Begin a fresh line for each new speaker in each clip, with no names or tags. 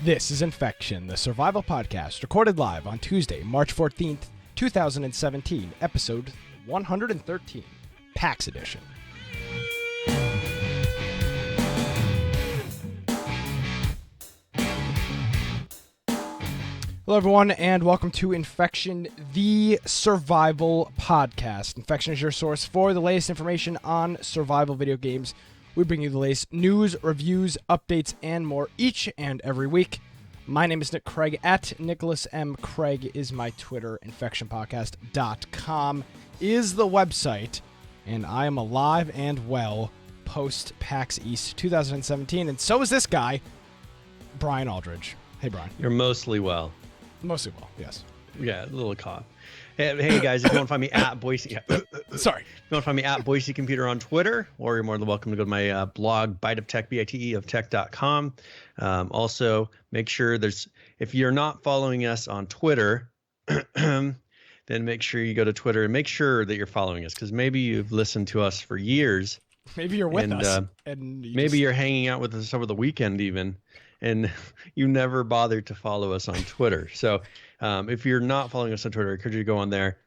This is Infection, the survival podcast, recorded live on Tuesday, March 14th, 2017, episode 113, PAX Edition. Hello, everyone, and welcome to Infection, the survival podcast. Infection is your source for the latest information on survival video games. We bring you the latest news, reviews, updates, and more each and every week. My name is Nick Craig. At Nicholas M. Craig is my Twitter. InfectionPodcast.com is the website. And I am alive and well post PAX East 2017. And so is this guy, Brian Aldridge. Hey, Brian.
You're mostly well.
Mostly well, yes.
Yeah, a little cough. Hey guys, if you want to find me at Boise,
Sorry.
If you want to find me at Boise Computer on Twitter, or you're more than welcome to go to my blog, Bite of Tech, BITE of Tech.com. Also, make sure if you're not following us on Twitter, then make sure you go to Twitter and make sure that you're following us, because maybe you've listened to us for years.
Maybe you're with us. And
you're hanging out with us over the weekend even, and you never bothered to follow us on Twitter. So if you're not following us on Twitter, I encourage you to go on there,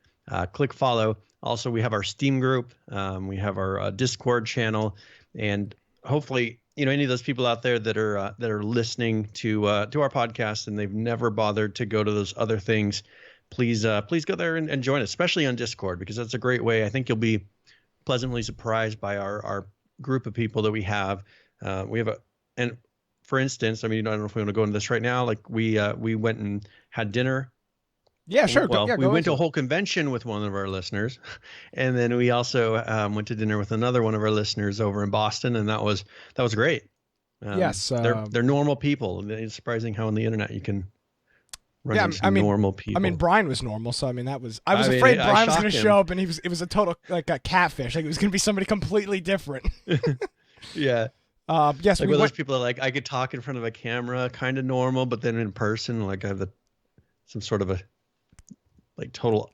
click follow. Also, we have our Steam group, we have our Discord channel, and hopefully, any of those people out there that are listening to our podcast and they've never bothered to go to those other things, please go there and join us, especially on Discord, because that's a great way. I think you'll be pleasantly surprised by our group of people that we have. And for instance, I don't know if we want to go into this right now. Like we went and had dinner.
Yeah, sure.
Well, we went to a whole convention with one of our listeners, and then we also went to dinner with another one of our listeners over in Boston, and that was great.
Yes,
they're normal people. It's surprising how on the internet you can run into normal people.
Brian was normal, so that was. I was afraid Brian was going to show up, and it was a total like a catfish. Like it was going to be somebody completely different.
Yeah.
Yes,
like those people are like, I could talk in front of a camera, kind of normal, but then in person, like I have some sort of a total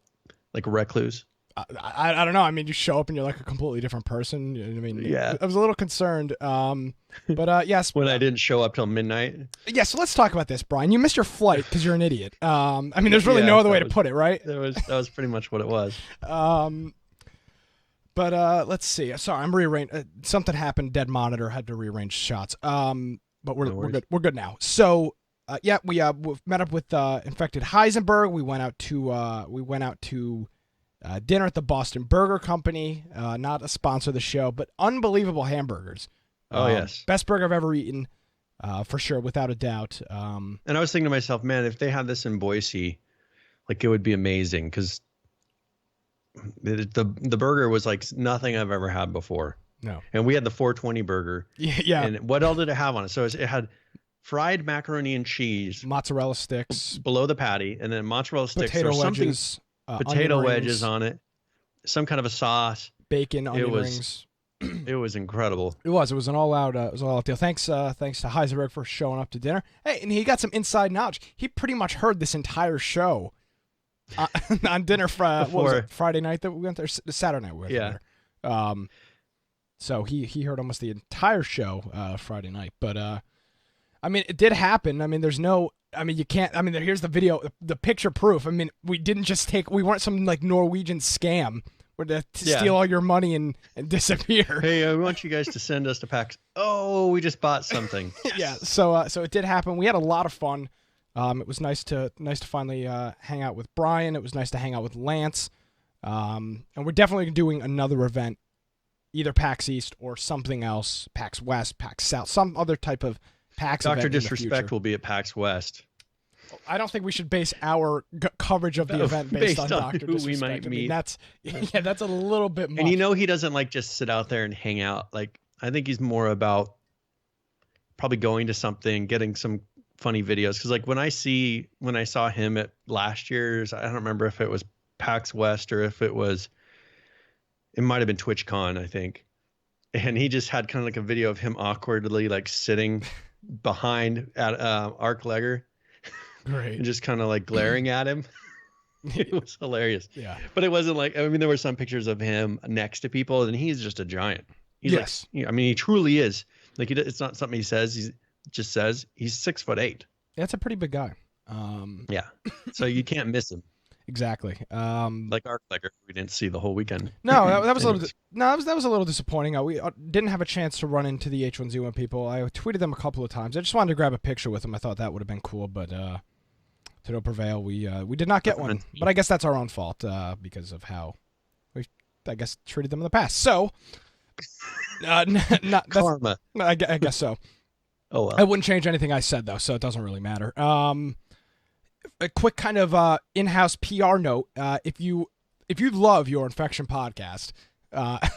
recluse.
I don't know. You show up and you're like a completely different person.
Yeah.
I was a little concerned. But yes.
When I didn't show up till midnight. Yeah.
So let's talk about this, Brian. You missed your flight because you're an idiot. There's really no other way to put it, right?
That was pretty much what it was.
But let's see. Sorry, I'm rearranging. Something happened. Dead monitor had to rearrange shots. But we're good. We're good now. So we met up with Infected Heisenberg. We went out to dinner at the Boston Burger Company. Not a sponsor of the show, but unbelievable hamburgers.
Oh yes,
best burger I've ever eaten, for sure, without a doubt.
And I was thinking to myself, man, if they had this in Boise, it would be amazing, because the burger was like nothing I've ever had before.
No.
And we had the 420 burger.
Yeah.
And what else did it have on it? So it had fried macaroni and cheese,
mozzarella sticks
below the patty, and then mozzarella sticks,
potato
or
wedges,
potato wedges on it, some kind of a sauce,
bacon, onion rings.
It was incredible.
It was an all-out deal. Thanks to Heisenberg for showing up to dinner. Hey, and he got some inside knowledge. He pretty much heard this entire show on dinner Friday night that we went there, Saturday night we went there. So he heard almost the entire show Friday night. But it did happen. There's no. You can't. Here's the video, the picture proof. We didn't just we weren't some Norwegian scam where to steal all your money and disappear.
Hey, I want you guys to send us to PAX. Oh, we just bought something.
Yeah. So it did happen. We had a lot of fun. It was nice to finally hang out with Brian. It was nice to hang out with Lance. And we're definitely doing another event, either PAX East or something else, PAX West, PAX South, some other type of PAX event.
Dr. Disrespect will be at PAX West.
I don't think we should base our coverage of the event based on Dr. Disrespect.
We might meet.
That's a little bit much.
And he doesn't just sit out there and hang out. I think he's more about probably going to something, getting some funny videos. Because when I saw him at last year's, I don't remember if it was PAX West or if it might have been TwitchCon, I think. And he just had kind of a video of him awkwardly sitting behind at Arc Legger.
Great.
And just kind of glaring at him. It was hilarious.
Yeah.
But it wasn't there were some pictures of him next to people, and he's just a giant. He's he truly is. It's not something he says. He just says he's 6'8".
That's a pretty big guy.
Yeah, so you can't miss him.
Exactly.
Like our clicker, we didn't see the whole weekend.
No, that was a little. No, that was a little disappointing. We didn't have a chance to run into the H1Z1 people. I tweeted them a couple of times. I just wanted to grab a picture with them. I thought that would have been cool, but to no prevail, we did not get one. But I guess that's our own fault because of how we, I guess, treated them in the past. So, not
karma.
I guess so.
Oh well.
I wouldn't change anything I said though, so it doesn't really matter. A quick kind of in-house PR note: if you love your infection podcast,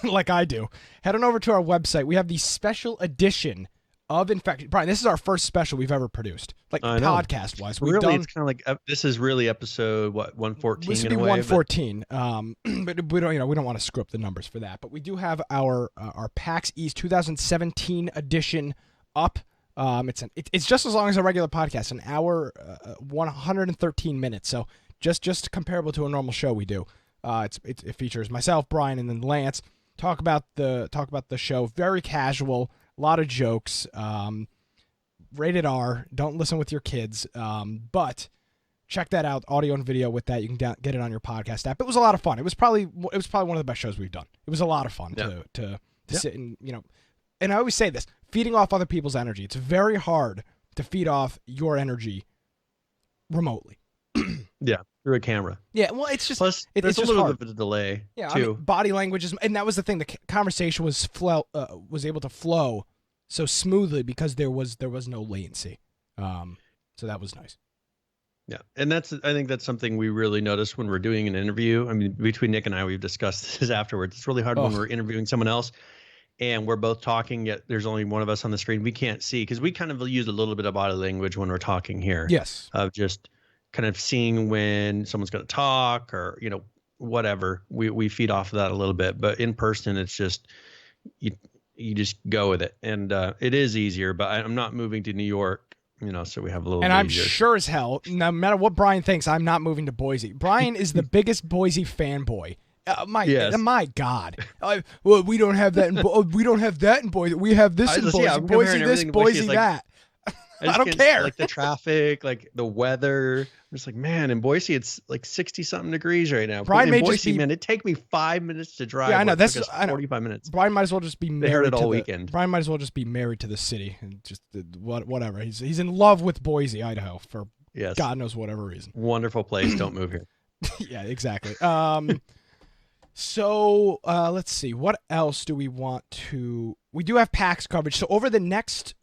like I do, head on over to our website. We have the special edition of Infection. Brian, this is our first special we've ever produced, like podcast wise.
Really, it's kind of like this is really episode 114.
This would be 114. But we don't want to screw up the numbers for that. But we do have our PAX East 2017 edition up. It's just as long as a regular podcast, an hour, 113 minutes. So just comparable to a normal show we do. It features myself, Brian, and then Lance talk about the show. Very casual, a lot of jokes. Rated R. Don't listen with your kids. But check that out, audio and video with that. You can get it on your podcast app. It was a lot of fun. It was probably one of the best shows we've done. It was a lot of fun to sit and And I always say this, feeding off other people's energy. It's very hard to feed off your energy remotely.
Yeah, through a camera.
Yeah, well, it's just...
Plus, there's a little bit of a delay, too.
I mean, body language is... And that was the thing. The conversation was able to flow so smoothly because there was no latency. So that was nice.
Yeah, and I think that's something we really notice when we're doing an interview. I mean, between Nick and I, we've discussed this afterwards. It's really hard when we're interviewing someone else and we're both talking, yet there's only one of us on the screen. We can't see because we kind of use a little bit of body language when we're talking here.
Yes.
Of just kind of seeing when someone's going to talk or, whatever. We feed off of that a little bit. But in person, it's just, you just go with it. And it is easier, but I'm not moving to New York, so we have a little
And
bit
I'm
easier.
sure as hell, no matter what Brian thinks, I'm not moving to Boise. Brian is the biggest Boise fanboy. My God! Well, we don't have that. We don't have that in Boise. We have this in Boise.
Yeah,
Boise this, Boise that. I don't care.
Like the traffic, like the weather. I'm just like, man, in Boise it's like 60-something degrees right now.
Brian
in Boise, man, it'd take me 5 minutes to drive.
Yeah, I know.
That's 45 minutes.
Brian might as well just be married.
They heard it all weekend.
Brian might as well just be married to the city and just whatever. He's in love with Boise, Idaho, for God knows whatever reason.
Wonderful place. Don't move here.
Yeah, exactly. So let's see. What else do we want to? We do have PAX coverage. So over the next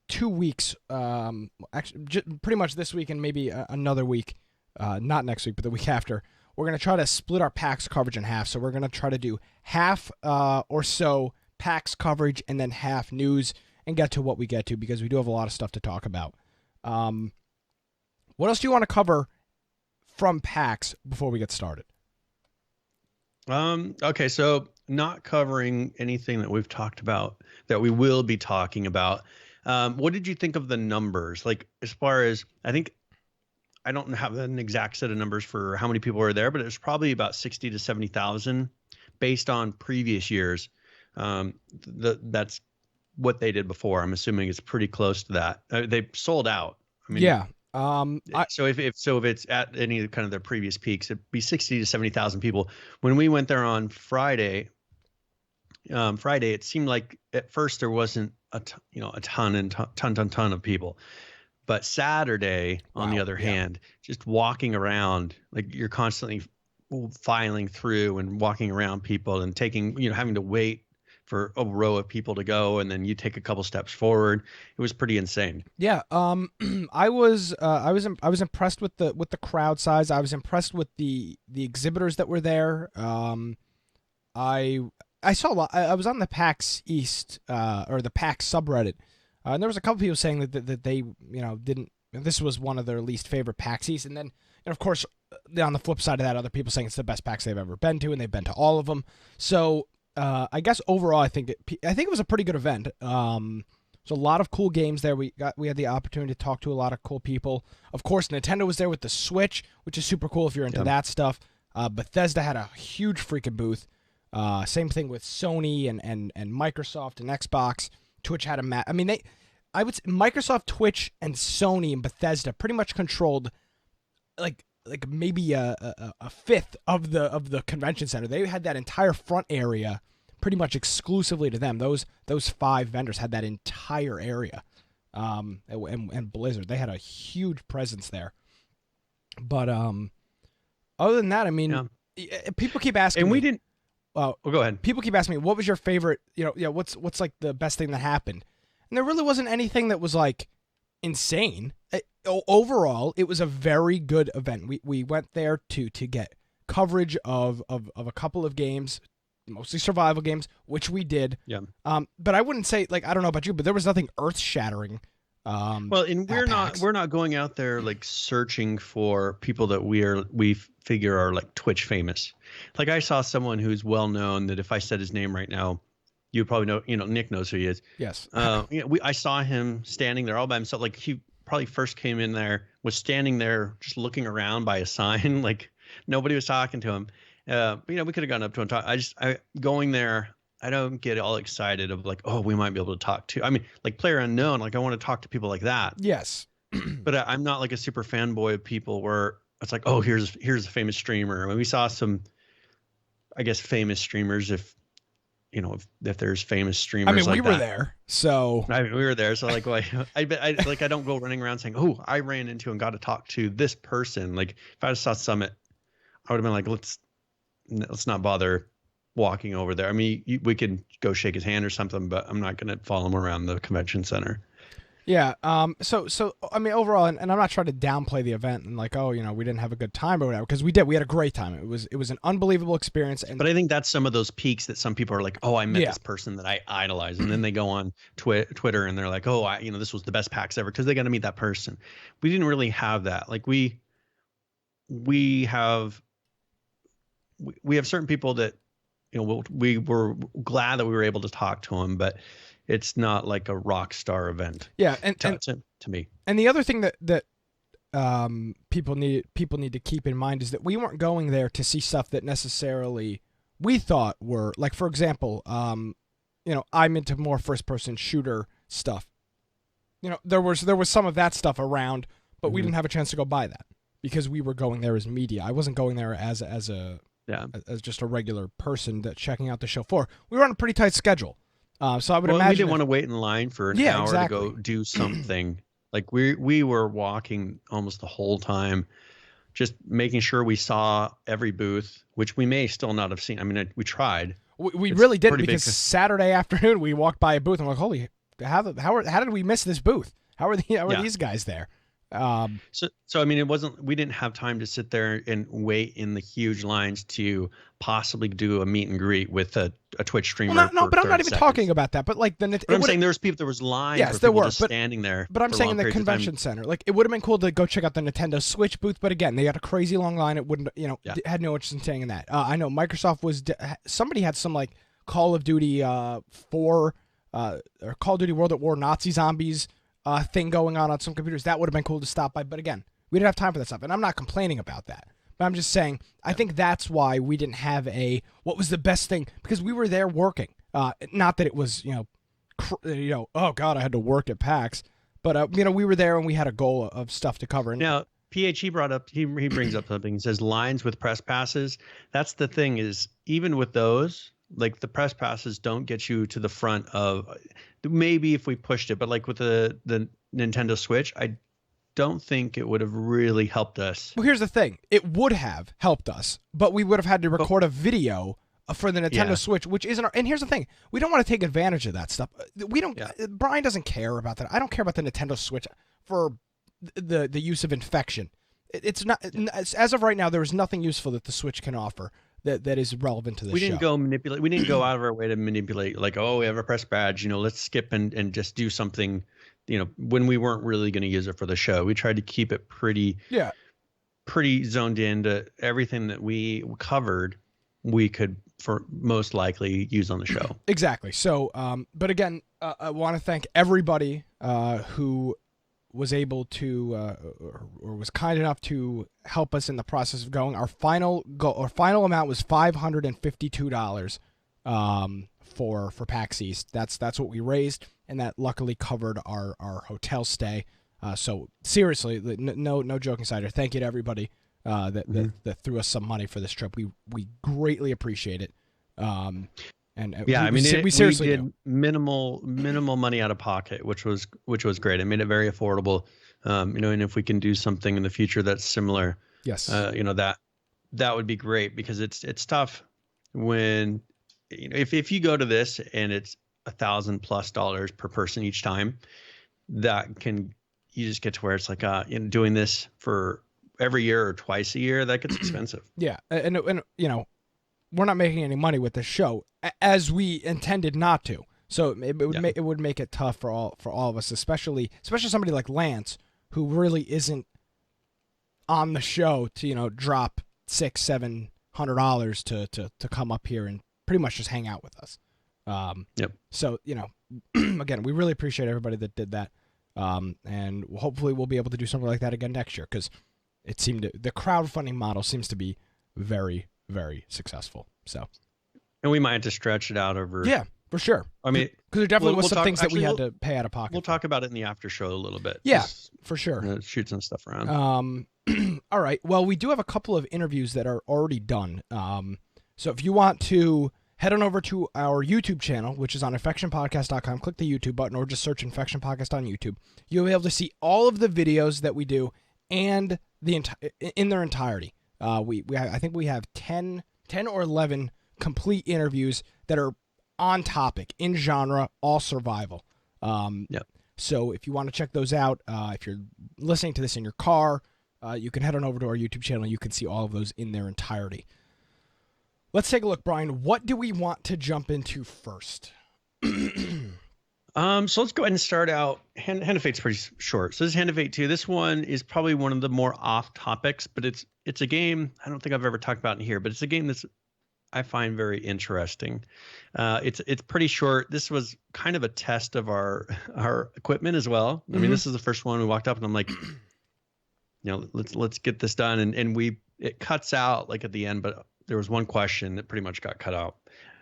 2 weeks, actually, pretty much this week and maybe another week, not next week, but the week after, we're gonna try to split our PAX coverage in half. So we're gonna try to do half or so PAX coverage and then half news and get to what we get to because we do have a lot of stuff to talk about. What else do you want to cover from PAX before we get started?
Okay, so not covering anything that we've talked about that we will be talking about. What did you think of the numbers? Like, as far as, I don't have an exact set of numbers for how many people were there, but it was probably about 60 to 70,000 based on previous years. That's what they did before. I'm assuming it's pretty close to that. They sold out. I mean,
yeah.
So if it's at any kind of their previous peaks, it'd be 60 to 70,000 people. When we went there on Friday, it seemed like at first there wasn't a ton of people, but Saturday, on the other hand, just walking around, like you're constantly filing through and walking around people and taking, having to wait for a row of people to go, and then you take a couple steps forward. It was pretty insane.
Yeah. I was impressed with the crowd size. I was impressed with the exhibitors that were there. I saw a lot. I was on the PAX East or the PAX subreddit, and there was a couple people saying that they didn't. This was one of their least favorite PAX East, and then of course on the flip side of that, other people saying it's the best PAX they've ever been to, and they've been to all of them. So. I guess overall, I think it was a pretty good event. There's a lot of cool games there. We had the opportunity to talk to a lot of cool people. Of course, Nintendo was there with the Switch, which is super cool if you're into that stuff. Bethesda had a huge freaking booth. Same thing with Sony and Microsoft and Xbox. Twitch had a I mean, I would say Microsoft, Twitch, and Sony and Bethesda pretty much controlled like maybe a fifth of the convention center. They had that entire front area pretty much exclusively to them. Those 5 vendors had that entire area. And Blizzard, they had a huge presence there. But other than that, I mean, people keep asking.
And we
me,
didn't. Well, go ahead.
People keep asking me, what was your favorite? What's like the best thing that happened? And there really wasn't anything that was like insane. Overall, it was a very good event. We went there to get coverage of a couple of games, mostly survival games, which we did.
Yeah.
But I wouldn't say, like, I don't know about you, but there was nothing earth shattering.
Well, and we're not going out there like searching for people that we figure are like Twitch famous. Like I saw someone who's well known that if I said his name right now, you probably know. Nick knows who he is.
Yes.
I saw him standing there all by himself. Like he probably first came in there, was standing there just looking around by a sign, like nobody was talking to him. We could have gone up to him and talk. Going there, I don't get all excited of like, oh, we might be able to talk to. I mean, like player unknown, like I want to talk to people like that.
Yes.
But I'm not like a super fanboy of people where it's like, oh, here's a famous streamer. I mean, we saw some, I guess, famous streamers if there's famous streamers.
I mean,
like
we were there, so
we were there. So like, I don't go running around saying, oh, I ran into and got to talk to this person. Like if I saw Summit, I would have been like, let's not bother walking over there. I mean, we could go shake his hand or something, but I'm not going to follow him around the convention center.
Yeah. So I mean, overall, and I'm not trying to downplay the event and like, oh, we didn't have a good time or whatever, because we did. We had a great time. It was an unbelievable experience. But
I think that's some of those peaks that some people are like, oh, I met this person that I idolize, and then they go on Twitter and they're like, oh, this was the best PAX ever because they got to meet that person. We didn't really have that. Like we have certain people that we were glad that we were able to talk to them, but it's not like a rock star event.
Yeah,
to me.
And the other thing that people need to keep in mind is that we weren't going there to see stuff that necessarily we thought were like, for example, I'm into more first person shooter stuff. There was some of that stuff around, but we didn't have a chance to go buy that because we were going there as media. I wasn't going there as just a regular person that's checking out the show floor. We were on a pretty tight schedule. So I would imagine
we didn't want to wait in line for an hour to go do something. Like we were walking almost the whole time, just making sure we saw every booth, which we may still not have seen. I mean, we tried.
We really didn't, because Saturday afternoon we walked by a booth and we're like, holy, how did we miss this booth? How are these guys there?
So I mean, we didn't have time to sit there and wait in the huge lines to possibly do a meet and greet with a Twitch streamer.
Well, no, but I'm not even talking about that. But like
I'm saying there was lines.
Yes, there were
standing there.
But I'm saying in the convention center, like it would have been cool to go check out the Nintendo Switch booth. But again, they had a crazy long line. It wouldn't, had no interest in staying in that. I know Microsoft somebody had some like Call of Duty 4 or Call of Duty World at War Nazi Zombies thing going on some computers. That would have been cool to stop by, but again, we didn't have time for that stuff, and I'm not complaining about that. But I'm just saying, I think that's why we didn't have what was the best thing, because we were there working. Not that it was, oh God, I had to work at PAX, but we were there and we had a goal of stuff to cover.
Now, he brings up something. He says lines with press passes. That's the thing, is even with those, like the press passes don't get you to the front of, maybe if we pushed it, but like with the Nintendo Switch, I don't think it would have really helped us.
Well, here's the thing. It would have helped us, but we would have had to record a video for the Nintendo Switch, which isn't and here's the thing. We don't want to take advantage of that stuff. We don't. Yeah. Brian doesn't care about that. I don't care about the Nintendo Switch for the use of infection. It's not, as of right now, there is nothing useful that the Switch can offer that is relevant to this show.
We didn't go out of our way to manipulate, like, oh, we have a press badge, let's skip and just do something, when we weren't really going to use it for the show. We tried to keep it pretty zoned in to everything that we covered we could for most likely use on the show.
Exactly. So, but again, I want to thank everybody who was able to or was kind enough to help us in the process of going. Our final amount was $552 for PAX East. That's what we raised, and that luckily covered our hotel stay. So seriously, no joking aside, thank you to everybody that threw us some money for this trip. We greatly appreciate it. We seriously
did minimal money out of pocket, which was great. It made it very affordable. And if we can do something in the future that's similar,
yes,
that would be great, because it's tough when, if you go to this and it's $1,000+ per person each time, you just get to where it's like, doing this for every year or twice a year, that gets expensive.
Yeah. And we're not making any money with this show, as we intended not to. So it would make it tough for all of us, especially somebody like Lance, who really isn't on the show to, drop $600-700 to come up here and pretty much just hang out with us. So, again, we really appreciate everybody that did that. And hopefully we'll be able to do something like that again next year, because the crowdfunding model seems to be very, very successful. So, and
we might have to stretch it out over.
Yeah, for sure. I mean, because there definitely was some things that we had to pay out of pocket.
We'll talk about it in the after show a little bit.
Yeah, for sure.
Shoot some stuff around.
All right. Well, we do have a couple of interviews that are already done. So if you want to head on over to our YouTube channel, which is on infectionpodcast.com. Click the YouTube button or just search Infection Podcast on YouTube. You'll be able to see all of the videos that we do and in their entirety. I think we have 10 or 11 complete interviews that are on topic, in genre, all survival. So if you want to check those out, if you're listening to this in your car, you can head on over to our YouTube channel. You can see all of those in their entirety. Let's take a look, Brian. What do we want to jump into first?
So let's go ahead and start out. Hand of Fate's pretty short. So this is Hand of Fate 2. This one is probably one of the more off topics, but it's a game I don't think I've ever talked about in here, but it's a game that's I find very interesting. It's pretty short. This was kind of a test of our equipment as well. Mm-hmm. I mean, this is the first one we walked up and I'm like, let's get this done. And it cuts out like at the end, but there was one question that pretty much got cut out.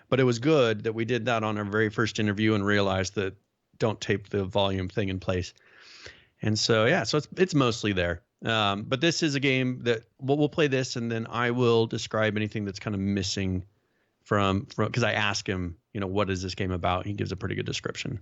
But it was good that we did that on our very first interview and realized that don't tape the volume thing in place. And so, so it's mostly there. But this is a game that we'll play this, and then I will describe anything that's kind of missing from because I ask him, what is this game about? He gives a pretty good description.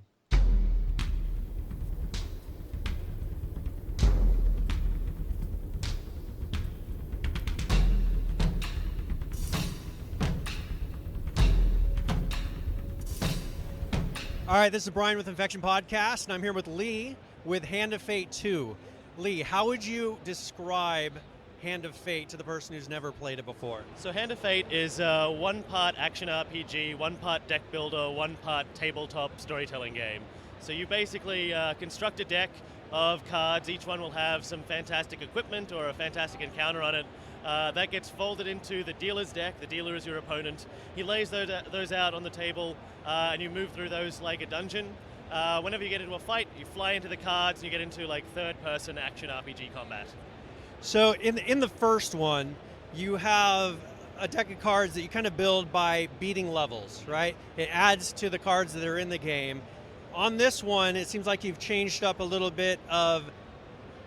All right, this is Brian with Infection Podcast, and I'm here with Lee with Hand of Fate 2. Lee, how would you describe Hand of Fate to the person who's never played it before?
So Hand of Fate is a one-part action RPG, one-part deck builder, one-part tabletop storytelling game. So you basically construct a deck of cards. Each one will have some fantastic equipment or a fantastic encounter on it. That gets folded into the dealer's deck. The dealer is your opponent. He lays those out on the table, and you move through those like a dungeon. Whenever you get into a fight, you fly into the cards, and you get into like third-person action RPG combat.
So in the first one, you have a deck of cards that you kind of build by beating levels, right? It adds to the cards that are in the game. On this one, it seems like you've changed up a little bit of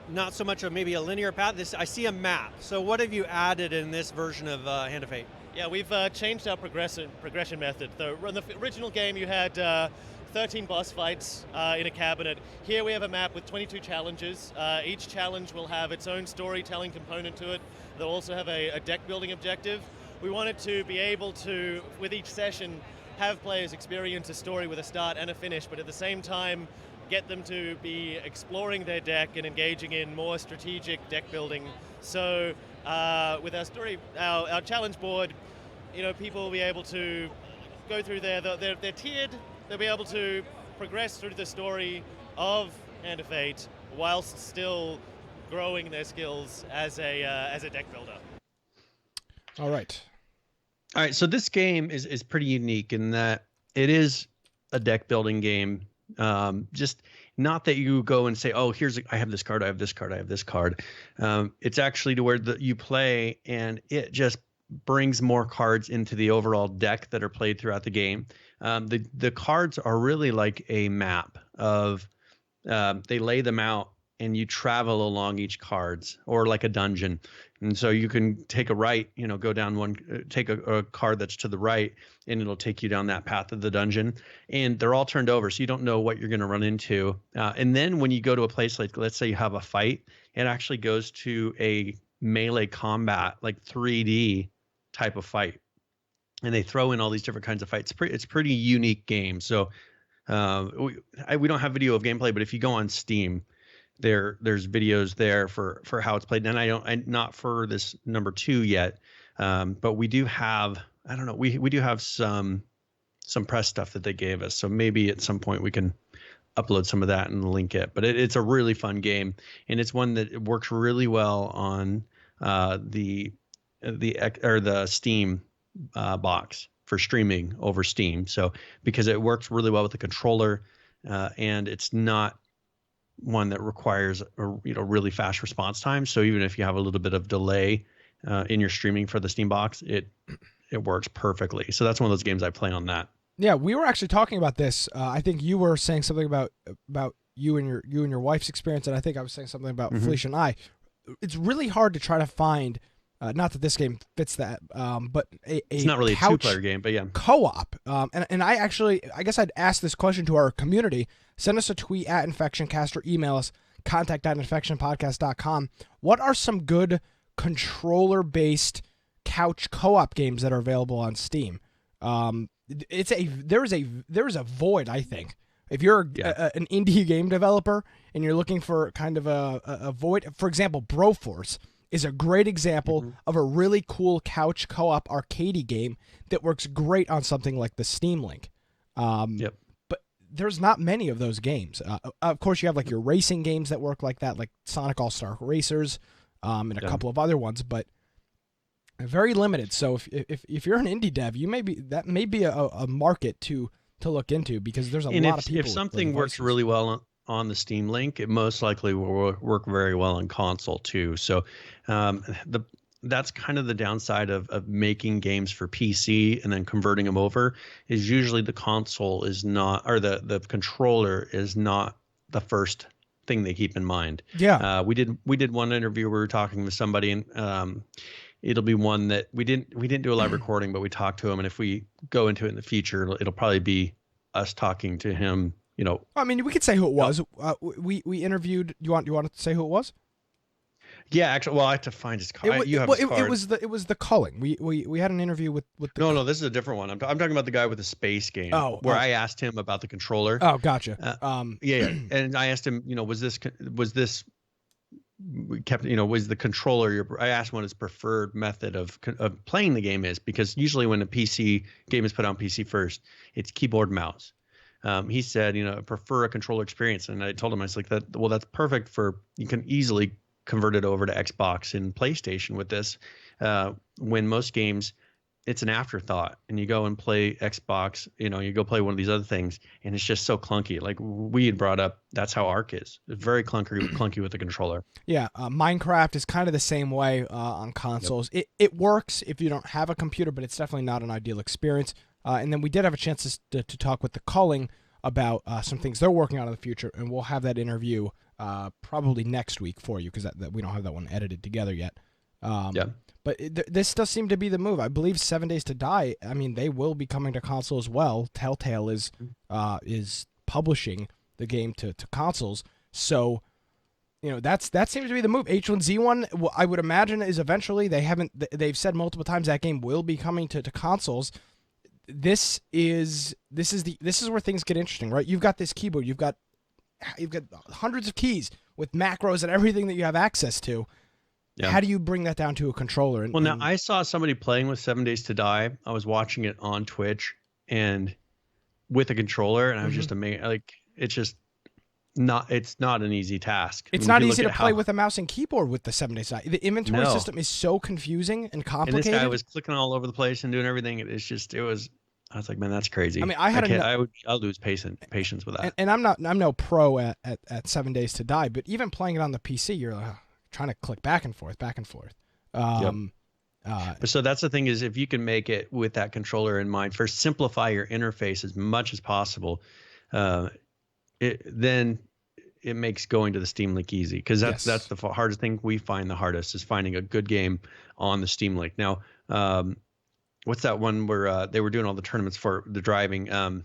not so much of maybe a linear path. I see a map. So what have you added in this version of Hand of Fate?
Yeah, we've changed our progression method. In the original game, you had 13 boss fights in a cabinet. Here we have a map with 22 challenges. Each challenge will have its own storytelling component to it. They'll also have a deck building objective. We wanted to be able to, with each session, have players experience a story with a start and a finish, but at the same time, get them to be exploring their deck and engaging in more strategic deck building. So with our challenge board, people will be able to go through they're tiered. They'll be able to progress through the story of Hand of Fate whilst still growing their skills as a deck builder.
All right.
So this game is pretty unique in that it is a deck building game. Just not that you go and say, oh, I have this card, I have this card, I have this card. It's actually to where you play and it just brings more cards into the overall deck that are played throughout the game. The cards are really like a map of they lay them out and you travel along each cards, or like a dungeon. And so you can take a right, go down one, take a card that's to the right, and it'll take you down that path of the dungeon. And they're all turned over, so you don't know what you're going to run into. And then when you go to a place like, let's say you have a fight, it actually goes to a melee combat, like 3D type of fight. And they throw in all these different kinds of fights. It's pretty unique game. So we don't have video of gameplay, but if you go on Steam, there's videos there for how it's played. And I'm not for this number 2 yet, but we do have, I don't know, we do have some press stuff that they gave us. So maybe at some point we can upload some of that and link it. But it's a really fun game, and it's one that works really well on the Steam box for streaming over Steam. So because it works really well with the controller, and it's not one that requires a really fast response time. So even if you have a little bit of delay in your streaming for the Steam box, it works perfectly. So that's one of those games I play on that.
Yeah, we were actually talking about this. I think you were saying something about you and your wife's experience, and I think I was saying something about Felicia and I. It's really hard to try to find. Not that this game fits that, but
it's not really a 2-player game, but yeah,
co-op. And I guess I'd ask this question to our community. Send us a tweet at InfectionCast or email us contact@infectionpodcast.com. What are some good controller-based couch co-op games that are available on Steam? There is a void, I think. If you're an indie game developer and you're looking for kind of a void, for example, Broforce is a great example of a really cool couch co-op arcadey game that works great on something like the Steam Link. But there's not many of those games. Of course, you have like your racing games that work like that, like Sonic All-Star Racers, and a couple of other ones, but very limited. So if you're an indie dev, that may be a market to look into, because there's a lot of people.
If something works really well on the Steam Link, it most likely will work very well on console too. So that's kind of the downside of making games for PC and then converting them over, is usually the console is not, or the controller is not the first thing they keep in mind.
Yeah.
We did one interview where we were talking with somebody, and it'll be one that we didn't do a live recording, but we talked to him, and if we go into it in the future, it'll probably be us talking to him.
I mean, we could say who it was. We interviewed. You want to say who it was?
Yeah, actually, well, I have to find his card.
It was the Culling. We had an interview with the.
No, this is a different one. I'm talking about the guy with the space game. Where I asked him about the controller.
Oh, gotcha.
Yeah, and I asked him, was this kept, was the controller I asked him what his preferred method of playing the game is, because usually when a PC game is put on PC first, it's keyboard mouse. He said, prefer a controller experience. And I told him, I was like, that's perfect you can easily convert it over to Xbox and PlayStation with this. When most games, it's an afterthought, and you go and play Xbox, you go play one of these other things, and it's just so clunky. Like we had brought up, that's how Arc is. It's very clunky with the controller.
Yeah. Minecraft is kind of the same way on consoles. Yep. It works if you don't have a computer, but it's definitely not an ideal experience. And then we did have a chance to talk with the Culling about some things they're working on in the future, and we'll have that interview probably next week for you, because that we don't have that one edited together yet. But this does seem to be the move. I believe 7 Days to Die, I mean, they will be coming to console as well. Telltale is publishing the game to consoles. So, that seems to be the move. H1Z1, I would imagine, is eventually, they've said multiple times that game will be coming to consoles. This is where things get interesting, right? You've got this keyboard, you've got hundreds of keys with macros and everything that you have access to. Yeah. How do you bring that down to a controller?
Now I saw somebody playing with 7 Days to Die. I was watching it on Twitch and with a controller, and I was just amazed. Like, it's not an easy task.
It's not easy to play with a mouse and keyboard with the 7 Days to Die. The inventory system is so confusing and complicated.
And this guy was clicking all over the place and doing everything. I was like, man, that's crazy.
I mean,
I'll lose patience with that.
And I'm no pro at 7 Days to Die, but even playing it on the PC, you're trying to click back and forth.
So that's the thing, is if you can make it with that controller in mind, first simplify your interface as much as possible, then it makes going to the Steam Link easy, because that's the hardest thing we find. The hardest is finding a good game on the Steam Link. Now, what's that one where they were doing all the tournaments for the driving?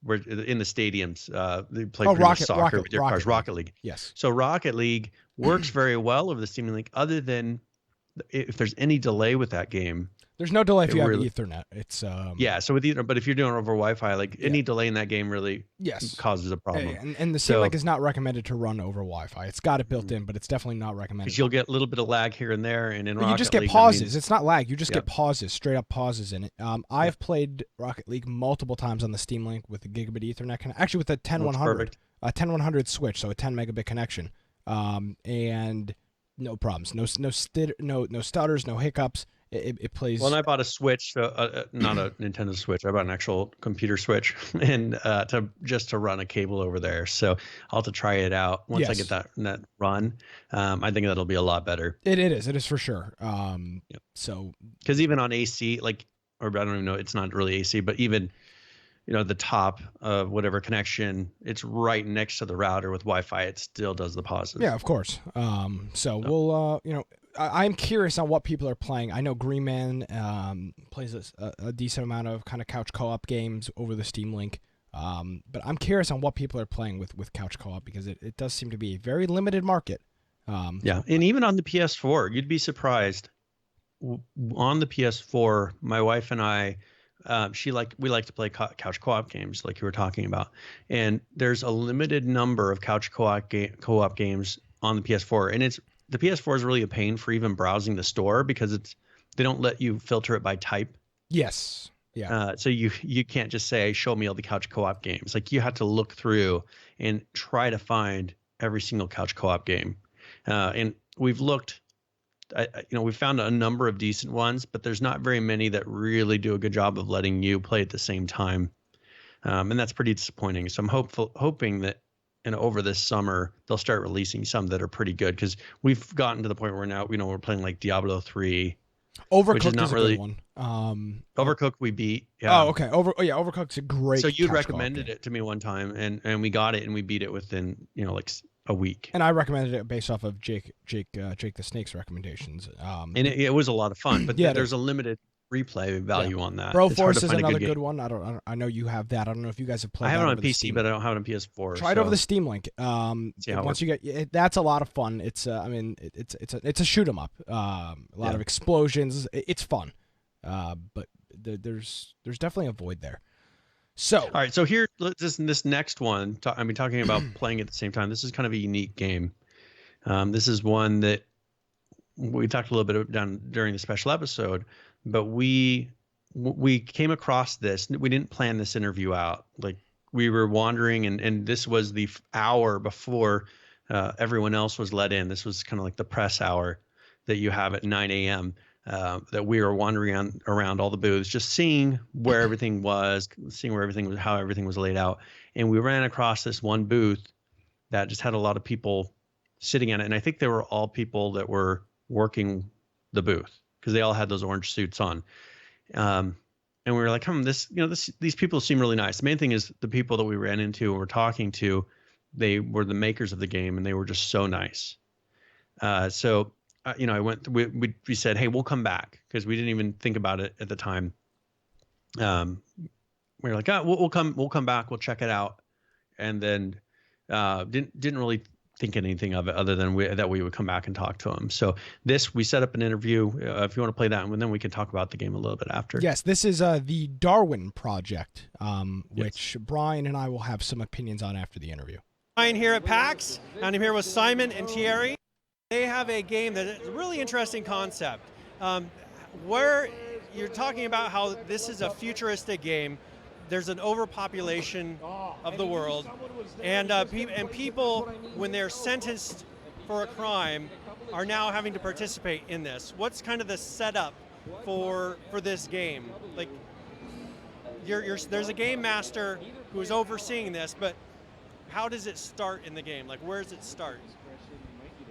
Where in the stadiums, they play pretty much soccer with your cars. Rocket League.
Yes.
So Rocket League works very well over the Steam Link, other than if there's any delay with that game.
There's no delay if you have Ethernet. It's
yeah. So with Ethernet, but if you're doing it over Wi-Fi, like any delay in that game really causes a problem.
And the Steam Link is not recommended to run over Wi-Fi. It's got it built in, but it's definitely not recommended.
Because you'll get a little bit of lag here and there, and in Rocket
you just get
League,
pauses. It's not lag. You just get pauses, straight up pauses in it. I've played Rocket League multiple times on the Steam Link with the gigabit Ethernet actually with the 10100, a 10100 switch, so a 10 megabit connection, and no problems, no stutters, no hiccups. It plays.
Well, and I bought a Switch, not a Nintendo Switch. I bought an actual computer Switch, and to run a cable over there. So I'll have to try it out once I get that run. I think that'll be a lot better.
It is for sure. So
because even on AC, or I don't even know, it's not really AC, but even the top of whatever connection, it's right next to the router with Wi-Fi. It still does the pauses.
Yeah, of course. So we'll I'm curious on what people are playing. I know Green Man plays a decent amount of kind of couch co-op games over the Steam Link. But I'm curious on what people are playing with couch co-op, because it does seem to be a very limited market.
Yeah, and even on the PS4, you'd be surprised. On the PS4, my wife and I, we like to play couch co-op games like you were talking about. And there's a limited number of couch co-op games on the PS4. And the PS4 is really a pain for even browsing the store, because they don't let you filter it by type.
Yes. Yeah.
So you can't just say, show me all the couch co-op games. Like, you have to look through and try to find every single couch co-op game. And we've looked, we found a number of decent ones, but there's not very many that really do a good job of letting you play at the same time. And that's pretty disappointing. So I'm hoping that over this summer they'll start releasing some that are pretty good, because we've gotten to the point where now we're playing like Diablo 3.
Overcooked is a good one.
Overcooked we beat. Yeah.
Oh, okay. Overcooked's a great.
So you recommended it to me one time, and we got it, and we beat it within like a week.
And I recommended it based off of Jake the Snake's recommendations.
And it was a lot of fun, but there's a limited replay value on that.
Broforce is another good one. I know you have that. I don't know if you guys have played.
I have
it
on PC, but I don't have it on PS4.
Try it over the Steam Link. Once you get that's a lot of fun. It's it's a shoot 'em up. A lot of explosions. It's fun. But there's definitely a void there. So
all right. So here, this next one. Talking about playing at the same time. This is kind of a unique game. This is one that we talked a little bit about during the special episode. But we came across this. We didn't plan this interview out. Like, we were wandering, and this was the hour before everyone else was let in. This was kind of like the press hour that you have at 9 a.m. That we were wandering around all the booths, just seeing where everything was, how everything was laid out. And we ran across this one booth that just had a lot of people sitting in it. And I think they were all people that were working the booth, because they all had those orange suits on. And we were like, these people seem really nice. The main thing is the people that we ran into and were talking to, they were the makers of the game, and they were just so nice. So we said, hey, we'll come back, because we didn't even think about it at the time. We were like, we'll come back, we'll check it out. And then didn't really think anything of it other than that we would come back and talk to him. So we set up an interview. If you want to play that, and then we can talk about the game a little bit after.
Yes, this is the Darwin Project, which Brian and I will have some opinions on after the interview.
Brian here at PAX, and I'm here with Simon and Thierry. They have a game that is a really interesting concept, where you're talking about how this is a futuristic game. There's an overpopulation of the world, and people, when they're sentenced for a crime, are now having to participate in this. What's kind of the setup for this game? Like, there's a game master who is overseeing this, but how does it start in the game? Like, where does it start?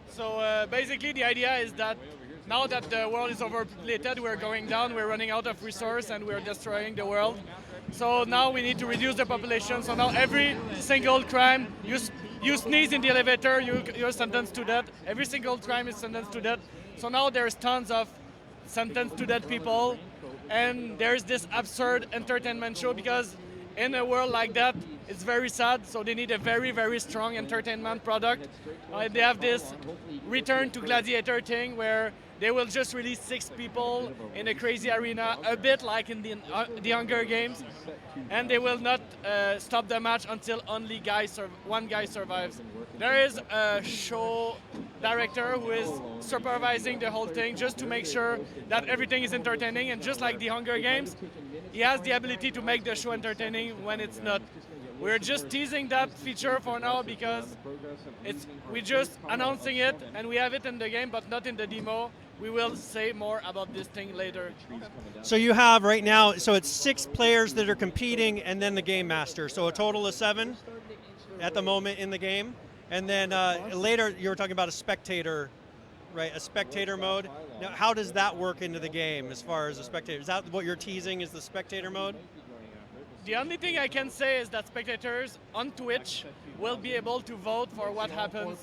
So basically, the idea is that now that the world is overpopulated, we're going down, we're running out of resource, and we're destroying the world. So now we need to reduce the population. So now every single crime, you sneeze in the elevator, you're sentenced to death. Every single crime is sentenced to death. So now there's tons of sentenced to death people, and there's this absurd entertainment show, because in a world like that, it's very sad. So they need a very, very strong entertainment product. They have this return to gladiator thing where they will just release 6 people in a crazy arena, a bit like in the Hunger Games, and they will not stop the match until only one guy survives. There is a show director who is supervising the whole thing just to make sure that everything is entertaining, and just like the Hunger Games, he has the ability to make the show entertaining when it's not. We're just teasing that feature for now because we're just announcing it, and we have it in the game but not in the demo. We will say more about this thing later.
So you have right now, so it's 6 players that are competing and then the game master. So a total of 7 at the moment in the game. And then later you were talking about a spectator, right? A spectator mode. Now, how does that work into the game as far as a spectator? Is that what you're teasing, is the spectator mode?
The only thing I can say is that spectators on Twitch will be able to vote for what happens.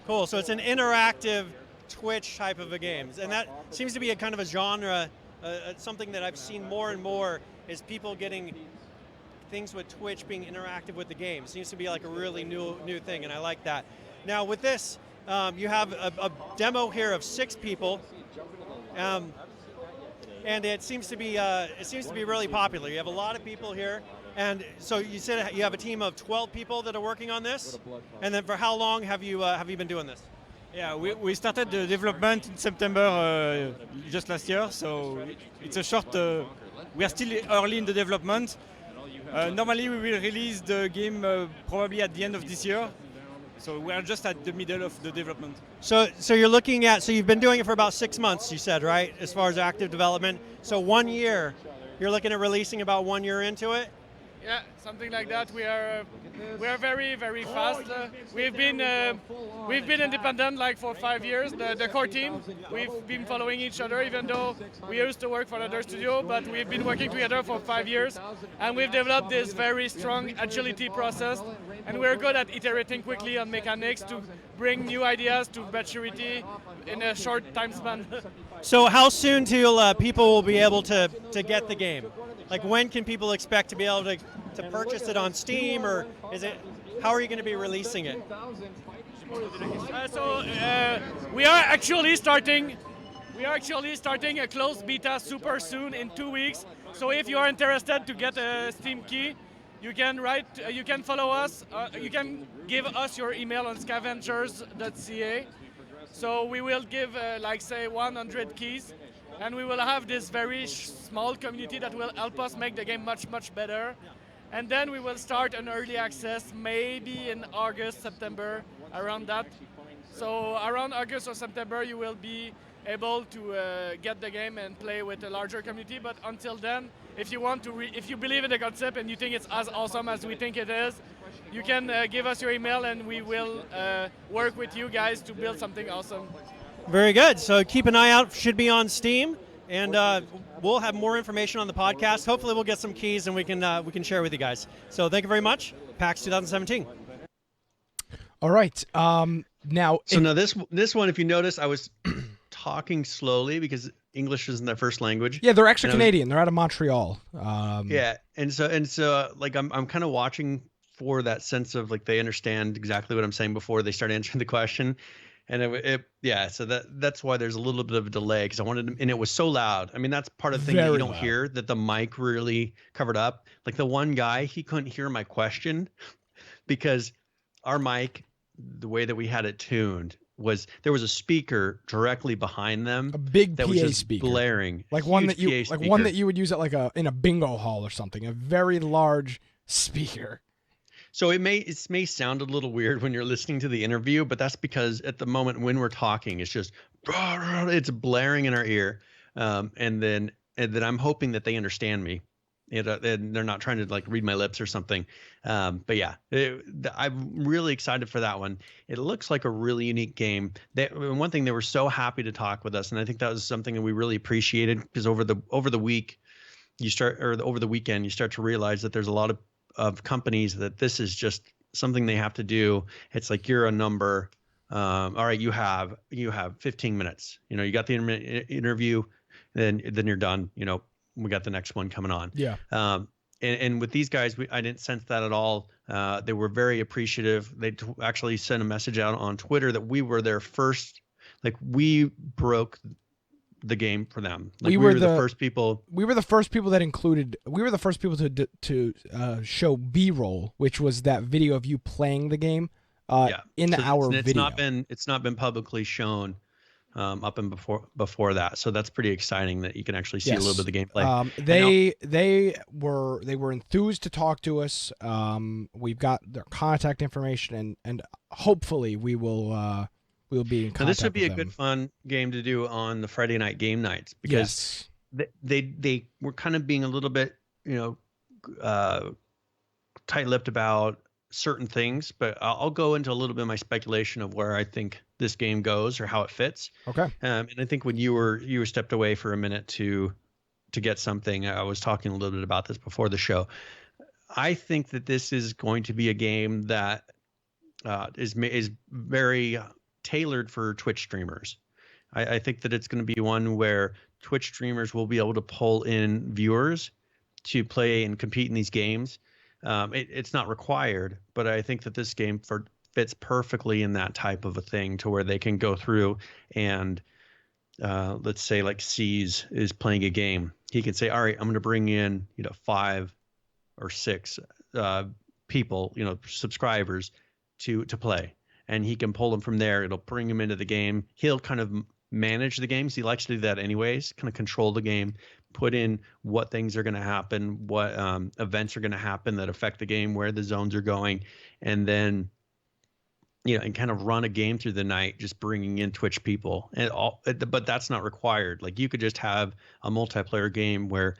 Cool, so it's an interactive Twitch type of a game. And that seems to be a kind of a genre, something that I've seen more and more, is people getting things with Twitch being interactive with the game. Seems to be like a really new thing, and I like that. Now with this, you have a demo here of 6 people, and it seems to be really popular. You have a lot of people here, and so you said you have a team of 12 people that are working on this. And then for how long have you been doing this?
Yeah, we started the development in September just last year, so it's a short. We are still early in the development. Normally, we will release the game probably at the end of this year. So we are just at the middle of the development.
So you're looking at, so you've been doing it for about 6 months, you said, right? As far as active development. So 1 year, you're looking at releasing about 1 year into it?
Yeah, something like that. We are very, very fast. We've been independent like for 5 years. The core team, we've been following each other, even though we used to work for another studio, but we've been working together for 5 years, and we've developed this very strong agility process, and we're good at iterating quickly on mechanics to bring new ideas to maturity in a short time span.
So how soon till people will be able to get the game? Like when can people expect to be able to purchase it on Steam, or is it, how are you going to be releasing it?
We are actually starting a closed beta super soon in 2 weeks. So if you are interested to get a Steam key, you can follow us. You can give us your email on scavengers.ca. So we will give like say 100 keys. And we will have this very small community that will help us make the game much, much better. And then we will start an early access maybe in August, September, around that. So around August or September, you will be able to get the game and play with a larger community. But until then, if you want to, if you believe in the concept and you think it's as awesome as we think it is, you can give us your email and we will work with you guys to build something awesome.
Very good. So keep an eye out. Should be on Steam, and we'll have more information on the podcast. Hopefully, we'll get some keys and we can share with you guys. So thank you very much. PAX 2017.
All right. Now.
So now this one, if you notice, I was talking slowly because English isn't their first language.
Yeah, they're actually Canadian. They're out of Montreal.
Yeah, and so like I'm kind of watching for that sense of like they understand exactly what I'm saying before they start answering the question. And so that's why there's a little bit of a delay, because I wanted to, and it was so loud. I mean, that's part of the thing that you don't hear, that the mic really covered up. Like the one guy, he couldn't hear my question because our mic, the way that we had it tuned, was there was a speaker directly behind them,
a big
that
PA
was just
speaker,
blaring,
like one that you would use at like in a bingo hall or something, a very large speaker.
So it may sound a little weird when you're listening to the interview, but that's because at the moment when we're talking, it's just it's blaring in our ear, and then I'm hoping that they understand me, and they're not trying to like read my lips or something. But yeah, I'm really excited for that one. It looks like a really unique game. One thing, they were so happy to talk with us, and I think that was something that we really appreciated, because over the week over the weekend, you start to realize that there's a lot of companies that this is just something they have to do. It's like, you're a number. All right, you have 15 minutes. You got the interview, then you're done. We got the next one coming on.
Yeah.
And with these guys, I didn't sense that at all. They were very appreciative. They actually sent a message out on Twitter that we were their first, like, we broke the game for them. Like, we were the first people.
We were the first people that included. We were the first people to show B-roll, which was that video of you playing the game. In our video.
It's not been publicly shown up and before that, so that's pretty exciting that you can actually see a little bit of the gameplay.
They were enthused to talk to us. We've got their contact information, and hopefully we will be in contact.
Now, this would be a
them.
good fun game to do on the Friday night game nights, because they were kind of being a little bit tight-lipped about certain things, but I'll go into a little bit of my speculation of where I think this game goes or how it fits.
Okay.
And I think when you were stepped away for a minute to get something, I was talking a little bit about this before the show. I think that this is going to be a game that is very tailored for Twitch streamers. I think that it's going to be one where Twitch streamers will be able to pull in viewers to play and compete in these games. It's not required, but I think that this game fits perfectly in that type of a thing, to where they can go through and let's say like C's is playing a game. He can say, all right, I'm going to bring in 5 or 6 people, subscribers to play, and he can pull them from there. It'll bring him into the game. He'll kind of manage the games. He likes to do that anyways, kind of control the game, put in what things are going to happen, what events are going to happen that affect the game, where the zones are going, and then and kind of run a game through the night, just bringing in Twitch people but that's not required. Like, you could just have a multiplayer game where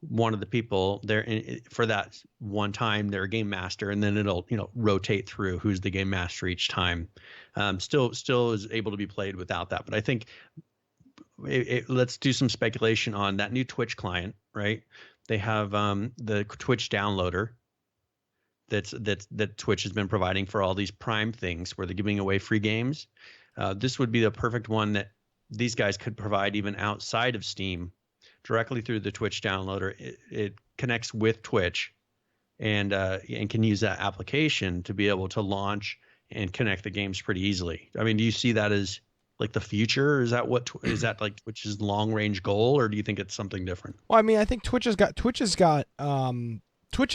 one of the people there for that one time, they're a game master, and then it'll rotate through who's the game master each time. Still is able to be played without that, but I think let's do some speculation on that new Twitch client, right? They have the Twitch downloader that Twitch has been providing for all these Prime things, where they're giving away free games. This would be the perfect one that these guys could provide even outside of Steam, directly through the Twitch downloader. It connects with Twitch, and can use that application to be able to launch and connect the games pretty easily. I mean, do you see that as like the future? Or is that like Twitch's long range goal, or do you think it's something different?
Well, I mean, I think Twitch is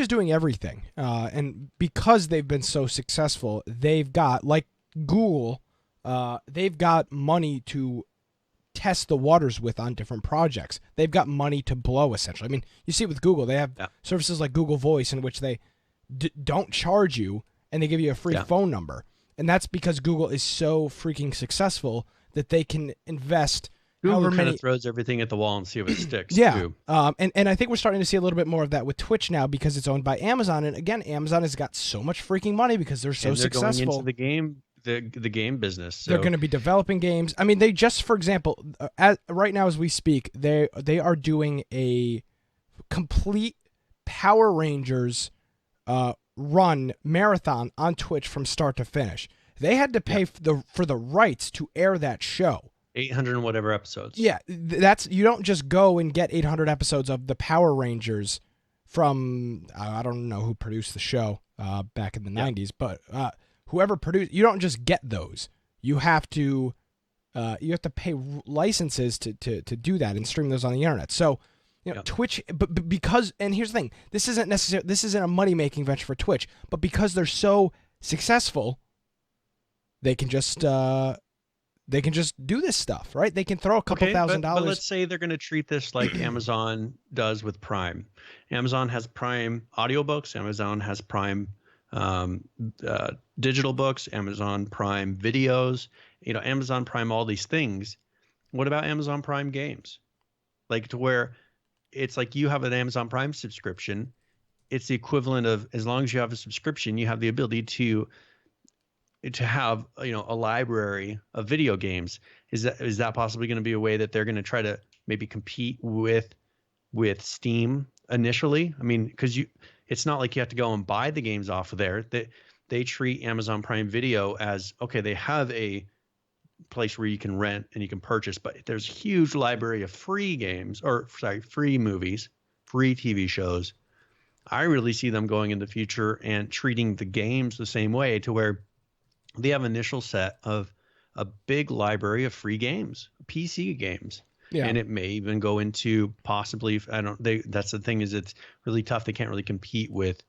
doing everything, and because they've been so successful, they've got, like Google, they've got money to test the waters with on different projects. They've got money to blow, essentially. I mean, you see it with Google. They have services like Google Voice, in which they don't charge you, and they give you a free phone number. And that's because Google is so freaking successful that they can invest.
Google kind of throws everything at the wall and see if it sticks.
Too. And I think we're starting to see a little bit more of that with Twitch now, because it's owned by Amazon. And again, Amazon has got so much freaking money because they're so successful.
Going into the game business. So.
They're going to be developing games. I mean, they just, for example, right now as we speak, they are doing a complete Power Rangers run marathon on Twitch from start to finish. They had to pay for the rights to air that show.
800 and whatever episodes.
Yeah, you don't just go and get 800 episodes of the Power Rangers from I don't know who produced the show back in the 90s, but whoever produced, you don't just get those. You have to pay licenses to do that and stream those on the internet. So Twitch, but because, and here's the thing, this isn't a money making venture for Twitch, but because they're so successful, they can just do this stuff, right? They can throw a couple $1,000.
But let's say they're going to treat this like Amazon does with Prime. Amazon has Prime audiobooks. Amazon has Prime digital books. Amazon Prime videos. Amazon Prime all these things. What about Amazon Prime games? Like, to where it's like you have an Amazon Prime subscription. It's the equivalent of, as long as you have a subscription, you have the ability to have, you know, a library of video games. Is that possibly going to be a way that they're going to try to maybe compete with Steam initially? I mean, because it's not like you have to go and buy the games off of there. They treat Amazon Prime Video as, okay, they have a place where you can rent and you can purchase, but there's a huge library of free games, or sorry, free movies, free TV shows. I really see them going in the future and treating the games the same way, to where they have an initial set of a big library of free games, PC games. Yeah. And it may even go into possibly, that's the thing, is it's really tough. They can't really compete with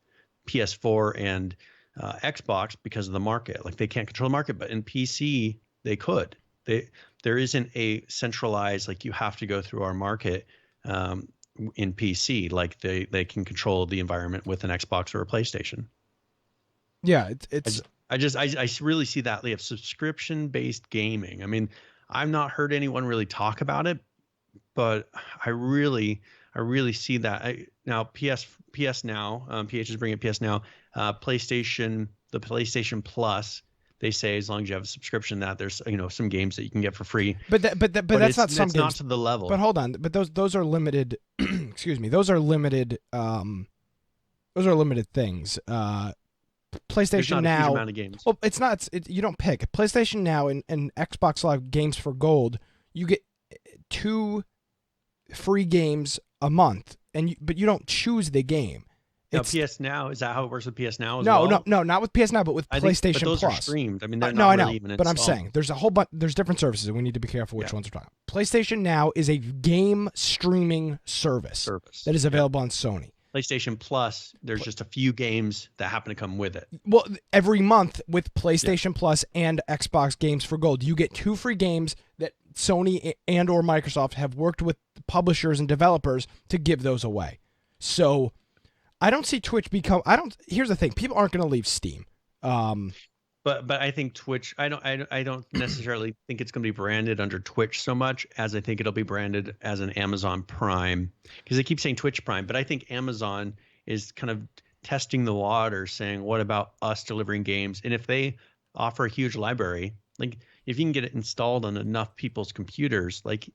PS4 and Xbox because of the market. Like, they can't control the market, but in PC they could. There isn't a centralized, like, you have to go through our market in PC. Like, they can control the environment with an Xbox or a PlayStation.
Yeah, it's.
I really see that they have subscription-based gaming. I mean, I've not heard anyone really talk about it, but I really see that. Now PS Now, PH is bringing up PS Now, PlayStation, the PlayStation Plus. They say as long as you have a subscription, that there's, you know, some games that you can get for free.
But that's not some games.
Not to the level.
But hold on, but those are limited. Excuse me, those are limited. Those are limited things. PlayStation Now. A huge
amount of games.
Well, it's not. You don't pick PlayStation Now and Xbox Live Games for Gold. You get 2 free games a month, but you don't choose the game.
Now, PS Now, is that how it works with PS Now as well?
No, not with PS Now, but with PlayStation
Plus.
Plus.
Are streamed. I mean, they're
not
really
really
even
but
installed.
I'm saying there's a whole bunch. There's different services, and we need to be careful which ones we're talking about. PlayStation Now is a game streaming service that is available on Sony.
PlayStation Plus, there's just a few games that happen to come with it.
Well, every month with PlayStation Plus and Xbox Games for Gold, you get 2 free games that Sony and or Microsoft have worked with publishers and developers to give those away. So I don't see Twitch here's the thing, people aren't going to leave Steam.
But I think Twitch, I don't necessarily think it's going to be branded under Twitch so much as I think it'll be branded as an Amazon Prime, because they keep saying Twitch Prime, but I think Amazon is kind of testing the water, saying, what about us delivering games? And if they offer a huge library, like if you can get it installed on enough people's computers like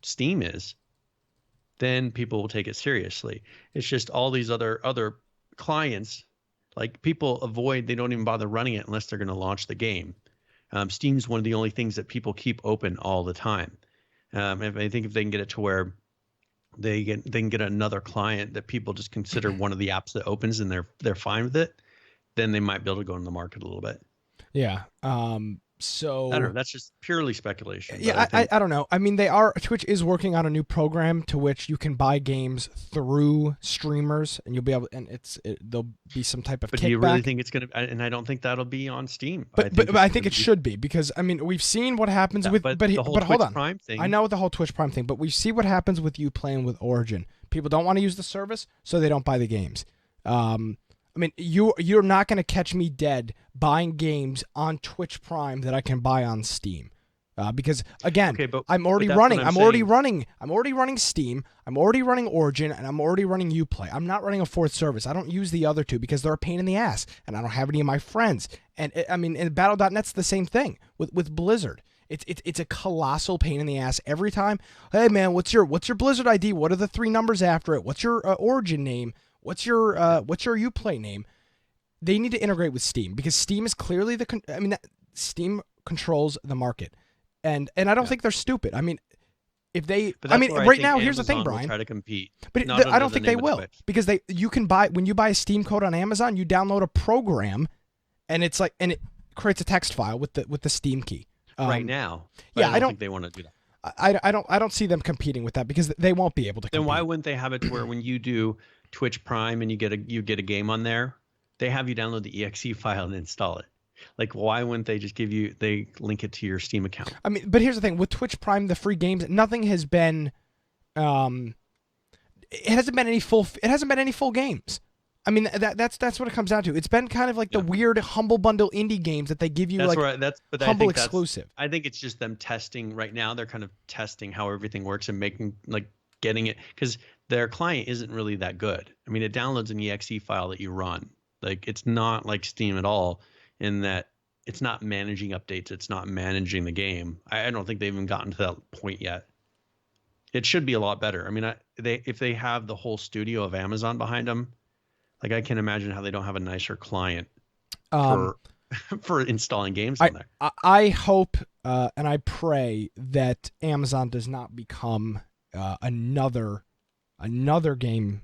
Steam is, then people will take it seriously. It's just all these other clients, like, people avoid, they don't even bother running it unless they're going to launch the game. Steam's one of the only things that people keep open all the time. And I think if they can get it to where they can get another client that people just consider one of the apps that opens and they're fine with it, then they might be able to go in the market a little bit.
Yeah. So
I don't know. That's just purely speculation.
Yeah, I don't know. I mean, Twitch is working on a new program to which you can buy games through streamers, and you'll be able, and there'll be some type of kickback.
But do you really think it's gonna? And I don't think that'll be on Steam.
But I think it should be, because I mean, we've seen what happens with. But hold on.
Prime thing,
I know the whole Twitch Prime thing, but we see what happens with you playing with Origin. People don't want to use the service, so they don't buy the games. I mean, you're not going to catch me dead buying games on Twitch Prime that I can buy on Steam, because again, I'm already running Steam, I'm already running Origin, and I'm already running Uplay. I'm not running a 4th service. I don't use the other 2 because they're a pain in the ass, and I don't have any of my friends. And and Battle.net's the same thing with Blizzard. It's a colossal pain in the ass every time. Hey man, what's your Blizzard ID? What are the 3 numbers after it? What's your Origin name? What's your Uplay name? They need to integrate with Steam, because Steam is clearly Steam controls the market, and I don't think they're stupid. I mean, if they, right now, here's the thing, Brian.
Try to compete,
but I don't think they will, because when you buy a Steam code on Amazon, you download a program, and it creates a text file with the Steam key.
Right now,
I don't
think they want to do that.
I don't see them competing with that, because they won't be able to.
Then why wouldn't they have it to where when you do Twitch Prime and you get a game on there, they have you download the exe file and install it? Like, why wouldn't they just they link it to your Steam account? I
mean, but here's the thing with Twitch Prime, the free games, nothing has been, it hasn't been any full games. I mean, that's what it comes down to. It's been kind of like the weird humble bundle indie games that they give you, humble exclusive.
I think it's just them testing right now. They're kind of testing how everything works and getting it, because their client isn't really that good. I mean, it downloads an exe file that you run. Like, it's not like Steam at all in that it's not managing updates. It's not managing the game. I don't think they've even gotten to that point yet. It should be a lot better. I mean, if they have the whole studio of Amazon behind them, like, I can imagine how they don't have a nicer client for installing games on there.
I hope and I pray that Amazon does not become another game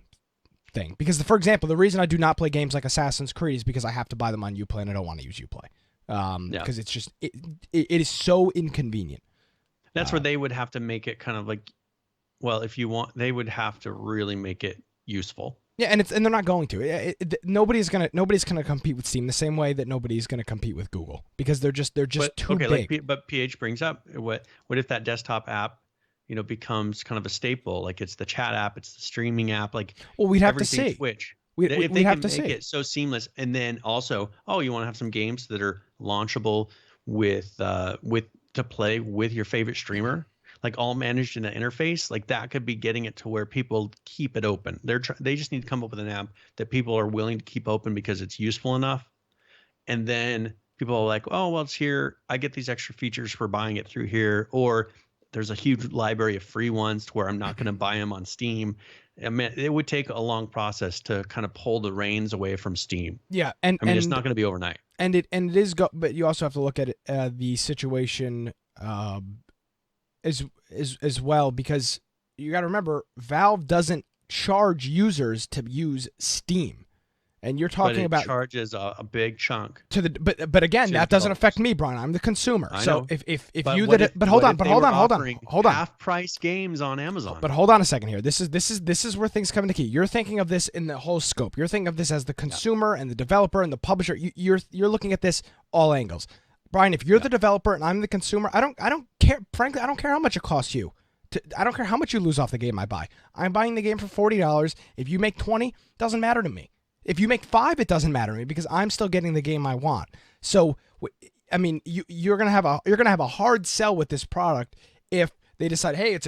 thing. Because, for example, the reason I do not play games like Assassin's Creed is because I have to buy them on Uplay and I don't want to use Uplay. Because it's just it is so inconvenient.
That's where they would have to make it kind of like, well, if you want, they would have to really make it useful.
Yeah, and they're not going to. Nobody's gonna compete with Steam the same way that nobody's gonna compete with Google, because they're just too big.
But PH brings up what if that desktop app, becomes kind of a staple? Like, it's the chat app, it's the streaming app. Like,
well, we'd have to see.
Twitch.
If they have to make
it so seamless, and then also, you want to have some games that are launchable with to play with your favorite streamer, like all managed in an interface, like that could be getting it to where people keep it open. They just need to come up with an app that people are willing to keep open because it's useful enough. And then people are like, oh, well, it's here. I get these extra features for buying it through here. Or there's a huge library of free ones to where I'm not going to buy them on Steam. I mean, it would take a long process to kind of pull the reins away from Steam.
Yeah,
it's not going to be overnight.
And it is but you also have to look at it, the situation as well, because you got to remember, Valve doesn't charge users to use Steam, and you're talking about
charges a big chunk
to the but again, that doesn't affect me, Brian. I'm the consumer. So if hold on,
half price games on Amazon.
But hold on a second here. This is where things come into key. You're thinking of this in the whole scope. You're thinking of this as the consumer and the developer and the publisher. You're looking at this all angles. Brian, if you're the developer and I'm the consumer, I don't care. Frankly, I don't care how much it costs you. I don't care how much you lose off the game I buy. I'm buying the game for $40. If you make $20, doesn't matter to me. If you make $5, it doesn't matter to me, because I'm still getting the game I want. So, I mean, you're gonna have a hard sell with this product if they decide, hey, it's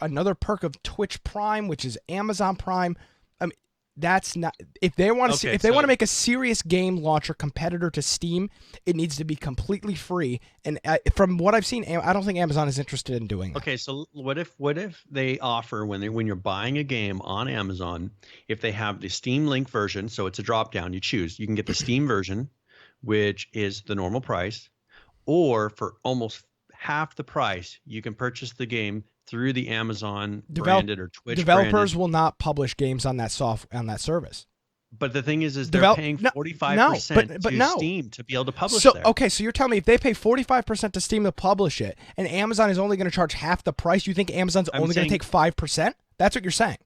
another perk of Twitch Prime, which is Amazon Prime. I mean, that's not, if they want to make a serious game launcher competitor to Steam, it needs to be completely free. And from what I've seen, I don't think Amazon is interested in doing that.
Okay, so what if they offer, when you're buying a game on Amazon, if they have the Steam Link version, so it's a drop down, you can get the Steam version, which is the normal price, or for almost half the price, you can purchase the game through the Amazon branded or Twitch
developers will not publish games on that service.
But the thing is they're paying 45% to Steam to be able to publish there.
Okay, so you're telling me if they pay 45% to Steam to publish it, and Amazon is only going to charge half the price, you think Amazon's only going to take 5%? That's what you're saying?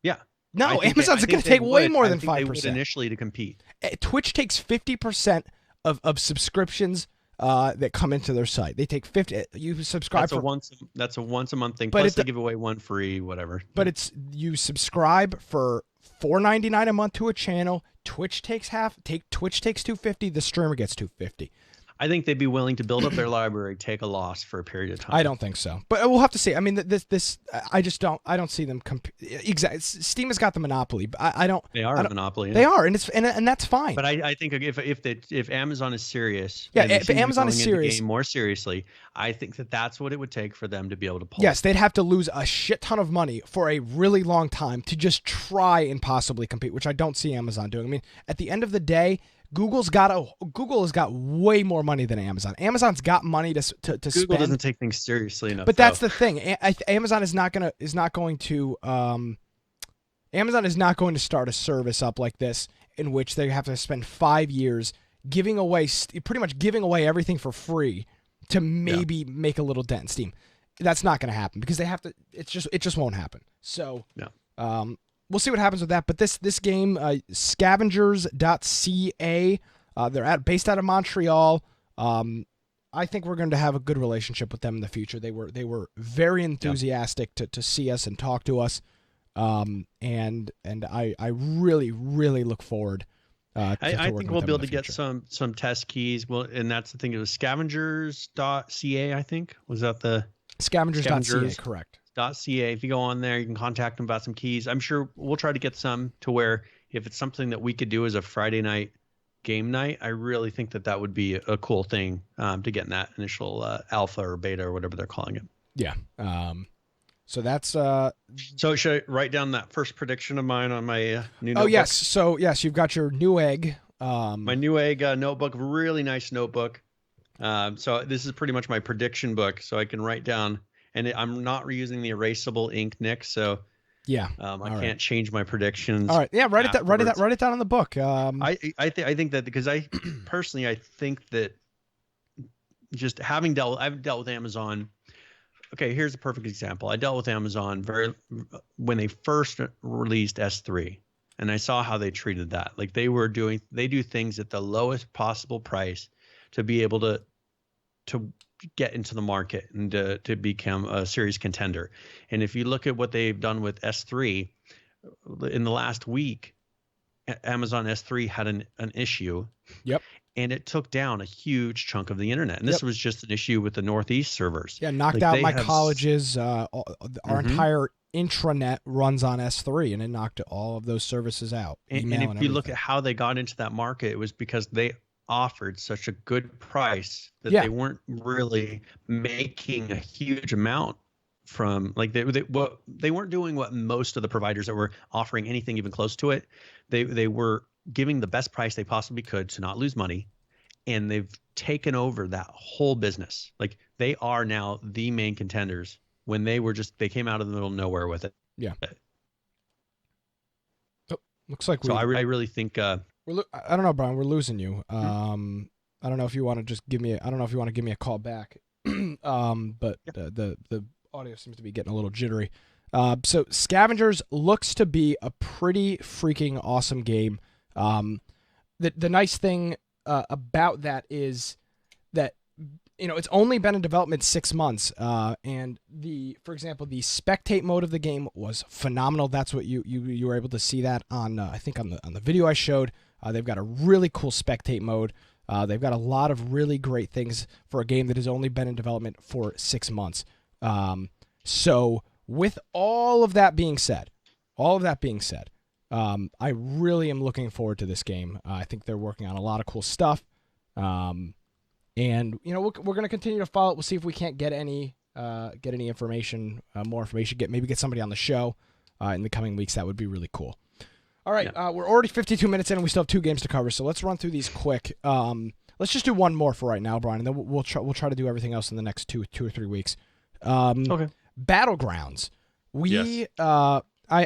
Yeah.
No, Amazon's going to take way more than 5%.
They would initially to compete.
Twitch takes 50% of subscriptions that come into their site. They take 50. You subscribe
that's a once a month thing. Plus they give away one free, whatever.
But you subscribe for $4.99 a month to a channel. Twitch takes Twitch takes $2.50. The streamer gets $2.50.
I think they'd be willing to build up their library, take a loss for a period of time.
I don't think so, but we'll have to see. I mean, I don't see them. Exactly, Steam has got the monopoly, but I don't.
They are a monopoly.
They are, and that's fine.
But I think if Amazon is serious,
if Amazon is serious,
the game more seriously, I think that's what it would take for them to be able to pull.
Yes, they'd have to lose a shit ton of money for a really long time to just try and possibly compete, which I don't see Amazon doing. I mean, at the end of the day, Google has got way more money than Amazon. Amazon's got money to spend.
Google doesn't take things seriously enough.
But that's the thing. Amazon is not going to start a service up like this in which they have to spend 5 years pretty much giving away everything for free to maybe make a little dent in Steam. That's not going to happen because they have to. It just won't happen. So we'll see what happens with that. But this game, scavengers.ca, they're based out of Montreal. I think we're going to have a good relationship with them in the future. They were very enthusiastic to see us and talk to us. And I really, really look forward
I think we'll be able to get some test keys. Well, and that's the thing. It was scavengers.ca, I think. Was that the
scavengers.ca? Correct.
.ca. If you go on there, you can contact them about some keys. I'm sure we'll try to get some to where if it's something that we could do as a Friday night game night, I really think that would be a cool thing to get in that initial alpha or beta or whatever they're calling it.
Yeah. So that's
So should I write down that first prediction of mine on my new notebook?
Oh yes. So yes, you've got your Newegg.
My Newegg notebook, really nice notebook. So this is pretty much my prediction book, so I can write down, and I'm not reusing the erasable ink, Nick. So
yeah,
I can't change my predictions.
All right, yeah, write it down in the book.
I think that because I personally I think that just I've dealt with Amazon. Okay, here's a perfect example. I dealt with Amazon when they first released S3, and I saw how they treated that. Like they do things at the lowest possible price to be able to get into the market and to become a serious contender. And if you look at what they've done with S3 in the last week, Amazon S3 had an issue.
Yep.
And it took down a huge chunk of the internet. And this was just an issue with the Northeast servers.
Yeah, knocked out my college's, our entire intranet runs on S3, and it knocked all of those services out.
And if you look at how they got into that market, it was because they offered such a good price that they weren't really making a huge amount from, like they weren't doing what most of the providers that were offering anything even close to it. They were giving the best price they possibly could to not lose money, and they've taken over that whole business. Like they are now the main contenders when they came out of the middle of nowhere with it.
Yeah. Oh, looks like
I really think
I don't know, Brian, we're losing you. I don't know if you want to just give me a call back. But the audio seems to be getting a little jittery. So Scavengers looks to be a pretty freaking awesome game. The nice thing about that is that it's only been in development 6 months, and for example the spectate mode of the game was phenomenal. That's what you were able to see that on I think on the video I showed. They've got a really cool spectate mode. They've got a lot of really great things for a game that has only been in development for 6 months. So with all of that being said, I really am looking forward to this game. I think they're working on a lot of cool stuff. And we're going to continue to follow it. We'll see if we can't get any information, more information, maybe get somebody on the show in the coming weeks. That would be really cool. All right, we're already 52 minutes in, and we still have 2 games to cover, so let's run through these quick. Let's just do one more for right now, Brian, and then we'll try to do everything else in the next 2 or 3 weeks.
Okay.
Battlegrounds. I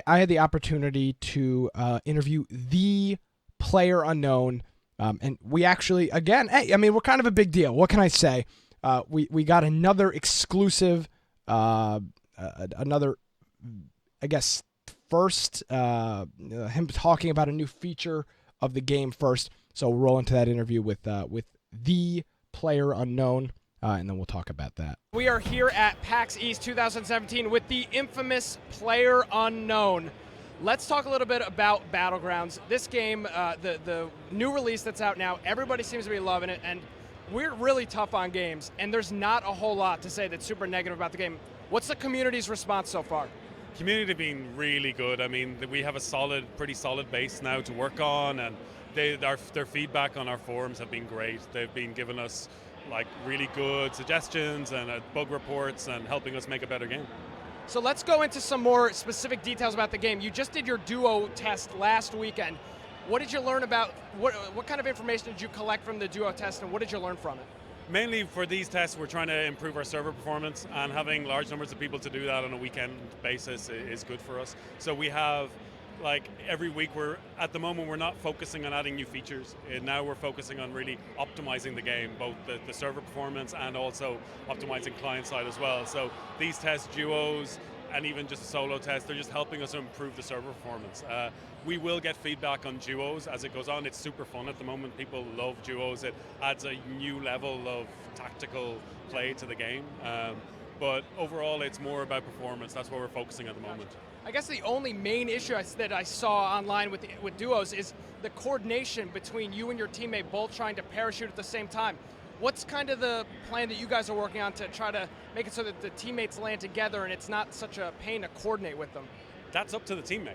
had the opportunity to interview the player unknown, and we actually, again, we're kind of a big deal. What can I say? We got another exclusive, another, I guess, first, him talking about a new feature of the game first. So we'll roll into that interview with the player unknown. And then we'll talk about that. We are here at PAX East 2017 with the infamous Player Unknown. Let's talk a little bit about Battlegrounds. This game, the new release that's out now, everybody seems to be loving it, and we're really tough on games, and there's not a whole lot to say that's super negative about the game. What's the community's response so far?
Community have been really good. I mean, we have a pretty solid base now to work on, and their feedback on our forums have been great. They've been giving us really good suggestions and bug reports and helping us make a better game.
So let's go into some more specific details about the game. You just did your duo test last weekend. What did you learn about, what kind of information did you collect from the duo test, and what did you learn from it?
Mainly for these tests, we're trying to improve our server performance, and having large numbers of people to do that on a weekend basis is good for us. So we have, every week, at the moment we're not focusing on adding new features. Now we're focusing on really optimizing the game, both the server performance and also optimizing client side as well. So these tests, duos, and even just a solo test, they're just helping us improve the server performance. We will get feedback on duos as it goes on. It's super fun at the moment. People love duos. It adds a new level of tactical play to the game. But overall, it's more about performance. That's what we're focusing at the moment.
I guess the only main issue that I saw online with duos is the coordination between you and your teammate both trying to parachute at the same time.
What's kind of the plan that you guys are working on to try to make it so that the teammates land together and it's not such a pain to coordinate with them?
That's up to the teammate.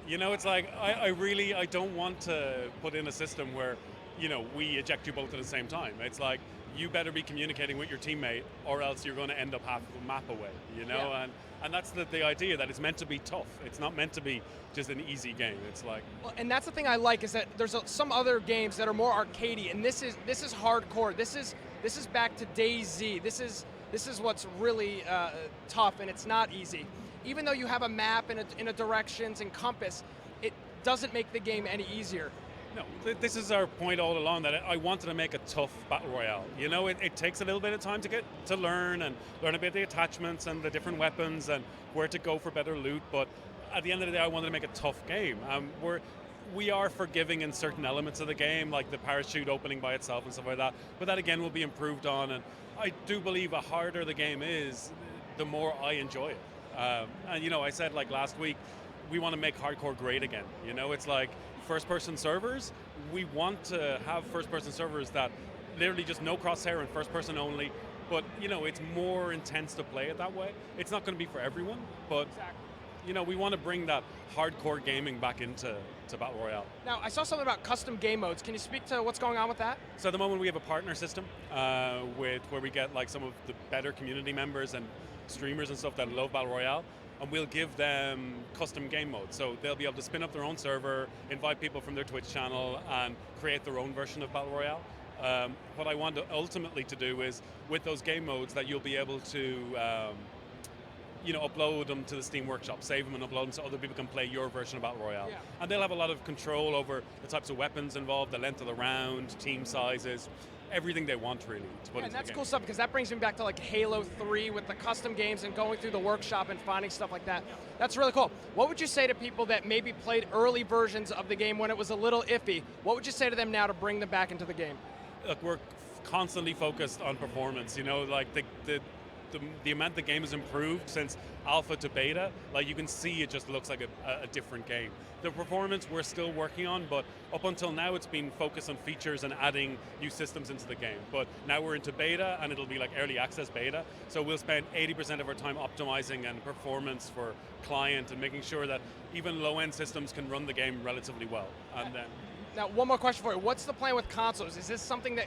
You know, it's like I don't want to put in a system where, you know, we eject you both at the same time. It's like you better be communicating with your teammate or else you're going to end up half the map away, you know?
Yeah.
And that's the idea, that it's meant to be tough. It's not meant to be just an easy game. It's like...
Well, and that's the thing I like, is that there's some other games that are more arcadey, and this is hardcore. This is back to DayZ. This is what's really tough, and it's not easy. Even though you have a map and a directions and compass, it doesn't make the game any easier.
No, this is our point all along, that I wanted to make a tough battle royale. You know, it takes a little bit of time to learn about the attachments and the different weapons and where to go for better loot. But at the end of the day, I wanted to make a tough game. We are forgiving in certain elements of the game, like the parachute opening by itself and stuff like that. But that again will be improved on. And I do believe the harder the game is, the more I enjoy it. And you know, I said like last week, we want to make hardcore great again. You know, it's like first-person servers. We want to have first-person servers that literally just no crosshair and first-person only. But you know, it's more intense to play it that way. It's not going to be for everyone, but you know, we want to bring that hardcore gaming back into Battle Royale.
Now, I saw something about custom game modes. Can you speak to what's going on with that?
So at the moment we have a partner system where we get like some of the better community members and streamers and stuff that love Battle Royale, and we'll give them custom game modes. So they'll be able to spin up their own server, invite people from their Twitch channel, and create their own version of Battle Royale. What I want ultimately to do is, with those game modes, that you'll be able to you know, upload them to the Steam Workshop, save them and upload them so other people can play your version of Battle Royale. Yeah. And they'll have a lot of control over the types of weapons involved, the length of the round, team sizes, everything they want really to put into the game.
And that's cool stuff, because that brings me back to like Halo 3 with the custom games and going through the workshop and finding stuff like that. That's really cool. What would you say to people that maybe played early versions of the game when it was a little iffy? What would you say to them now to bring them back into the game?
Look, we're constantly focused on performance, you know, like the amount the game has improved since alpha to beta, like you can see it just looks like a different game. The performance we're still working on, but up until now it's been focused on features and adding new systems into the game. But now we're into beta, and it'll be like early access beta, so we'll spend 80% of our time optimizing and performance for client and making sure that even low-end systems can run the game relatively well. And then
now, one more question for you. What's the plan with consoles? Is this something that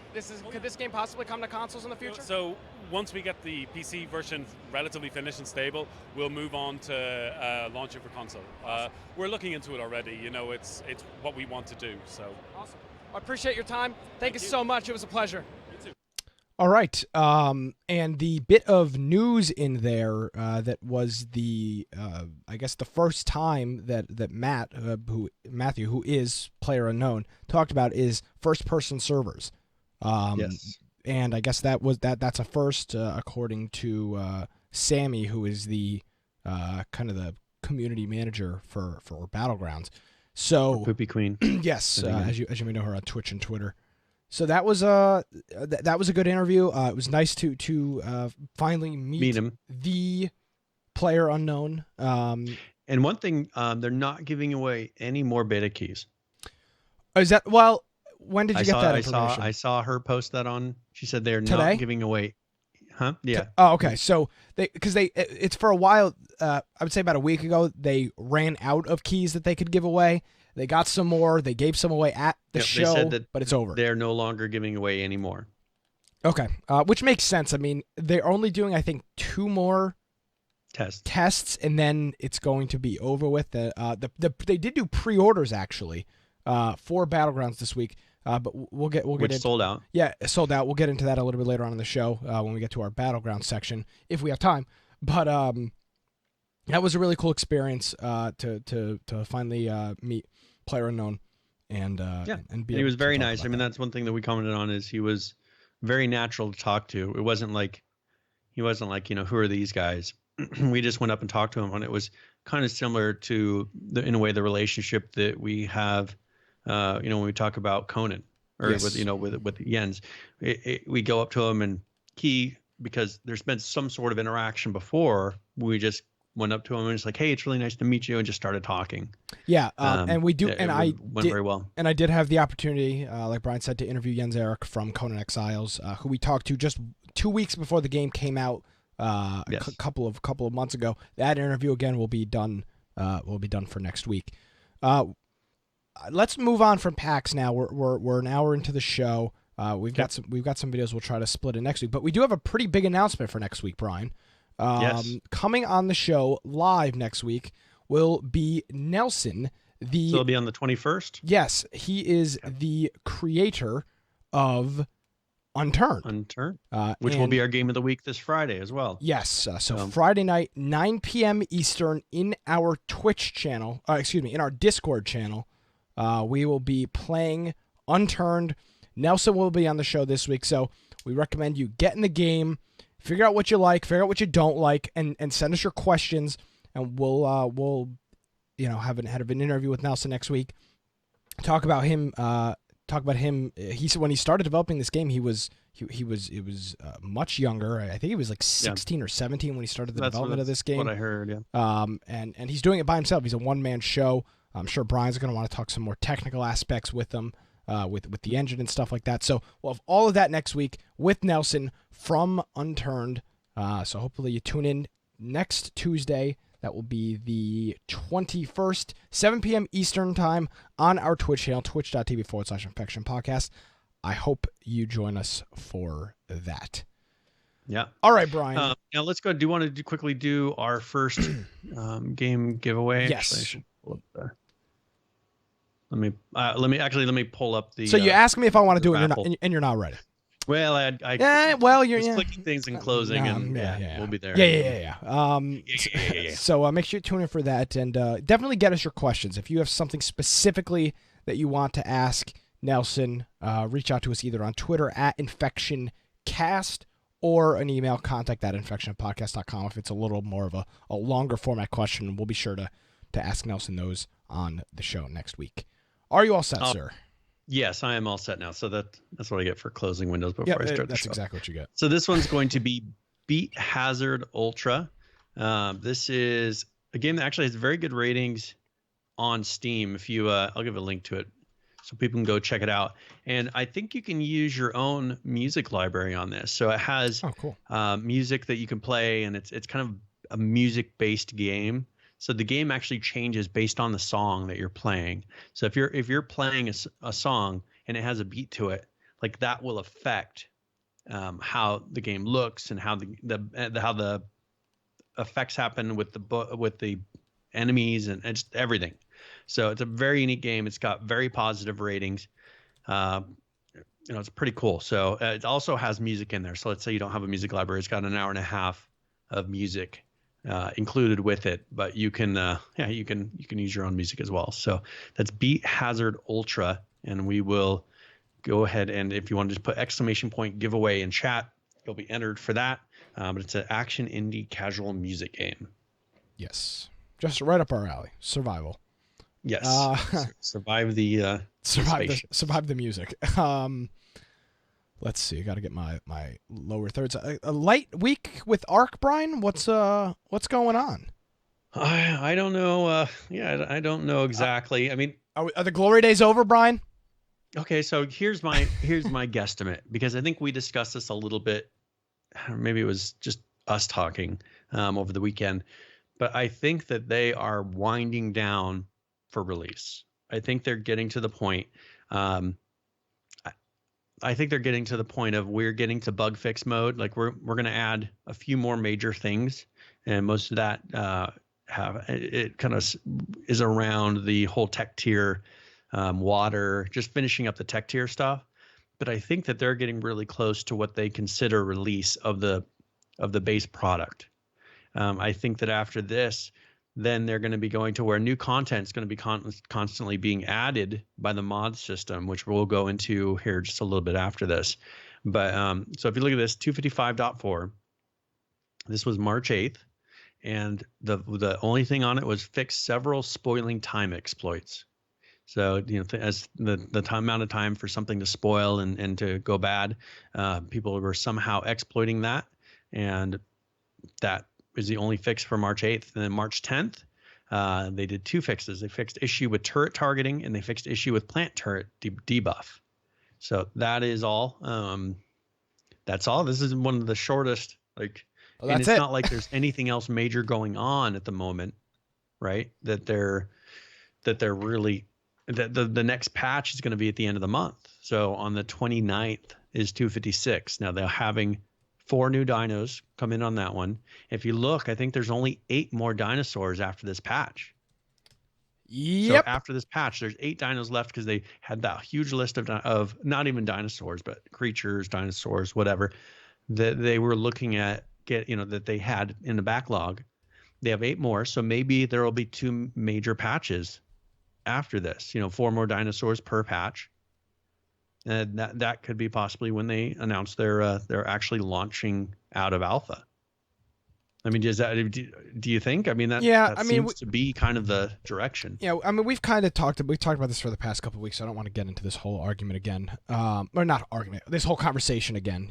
could this game possibly come to consoles in the future?
So once we get the PC version relatively finished and stable, we'll move on to launch it for console.
Awesome.
We're looking into it already. You know, it's what we want to do. So
awesome. I appreciate your time. Thank you so much. It was a pleasure.
You too.
All right, and the bit of news in there that was the, I guess the first time that Matthew, who is PlayerUnknown, talked about is first-person servers.
Yes.
And I guess that's a first, according to Sammy, who is the kind of the community manager for Battlegrounds. So
Poopy Queen.
yes, as you may know her on Twitch and Twitter. So that was a good interview. It was nice to finally meet
him,
the PlayerUnknown.
And one thing, they're not giving away any more beta keys.
Is that well? When did you get that information?
I saw her post that on. She said they're
Today?
not giving away. Huh? Yeah.
Oh, okay. So it's for a while. I would say about a week ago they ran out of keys that they could give away. They got some more. They gave some away at the show,
they said that
but it's over.
They're no longer giving away any more.
Okay, which makes sense. I mean, they're only doing, I think, 2 more tests, and then it's going to be over with. They did do pre-orders actually for Battlegrounds this week, but we'll get into,
sold out.
Yeah, sold out. We'll get into that a little bit later on in the show when we get to our Battlegrounds section if we have time. But that was a really cool experience to finally meet PlayerUnknown and
he was very nice. I mean, that's one thing that we commented on, is he was very natural to talk to. It wasn't like he wasn't like, you know, who are these guys? We just went up and talked to him, and it was kind of similar to in a way the relationship that we have you know, when we talk about Conan or
yes.
with Jens. We go up to him, and because there's been some sort of interaction before, we just went up to him and it's like, hey, it's really nice to meet you, and just started talking.
Yeah, and we do, and I
went very well.
And I did have the opportunity, like Brian said, to interview Jens Erik from Conan Exiles, who we talked to just 2 weeks before the game came out,
Yes.
a couple of months ago. That interview again will be done. Will be done for next week. Let's move on from PAX now. We're an hour into the show. We've got some videos we'll try to split in next week, but we do have a pretty big announcement for next week, Brian.
Yes.
Coming on the show live next week will be Nelson.
So it'll be on the 21st?
Yes, he is the creator of Unturned.
Which will be our game of the week this Friday as well.
Yes, so Friday night, 9 p.m. Eastern in our Twitch channel, in our Discord channel, we will be playing Unturned. Nelson will be on the show this week, so we recommend you get in the game, figure out what you like, figure out what you don't like, and send us your questions, and we'll have an interview with Nelson next week. Talk about him. He said when he started developing this game, he was much younger. I think he was like 16 or 17 when he started the development of this game.
What I heard, yeah.
And he's doing it by himself. He's a one-man show. I'm sure Brian's going to want to talk some more technical aspects with him, with the engine and stuff like that. So we'll have all of that next week with Nelson from Unturned. So hopefully you tune in next Tuesday. That will be the 21st, 7 p.m. Eastern time on our Twitch channel, twitch.tv/Infection Podcast. I hope you join us for that.
Yeah.
All right, Brian.
Now let's go. Do you want to quickly do our first game giveaway?
Yes.
Let me pull up the.
So you ask me if I want to do it, and you're not ready.
Well,
you're
clicking things and closing, we'll be there.
Yeah. So make sure you tune in for that, and definitely get us your questions. If you have something specifically that you want to ask Nelson, reach out to us either on Twitter @InfectionCast or an email, contact@infectionpodcast.com. If it's a little more of a longer format question, we'll be sure to ask Nelson those on the show next week. Are you all set, sir?
Yes, I am all set now. So that's what I get for closing windows before I start the show.
That's exactly what you get.
So this one's going to be Beat Hazard Ultra. This is a game that actually has very good ratings on Steam. If you, I'll give a link to it so people can go check it out. And I think you can use your own music library on this. So it has music that you can play, and it's kind of a music-based game. So the game actually changes based on the song that you're playing. So if you're playing a song and it has a beat to it, like that will affect how the game looks and how the effects happen with the enemies and just everything. So it's a very unique game. It's got very positive ratings. It's pretty cool. So it also has music in there. So let's say you don't have a music library. It's got an hour and a half of music included with it, but you can use your own music as well. So that's Beat Hazard Ultra, and we will go ahead and if you want to just put ! giveaway in chat, you'll be entered for that. But it's an action indie casual music game.
Yes, just right up our alley. Survival.
Yes. Survive the
survive the music. Let's see. I got to get my lower thirds. A light week with Ark, Brian. What's going on?
I don't know. I don't know exactly. I mean,
are the glory days over, Brian?
Okay, so here's my guesstimate, because I think we discussed this a little bit. Maybe it was just us talking over the weekend, but I think that they are winding down for release. I think they're getting to the point. I think they're getting to the point of we're getting to bug fix mode. Like we're going to add a few more major things, and most of that it kind of is around the whole tech tier, water, just finishing up the tech tier stuff. But I think that they're getting really close to what they consider release of the base product. I think that after this, then they're going to be going to where new content is going to be constantly being added by the mod system, which we'll go into here just a little bit after this. But so if you look at this 255.4, this was March 8th, and the only thing on it was fix several spoiling time exploits. So as the amount of time for something to spoil and to go bad, people were somehow exploiting that, and that is the only fix for March 8th. And then March 10th, They did 2 fixes. They fixed issue with turret targeting, and they fixed issue with plant turret debuff. So that is all. That's all. This is one of the shortest. And it's not like there's anything else major going on at the moment, right? That they're really the next patch is going to be at the end of the month. So on the 29th is 256. Now they're having 4 new dinos come in on that one. If you look, I think there's only 8 more dinosaurs after this patch.
Yep.
So after this patch, there's 8 dinos left because they had that huge list of not even dinosaurs, but creatures, dinosaurs, whatever, that they were looking at that they had in the backlog. They have 8 more. So maybe there will be 2 major patches after this, 4 more dinosaurs per patch. And that could be possibly when they announce they're actually launching out of alpha. I mean, do you think? I mean, that seems to be kind of the direction.
Yeah, I mean, we've talked about this for the past couple of weeks. So I don't want to get into this whole argument again, or not argument, this whole conversation again.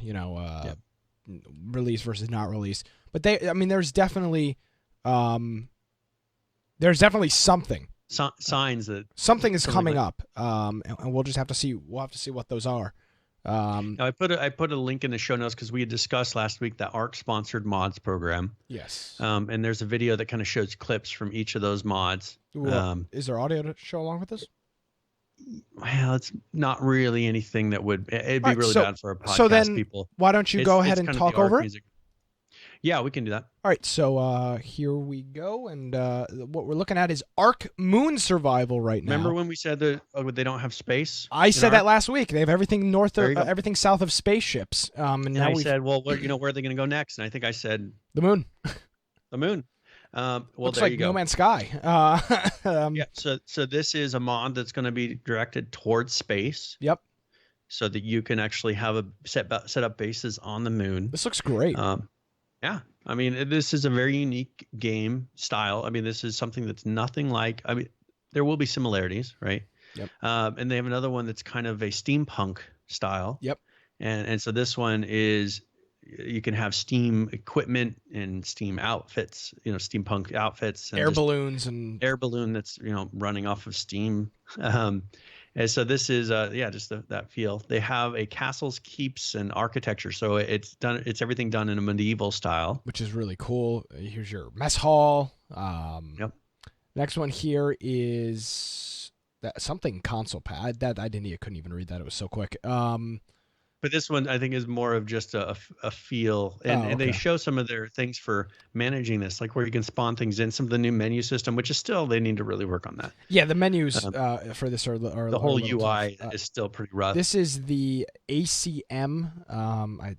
Release versus not release. But there's definitely something.
Signs that
something is coming up, and we'll just have to see. We'll have to see what those are.
I put a link in the show notes because we had discussed last week the ARC sponsored mods program.
Yes.
And there's a video that kind of shows clips from each of those mods.
Is there audio to show along with this?
Well, it's not really anything that it'd be really bad for our podcast
so then,
people.
Why don't you go ahead and talk over it?
Yeah, we can do that.
All right, so here we go, and what we're looking at is Arc Moon Survival right now.
Remember when we said that they don't have space?
I said that last week. They have everything everything south of spaceships. And now
I said, well, where are they going to go next? And I think I said
the moon.
The moon.
Looks
there
like
you go.
No Man's Sky.
Yeah. So this is a mod that's going to be directed towards space.
Yep.
So that you can actually have set up bases on the moon.
This looks great.
Yeah, I mean, this is a very unique game style. I mean, this is something that's nothing like. I mean, there will be similarities, right?
Yep.
And they have another one that's kind of a steampunk style.
Yep.
And so this one is you can have steam equipment and steam outfits, steampunk outfits, and
air balloons and
air balloon that's running off of steam. And so this is just that feel. They have a castles, keeps, and architecture. So it's everything done in a medieval style,
which is really cool. Here's your mess hall.
Yep.
Next one here is something console pad. I couldn't even read that. It was so quick.
But this one, I think, is more of just a feel. And they show some of their things for managing this, like where you can spawn things in, some of the new menu system, which is still, they need to really work on that.
Yeah, the menus for this are
the whole UI is still pretty rough.
This is the ACM,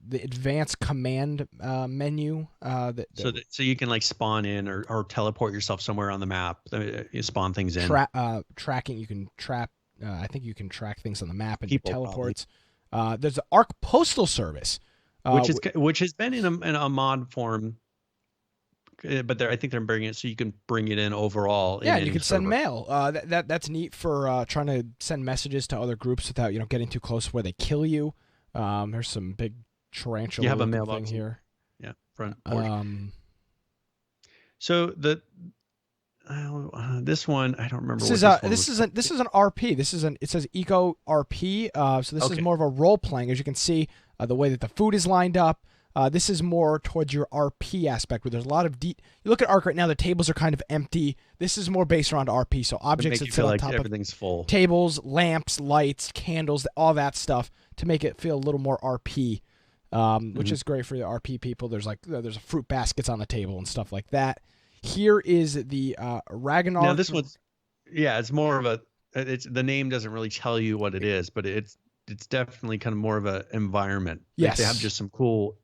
the advanced command menu.
So you can like spawn in or teleport yourself somewhere on the map. You spawn things in.
Tracking, you can trap. I think you can track things on the map and
People
teleports. There's the ARC Postal Service,
which has been in a mod form, but I think they're bringing it so you can bring it in overall.
Yeah, you can send mail. That's neat for trying to send messages to other groups without getting too close where they kill you. There's some big tarantula.
You have a mailbox
thing here.
Yeah, front porch. So this one I don't remember.
This is an RP. It says Eco RP. So this is more of a role playing. As you can see, the way that the food is lined up. This is more towards your RP aspect, where there's a lot of you look at Arc right now. The tables are kind of empty. This is more based around RP. So objects that sit on top
everything's full.
Tables, lamps, lights, candles, all that stuff to make it feel a little more RP. Which is great for the RP people. There's a fruit baskets on the table and stuff like that. Here is the Ragnar.
Now this one's, it's more of the name doesn't really tell you what it is, but it's definitely kind of more of an environment.
Yes.
They have just some cool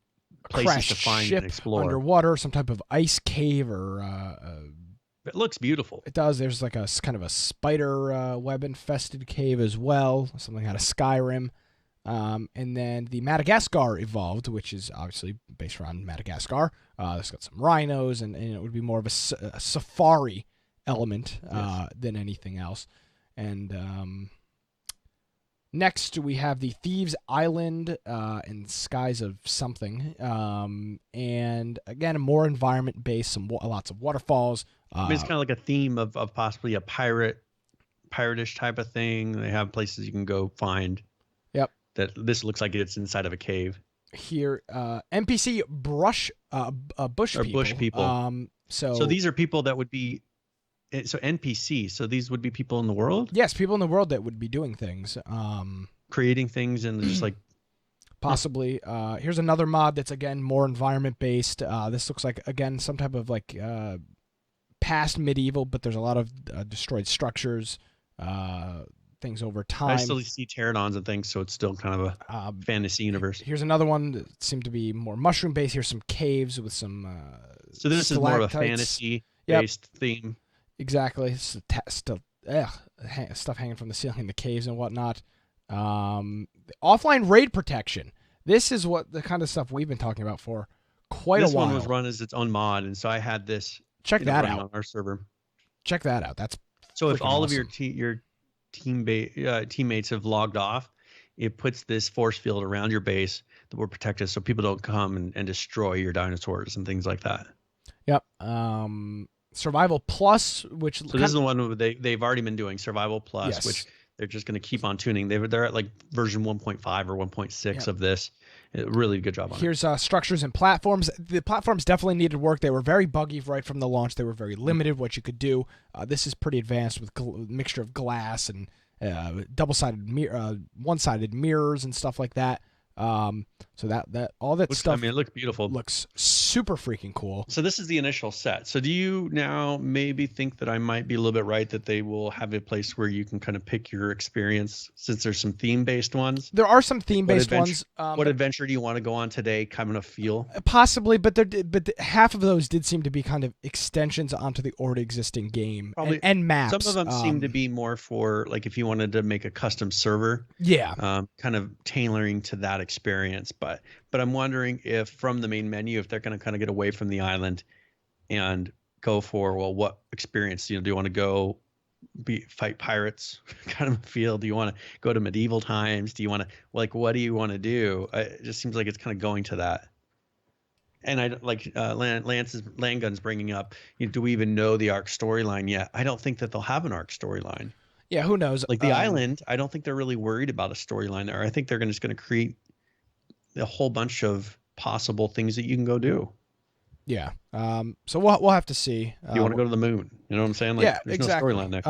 places to find and explore.
Underwater, some type of ice cave or.
It looks beautiful.
It does. There's like a kind of a spider web infested cave as well, something out of Skyrim. And then the Madagascar Evolved, which is obviously based around Madagascar. It's got some rhinos, and it would be more of a safari element than anything else. And next we have the Thieves Island and Skies of Something. And again, more environment-based, lots of waterfalls,
I mean, it's kind of like a theme of possibly a piratish type of thing. They have places you can go find.
Yep.
That this looks like it's inside of a cave.
Here, NPC bush people.
So these are people that would be, so NPC. So these would be people in the world.
Yes, people in the world that would be doing things,
creating things, and just like
possibly. Here's another mod that's again more environment based. This looks like again some type of like past medieval, but there's a lot of destroyed structures. Things over time.
I still see pterodons and things, so it's still kind of a fantasy universe.
Here's another one that seemed to be more mushroom based. Here's some caves with some.
So this is more of a fantasy based theme.
Exactly. Stuff hanging from the ceiling in the caves and whatnot. Offline raid protection. This is what the kind of stuff we've been talking about for quite a while.
This one was run as its own mod, and so I had this.
Check that out
on our server.
Check that out. That's
so if all
awesome.
of your teammates have logged off, it puts this force field around your base that will protect us, so people don't come and destroy your dinosaurs and things like that.
Yep. Survival Plus, which
so this is the one where they've already been doing Survival Plus,
yes.
which they're just going to keep on tuning. They're at like version 1.5 or 1.6 of this. Really good job on
Here's structures and platforms. The platforms definitely needed work. They were very buggy right from the launch. They were very limited what you could do. This is pretty advanced with mixture of glass and double-sided one-sided mirrors and stuff like that. So that all that stuff.
I mean, it looks beautiful.
Looks super freaking cool.
So this is the initial set. So do you now maybe think that I might be a little bit right that they will have a place where you can kind of pick your experience, since there's some theme-based ones?
There are some theme-based ones.
What adventure do you want to go on today? Kind of feel
possibly, but half of those did seem to be kind of extensions onto the already existing game and maps.
Some of them seem to be more for like if you wanted to make a custom server.
Yeah.
Kind of tailoring to that experience, but I'm wondering if from the main menu, if they're going to kind of get away from the island and go for, well, what experience do you want to go fight pirates kind of feel? Do you want to go to medieval times? Do you want to what do you want to do? It just seems like it's kind of going to that. And I like Lance's Landgun's bringing up, do we even know the arc storyline yet? I don't think that they'll have an arc storyline.
Yeah, who knows?
Like the island, I don't think they're really worried about a storyline there. I think they're just going to create a whole bunch of possible things that you can go do.
Yeah. So we'll have to see.
You want to go to the moon? You know what I'm saying? Like,
yeah,
there's
exactly.
No storyline there.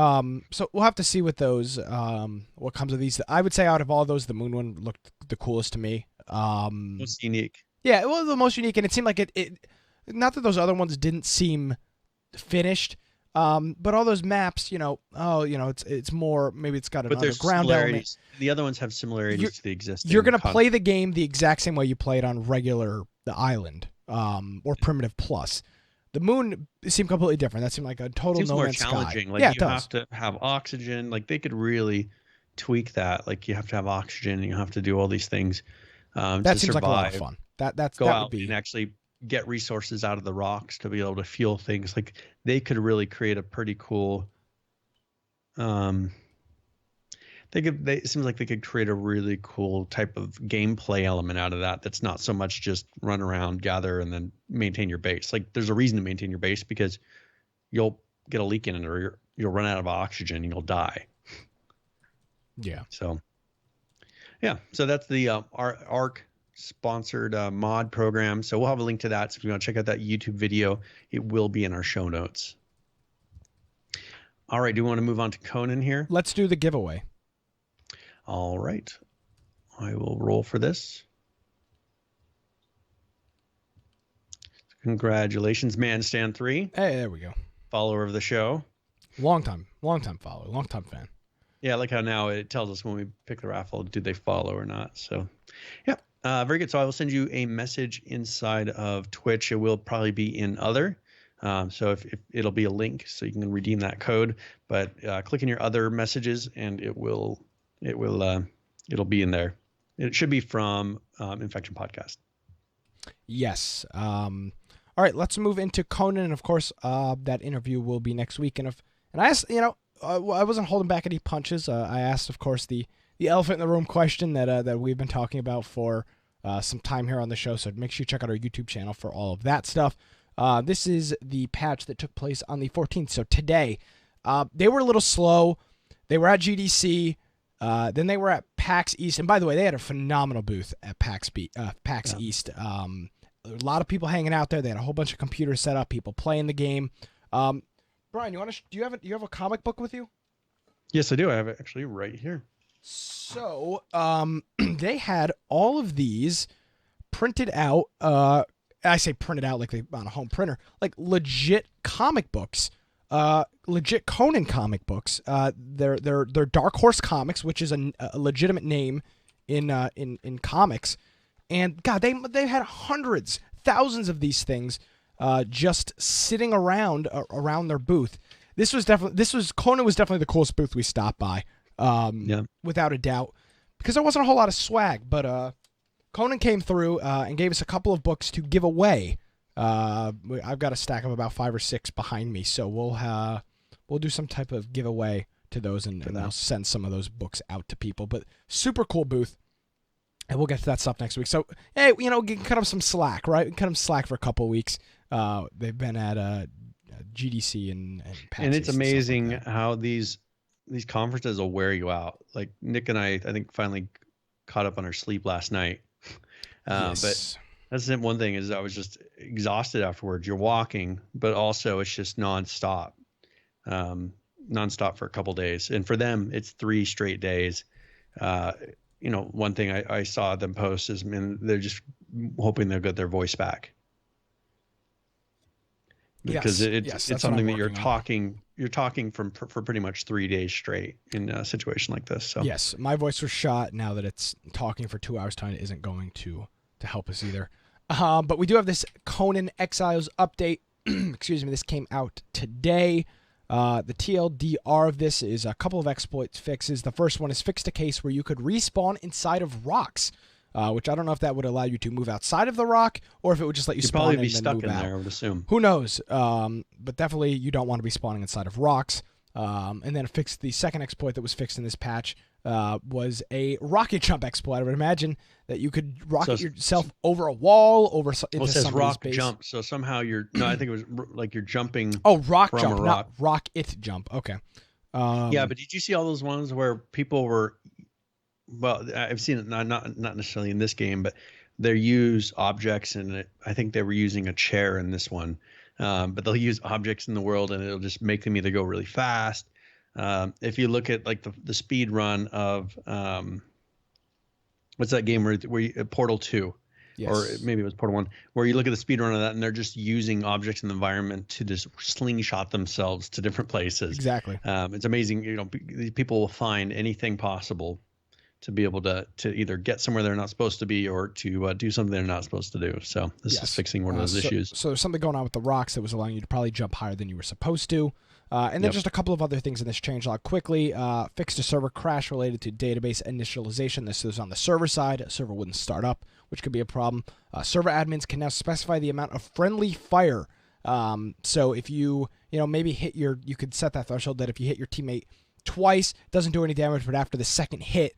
So we'll have to see with those. What comes of these? I would say out of all those, the moon one looked the coolest to me.
Most unique.
Yeah, it was the most unique, and it seemed like it. Not that those other ones didn't seem finished. But all those maps, it's more, maybe it's got an underground element.
The other ones have similarities to the existing.
You're going to play the game the exact same way you play it on the island, or Primitive Plus. The moon seemed completely different. That seemed like a total No Man's Sky.
Seems more challenging. Like you have to have oxygen. Like they could really tweak that. Like you have to have oxygen. You have to do all these things
that seems
survive.
like a lot of fun. That
would
be
and actually get resources out of the rocks to be able to fuel things. Like they could really create a pretty cool it seems like they could create a really cool type of gameplay element out of that. That's not so much just run around, gather, and then maintain your base. Like there's a reason to maintain your base, because you'll get a leak in it, or you'll run out of oxygen and you'll die.
Yeah.
So that's the ARC sponsored mod program. So we'll have a link to that. So if you want to check out that YouTube video, it will be in our show notes. All right. Do you want to move on to Conan here?
Let's do the giveaway.
All right. I will roll for this. Congratulations, ManStan3.
Hey, there we go.
Follower of the show.
Long time follower, long time fan.
Yeah, I like how now it tells us when we pick the raffle, do they follow or not? So, yeah. Very good. So I will send you a message inside of Twitch. It will probably be in other. So if it'll be a link so you can redeem that code, but click in your other messages and it'll be in there. It should be from Infection Podcast.
Yes. All right, let's move into Conan. And of course, that interview will be next week. And I asked, I wasn't holding back any punches. I asked, of course, the elephant in the room question that we've been talking about for some time here on the show. So make sure you check out our YouTube channel for all of that stuff. This is the patch that took place on the 14th. So today, they were a little slow. They were at GDC. Then they were at PAX East. And by the way, they had a phenomenal booth at PAX East. A lot of people hanging out there. They had a whole bunch of computers set up, people playing the game. Brian, do you have a comic book with you?
Yes, I do. I have it actually right here.
So, they had all of these printed out. I say printed out like they on a home printer, like legit comic books, legit Conan comic books. They're Dark Horse Comics, which is a legitimate name in comics. And God, they had hundreds, thousands of these things, just sitting around their booth. Conan was definitely the coolest booth we stopped by, without a doubt, because there wasn't a whole lot of swag. But Conan came through and gave us a couple of books to give away. I've got a stack of about 5 or 6 behind me, so we'll do some type of giveaway to those, and I'll send some of those books out to people. But super cool booth. And we'll get to that stuff next week. So, hey, you can cut them some slack, right? We can cut them slack for a couple of weeks. They've been at GDC and PAX
and it's
East
amazing
like
how these conferences will wear you out. Like Nick and I think finally caught up on our sleep last night.
Yes.
But that's the one thing is I was just exhausted afterwards. You're walking, but also it's just nonstop for a couple days. And for them, it's 3 straight days. One thing I saw them post is, they're just hoping they'll get their voice back. Because it's something that you're talking for pretty much 3 days straight in a situation like this. So
yes, my voice was shot. Now that it's talking for 2 hours time, it isn't going to help us either. But we do have this Conan Exiles update. Excuse me, this came out today. The TLDR of this is a couple of exploits fixes. The first one is fixed a case where you could respawn inside of rocks, which I don't know if that would allow you to move outside of the rock or if it would just let you spawn
probably
in
be
and then
stuck
move
in
out.
there, I would assume.
Who knows? But definitely you don't want to be spawning inside of rocks. And then the second exploit that was fixed in this patch was a rocket jump exploit. I would imagine that you could rocket yourself over a wall, into
it says
somebody's
rock
base.
jump, so somehow I think it was like you're jumping.
Oh, rock
from
jump,
a rock.
not rocket jump. Okay.
Yeah, but did you see all those ones where people were? Well, I've seen it not necessarily in this game, but they use objects, and I think they were using a chair in this one. But they'll use objects in the world, and it'll just make them either go really fast. If you look at like the speed run of what's that game where Portal 2,
Yes.
or maybe it was Portal 1, where you look at the speed run of that, and they're just using objects in the environment to just slingshot themselves to different places.
Exactly.
It's amazing. These people will find anything possible to be able to either get somewhere they're not supposed to be or to do something they're not supposed to do. So this is fixing one of those issues.
So there's something going on with the rocks that was allowing you to probably jump higher than you were supposed to. And then just a couple of other things in this changelog quickly. Fixed a server crash related to database initialization. This is on the server side. A server wouldn't start up, which could be a problem. Server admins can now specify the amount of friendly fire. So if you maybe you could set that threshold that if you hit your teammate twice, it doesn't do any damage, but after the second hit,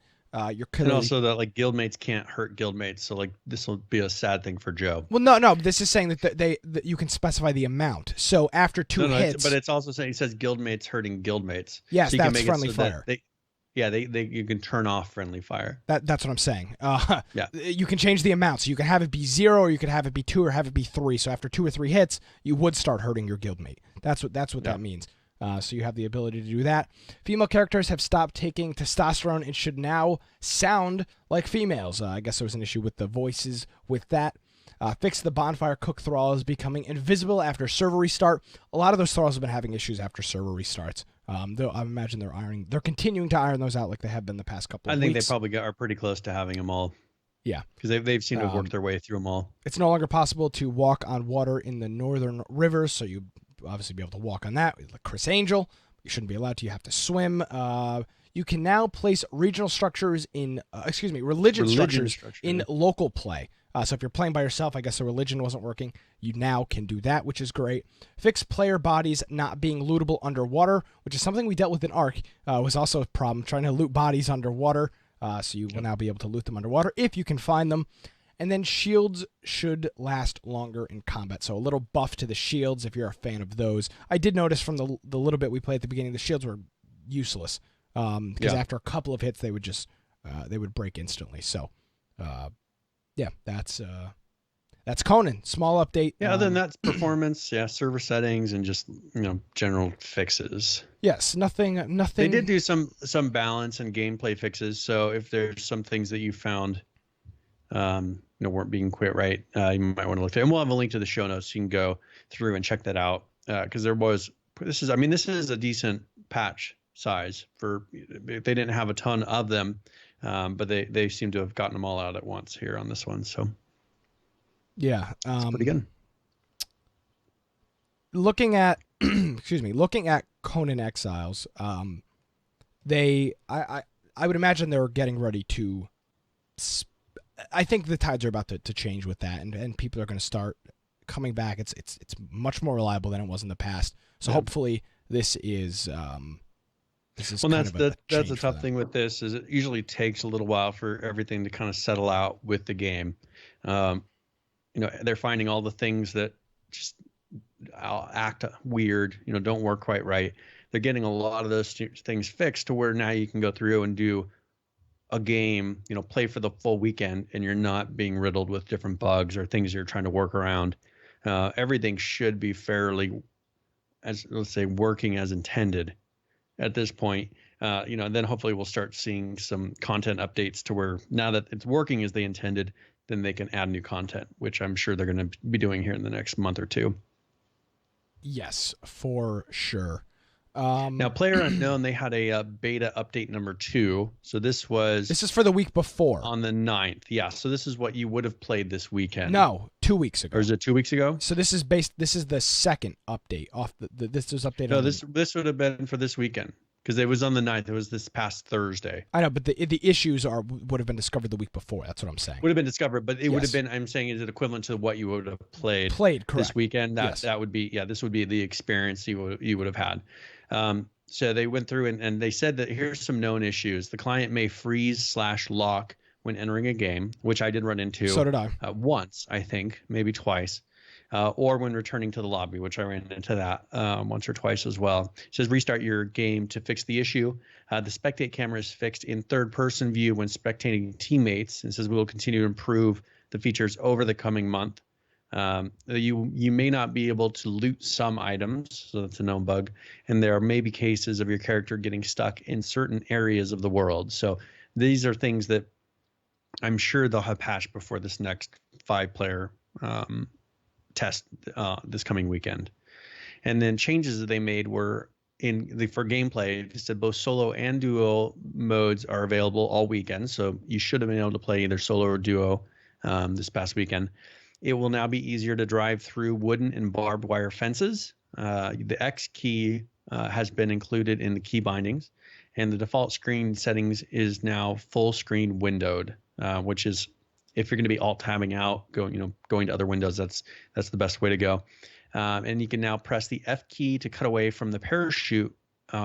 you're clearly...
And also that like guildmates can't hurt guildmates, so like this will be a sad thing for Joe.
Well, no, this is saying that you can specify the amount. So after two hits,
but it's also saying, it says guildmates hurting guildmates.
Yes,
so
that's friendly fire.
You can turn off friendly fire.
That's what I'm saying. You can change the amount, so you can have it be 0, or you could have it be 2, or have it be 3. So after 2 or 3 hits, you would start hurting your guildmate. That's what that means. So you have the ability to do that. Female characters have stopped taking testosterone and should now sound like females. I guess there was an issue with the voices with that. Fix the bonfire cook thralls becoming invisible after server restart. A lot of those thralls have been having issues after server restarts. Though I imagine they're continuing to iron those out like they have been the past couple of weeks.
I think they probably are pretty close to having them all.
Yeah.
Because they've seemed to have worked their way through them all.
It's no longer possible to walk on water in the northern rivers, so you obviously be able to walk on that. Like Chris Angel, you shouldn't be allowed to. You have to swim. You can now place regional structures in, religion structures in local play. So if you're playing by yourself, I guess the religion wasn't working. You now can do that, which is great. Fix player bodies not being lootable underwater, which is something we dealt with in Ark. Was also a problem trying to loot bodies underwater. So you will now be able to loot them underwater if you can find them. And then shields should last longer in combat. So a little buff to the shields if you're a fan of those. I did notice from the little bit we played at the beginning, the shields were useless because after a couple of hits, they would break instantly. So, that's Conan. Small update.
Yeah, other than that, performance, server settings, and just general fixes.
Yes, nothing.
They did do some balance and gameplay fixes. So if there's some things that you found, weren't being quite right, you might want to look there. And we'll have a link to the show notes. So you can go through and check that out because this is a decent patch size for. They didn't have a ton of them, but they seem to have gotten them all out at once here on this one. So.
Yeah,
it's pretty good.
Looking at Conan Exiles, I would imagine they're getting ready to. I think the tides are about to change with that, and people are going to start coming back. It's much more reliable than it was in the past. So hopefully this is. That's
the tough thing with this is it usually takes a little while for everything to kind of settle out with the game. They're finding all the things that just act weird, don't work quite right. They're getting a lot of those things fixed to where now you can go through and do a game, play for the full weekend, and you're not being riddled with different bugs or things you're trying to work around. Everything should be fairly, working as intended at this point. And then hopefully we'll start seeing some content updates to where now that it's working as they intended, then they can add new content, which I'm sure they're going to be doing here in the next month or two.
Yes, for sure.
Now, PlayerUnknown, they had a beta update number 2. So this
is for the week before.
On the 9th. Yeah, so this is what you would have played this weekend.
No, 2 weeks ago.
Or is it 2 weeks ago?
So this is the second update off this was updated.
No, this would have been for this weekend. Because it was on the 9th. It was this past Thursday.
I know, but the issues would have been discovered the week before. That's what I'm saying.
Would have been discovered, but it would have been. I'm saying, is it equivalent to what you would have played
correct.
This weekend?
Yes.
That would be. Yeah, this would be the experience you would have had. So they went through and they said that here's some known issues. The client may freeze/lock when entering a game, which I did run into.
So did I.
Once, I think, maybe twice. Or when returning to the lobby, which I ran into that once or twice as well. It says restart your game to fix the issue. The spectate camera is fixed in third-person view when spectating teammates. It says we will continue to improve the features over the coming month. You may not be able to loot some items, so that's a known bug. And there may be cases of your character getting stuck in certain areas of the world. So these are things that I'm sure they'll have patched before this next 5-player test this coming weekend. And then changes that they made were for gameplay. It said both solo and duo modes are available all weekend, so you should have been able to play either solo or duo this past weekend. It will now be easier to drive through wooden and barbed wire fences. The X key has been included in the key bindings, and the default screen settings is now full screen windowed, which is, if you're going to be alt-tabbing out, going to other windows, that's the best way to go. And you can now press the F key to cut away from the parachute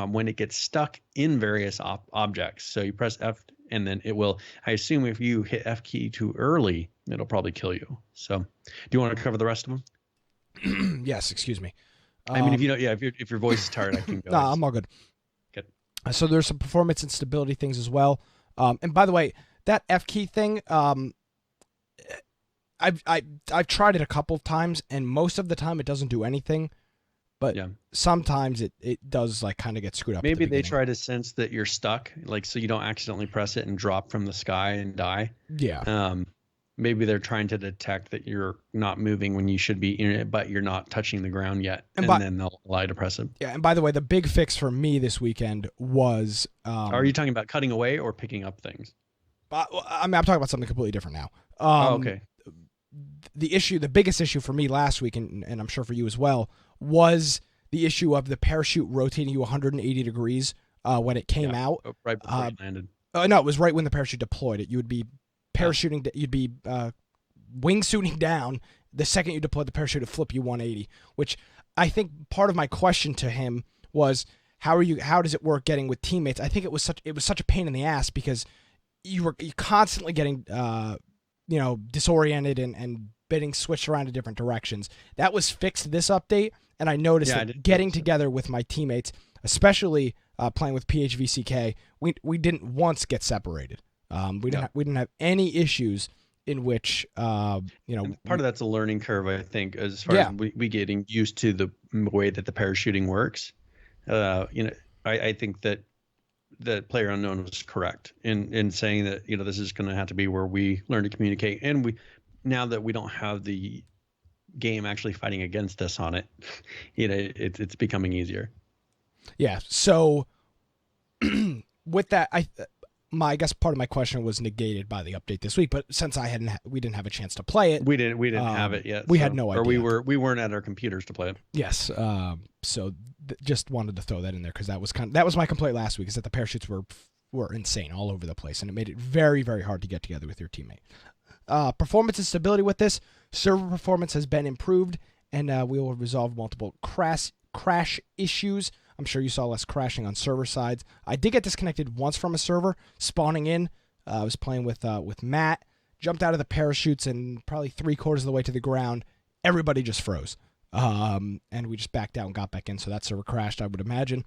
when it gets stuck in various objects. So you press F, and then it will. I assume if you hit F key too early, it'll probably kill you. So, do you want to cover the rest of
them? Yes. Excuse me.
I mean, if your voice is tired, I can go.
No, I'm all good.
Good.
So there's some performance and stability things as well. And by the way, that F key thing. I've tried it a couple of times, and most of the time it doesn't do anything, but sometimes it does kind of get screwed up.
Maybe they try to sense that you're stuck, so you don't accidentally press it and drop from the sky and die.
Yeah.
Maybe they're trying to detect that you're not moving when you should be in it, but you're not touching the ground yet, and then they'll allow you to press it.
Yeah, and by the way, the big fix for me this weekend was.
Are you talking about cutting away or picking up things?
I'm talking about something completely different now.
Okay.
The biggest issue for me last week, and I'm sure for you as well, was the issue of the parachute rotating you 180 degrees when it came out.
Right before it landed.
No, it was right when the parachute deployed it. You would be parachuting, you'd be wingsuiting down. The second you deployed the parachute, it flip you 180, which I think part of my question to him was, how does it work getting with teammates? I think it was such a pain in the ass because you constantly getting disoriented and bidding switched around to different directions. That was fixed this update, and I noticed that getting together with my teammates, especially playing with PHVCK, we didn't once get separated. We didn't have any issues in which
part of that's a learning curve, I think, as far as we getting used to the way that the parachuting works. I think that Player Unknown was correct in saying that this is going to have to be where we learn to communicate, and now that we don't have the game actually fighting against us on it, it's becoming easier.
Yeah. So with that, I guess part of my question was negated by the update this week, but since we didn't have a chance to play it,
we didn't have it yet.
We had no idea,
or we weren't at our computers to play it.
Yes. So just wanted to throw that in there because that was my complaint last week, is that the parachutes were insane all over the place, and it made it very, very hard to get together with your teammate. Performance and stability with this server performance has been improved, and we will resolve multiple crash issues. I'm sure you saw less crashing on server sides. I did get disconnected once from a server, spawning in. I was playing with Matt, jumped out of the parachutes, and probably 3/4 of the way to the ground, everybody just froze. And we just backed out and got back in, so that server crashed, I would imagine.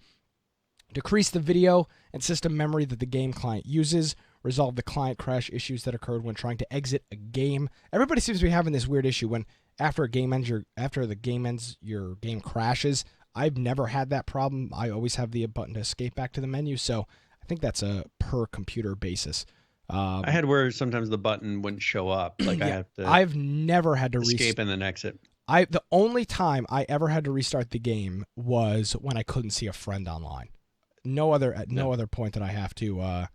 Decrease the video and system memory that the game client uses. Resolve the client crash issues that occurred when trying to exit a game. Everybody seems to be having this weird issue when after the game ends, your game crashes. I've never had that problem. I always have the button to escape back to the menu, so I think that's a per computer basis.
I had where sometimes the button wouldn't show up. Like
I've never had to
escape and then exit.
The only time I ever had to restart the game was when I couldn't see a friend online. No other point that I have to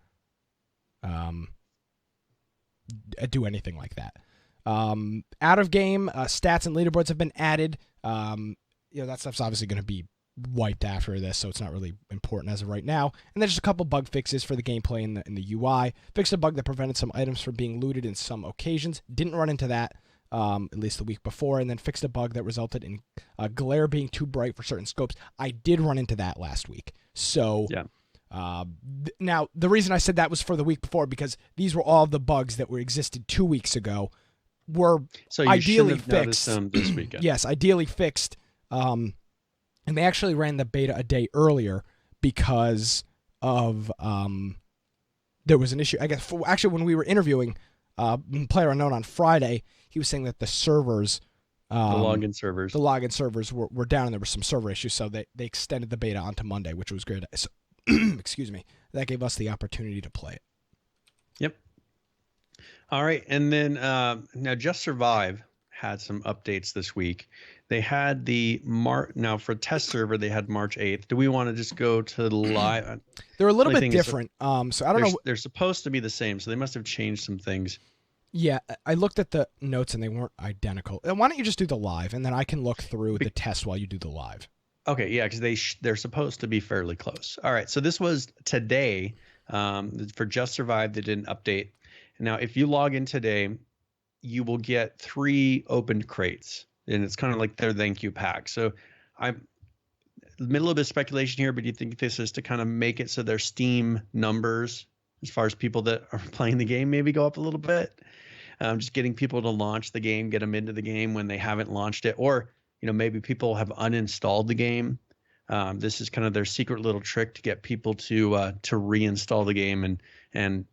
do anything like that. Out of game stats and leaderboards have been added. That stuff's obviously going to be wiped after this, so it's not really important as of right now. And then just a couple bug fixes for the gameplay in the UI. Fixed a bug that prevented some items from being looted in some occasions. Didn't run into that, at least the week before. And then fixed a bug that resulted in glare being too bright for certain scopes. I did run into that last week. So now the reason I said that was for the week before, because these were all the bugs that existed 2 weeks ago. Were ideally fixed
this weekend.
Yes, ideally fixed. And they actually ran the beta a day earlier because of there was an issue. I guess actually when we were interviewing Player Unknown on Friday, he was saying that the servers,
the login servers
were down, and there were some server issues, so they extended the beta onto Monday, which was great. So, excuse me, that gave us the opportunity to play it.
Yep. All right, and then now Just Survive had some updates this week. They had now for test server they had March 8th. Do we want to just go to the live?
They're a little bit different. So I don't know.
They're supposed to be the same, so they must have changed some things.
Yeah, I looked at the notes and they weren't identical. Why don't you just do the live, and then I can look through the test while you do the live.
Okay, yeah, because they're supposed to be fairly close. All right, so this was today for Just Survive. They did an update. Now, if you log in today, you will get 3 opened crates, and it's kind of like their thank you pack. So I'm a little bit of speculation here, but do you think this is to kind of make it so their Steam numbers, as far as people that are playing the game, maybe go up a little bit? Just getting people to launch the game, get them into the game when they haven't launched it, or maybe people have uninstalled the game. This is kind of their secret little trick to get people to reinstall the game and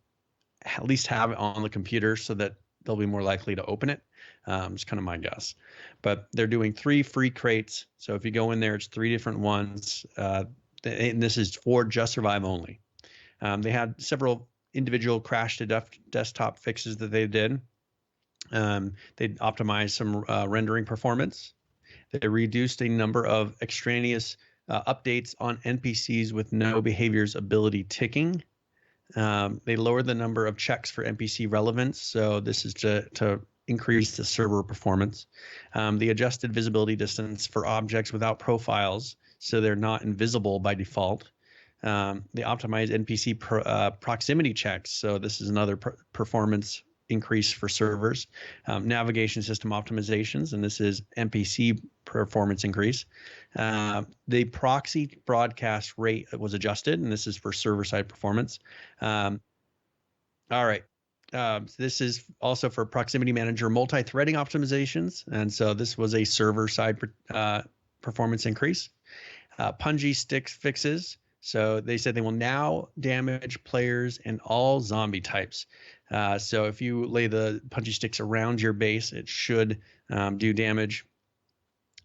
at least have it on the computer so that they'll be more likely to open it. It's kind of my guess. But they're doing 3 free crates. So if you go in there, it's 3 different ones. And this is for Just Survive only. They had several individual crash to desktop fixes that they did. They optimized some rendering performance. They reduced a number of extraneous updates on NPCs with no behaviors ability ticking. They lowered the number of checks for NPC relevance, so this is to increase the server performance. They adjusted visibility distance for objects without profiles, so they're not invisible by default. They optimized NPC proximity checks, so this is another performance increase for servers. Navigation system optimizations, and this is NPC performance increase. The proxy broadcast rate was adjusted, and this is for server-side performance. All right. this is also for proximity manager multi-threading optimizations. And so this was a server side performance increase. Punji stick fixes. So they said they will now damage players and all zombie types. So if you lay the punji sticks around your base, it should do damage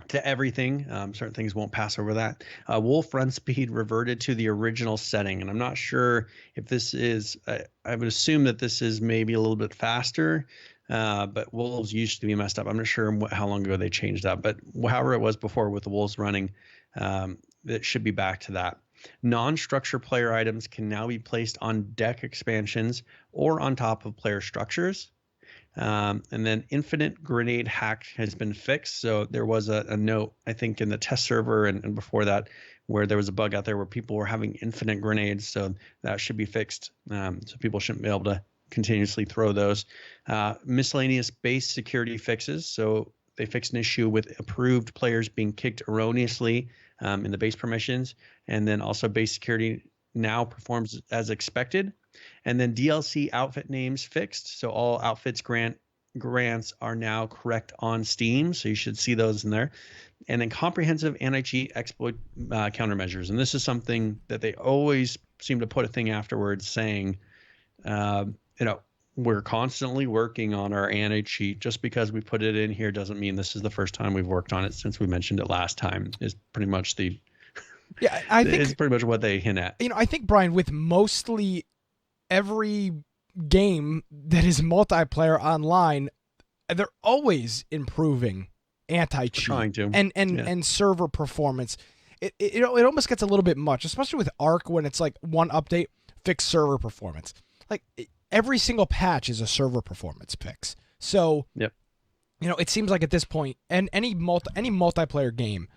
to everything. Certain things won't pass over that. Wolf run speed reverted to the original setting, and I'm not sure if this is. I would assume that this is maybe a little bit faster, but wolves used to be messed up. I'm not sure how long ago they changed that, but however it was before with the wolves running, it should be back to that. Non-structure player items can now be placed on deck expansions or on top of player structures. And then infinite grenade hack has been fixed. So there was a note, I think, in the test server and before that, where there was a bug out there where people were having infinite grenades. So that should be fixed. So people shouldn't be able to continuously throw those. Miscellaneous base security fixes. So they fixed an issue with approved players being kicked erroneously in the base permissions. And then also base security now performs as expected. And then DLC outfit names fixed. So all outfits grants are now correct on Steam. So you should see those in there. And then comprehensive anti-cheat exploit countermeasures. And this is something that they always seem to put a thing afterwards saying, we're constantly working on our anti-cheat. Just because we put it in here doesn't mean this is the first time we've worked on it since we mentioned it last time, is pretty much the...
Yeah, I think
it's pretty much what they hint at.
I think, Brian, with mostly every game that is multiplayer online, they're always improving anti-cheat
trying to.
and server performance. It almost gets a little bit much, especially with Arc when it's like one update, fix server performance. Like every single patch is a server performance fix. So,
yep.
It seems like at this point, and any multiplayer game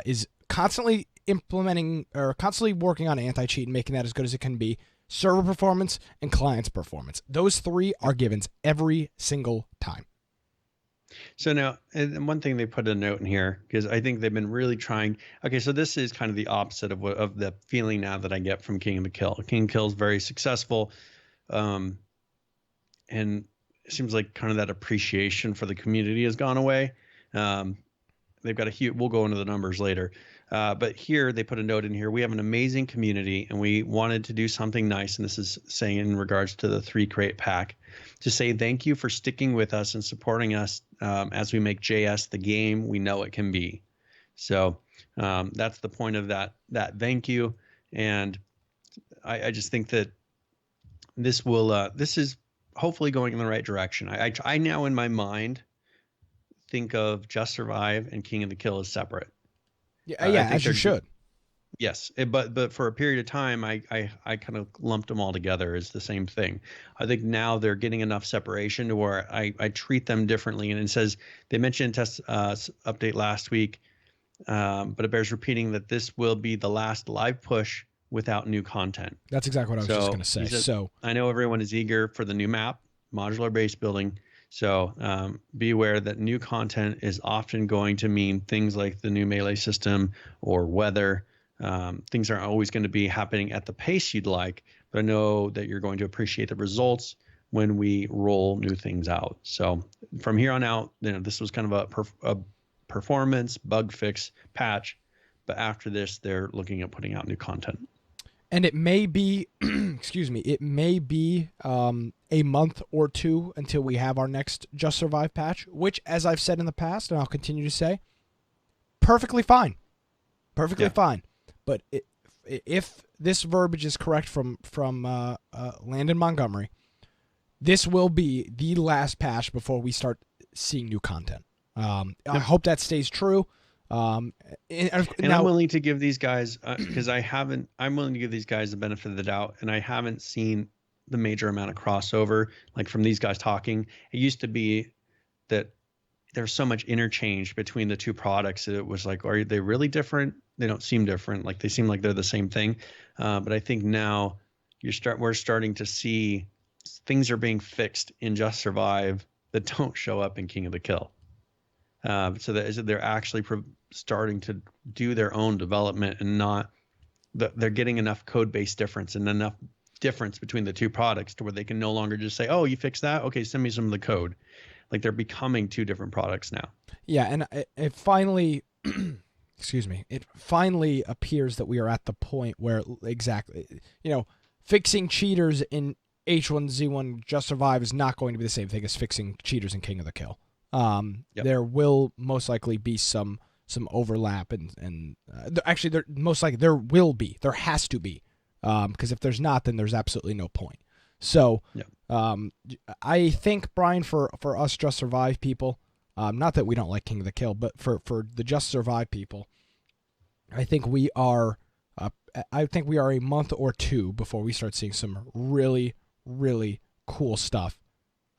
is constantly implementing or constantly working on anti-cheat and making that as good as it can be. Server performance and client's performance. Those three are givens every single time.
So now, and one thing they put a note in here, because I think they've been really trying. Okay, so this is kind of the opposite of the feeling now that I get from King of the Kill. King of the Kill is very successful, and it seems like kind of that appreciation for the community has gone away. They've got a huge. We'll go into the numbers later. But here they put a note in here. We have an amazing community and we wanted to do something nice. And this is saying in regards to the 3 crate pack, to say thank you for sticking with us and supporting us as we make JS the game we know it can be. So that's the point of that thank you. And I just think that this will this is hopefully going in the right direction. I now in my mind think of Just Survive and King of the Kill as separate.
Yeah, as you should.
Yes, but for a period of time, I kind of lumped them all together as the same thing. I think now they're getting enough separation to where I treat them differently. And it says they mentioned test update last week, but it bears repeating that this will be the last live push without new content.
That's exactly what I was just going to say. So
I know everyone is eager for the new map, modular base building. So be aware that new content is often going to mean things like the new melee system or weather. Things aren't always going to be happening at the pace you'd like, but I know that you're going to appreciate the results when we roll new things out. So from here on out, this was kind of a performance bug fix patch, but after this, they're looking at putting out new content.
And it may be, excuse me, it may be a month or two until we have our next Just Survive patch, which, as I've said in the past, and I'll continue to say, perfectly fine. Perfectly fine. But if this verbiage is correct from Landon Montgomery, this will be the last patch before we start seeing new content. I hope that stays true. And now,
I'm willing to give these guys because I'm willing to give these guys the benefit of the doubt, and I haven't seen the major amount of crossover like from these guys talking. It used to be that there's so much interchange between the two products. It was like, are they really different? They don't seem different. Like they seem like they're the same thing. But I think now we're starting to see things are being fixed in Just Survive that don't show up in King of the Kill. So that they're actually starting to do their own development and not they're getting enough code base difference and enough difference between the two products to where they can no longer just say, oh, you fixed that? Okay, send me some of the code. Like they're becoming two different products now.
Yeah, and it finally, excuse me, it finally appears that we are at the point where fixing cheaters in H1Z1 Just Survive is not going to be the same thing as fixing cheaters in King of the Kill. There will most likely be some overlap, and actually, there will be. There has to be. Because if there's not, then there's absolutely no point. So, I think, Brian, for us Just Survive people, not that we don't like King of the Kill, but for the Just Survive people, I think we are a month or two before we start seeing some really, really cool stuff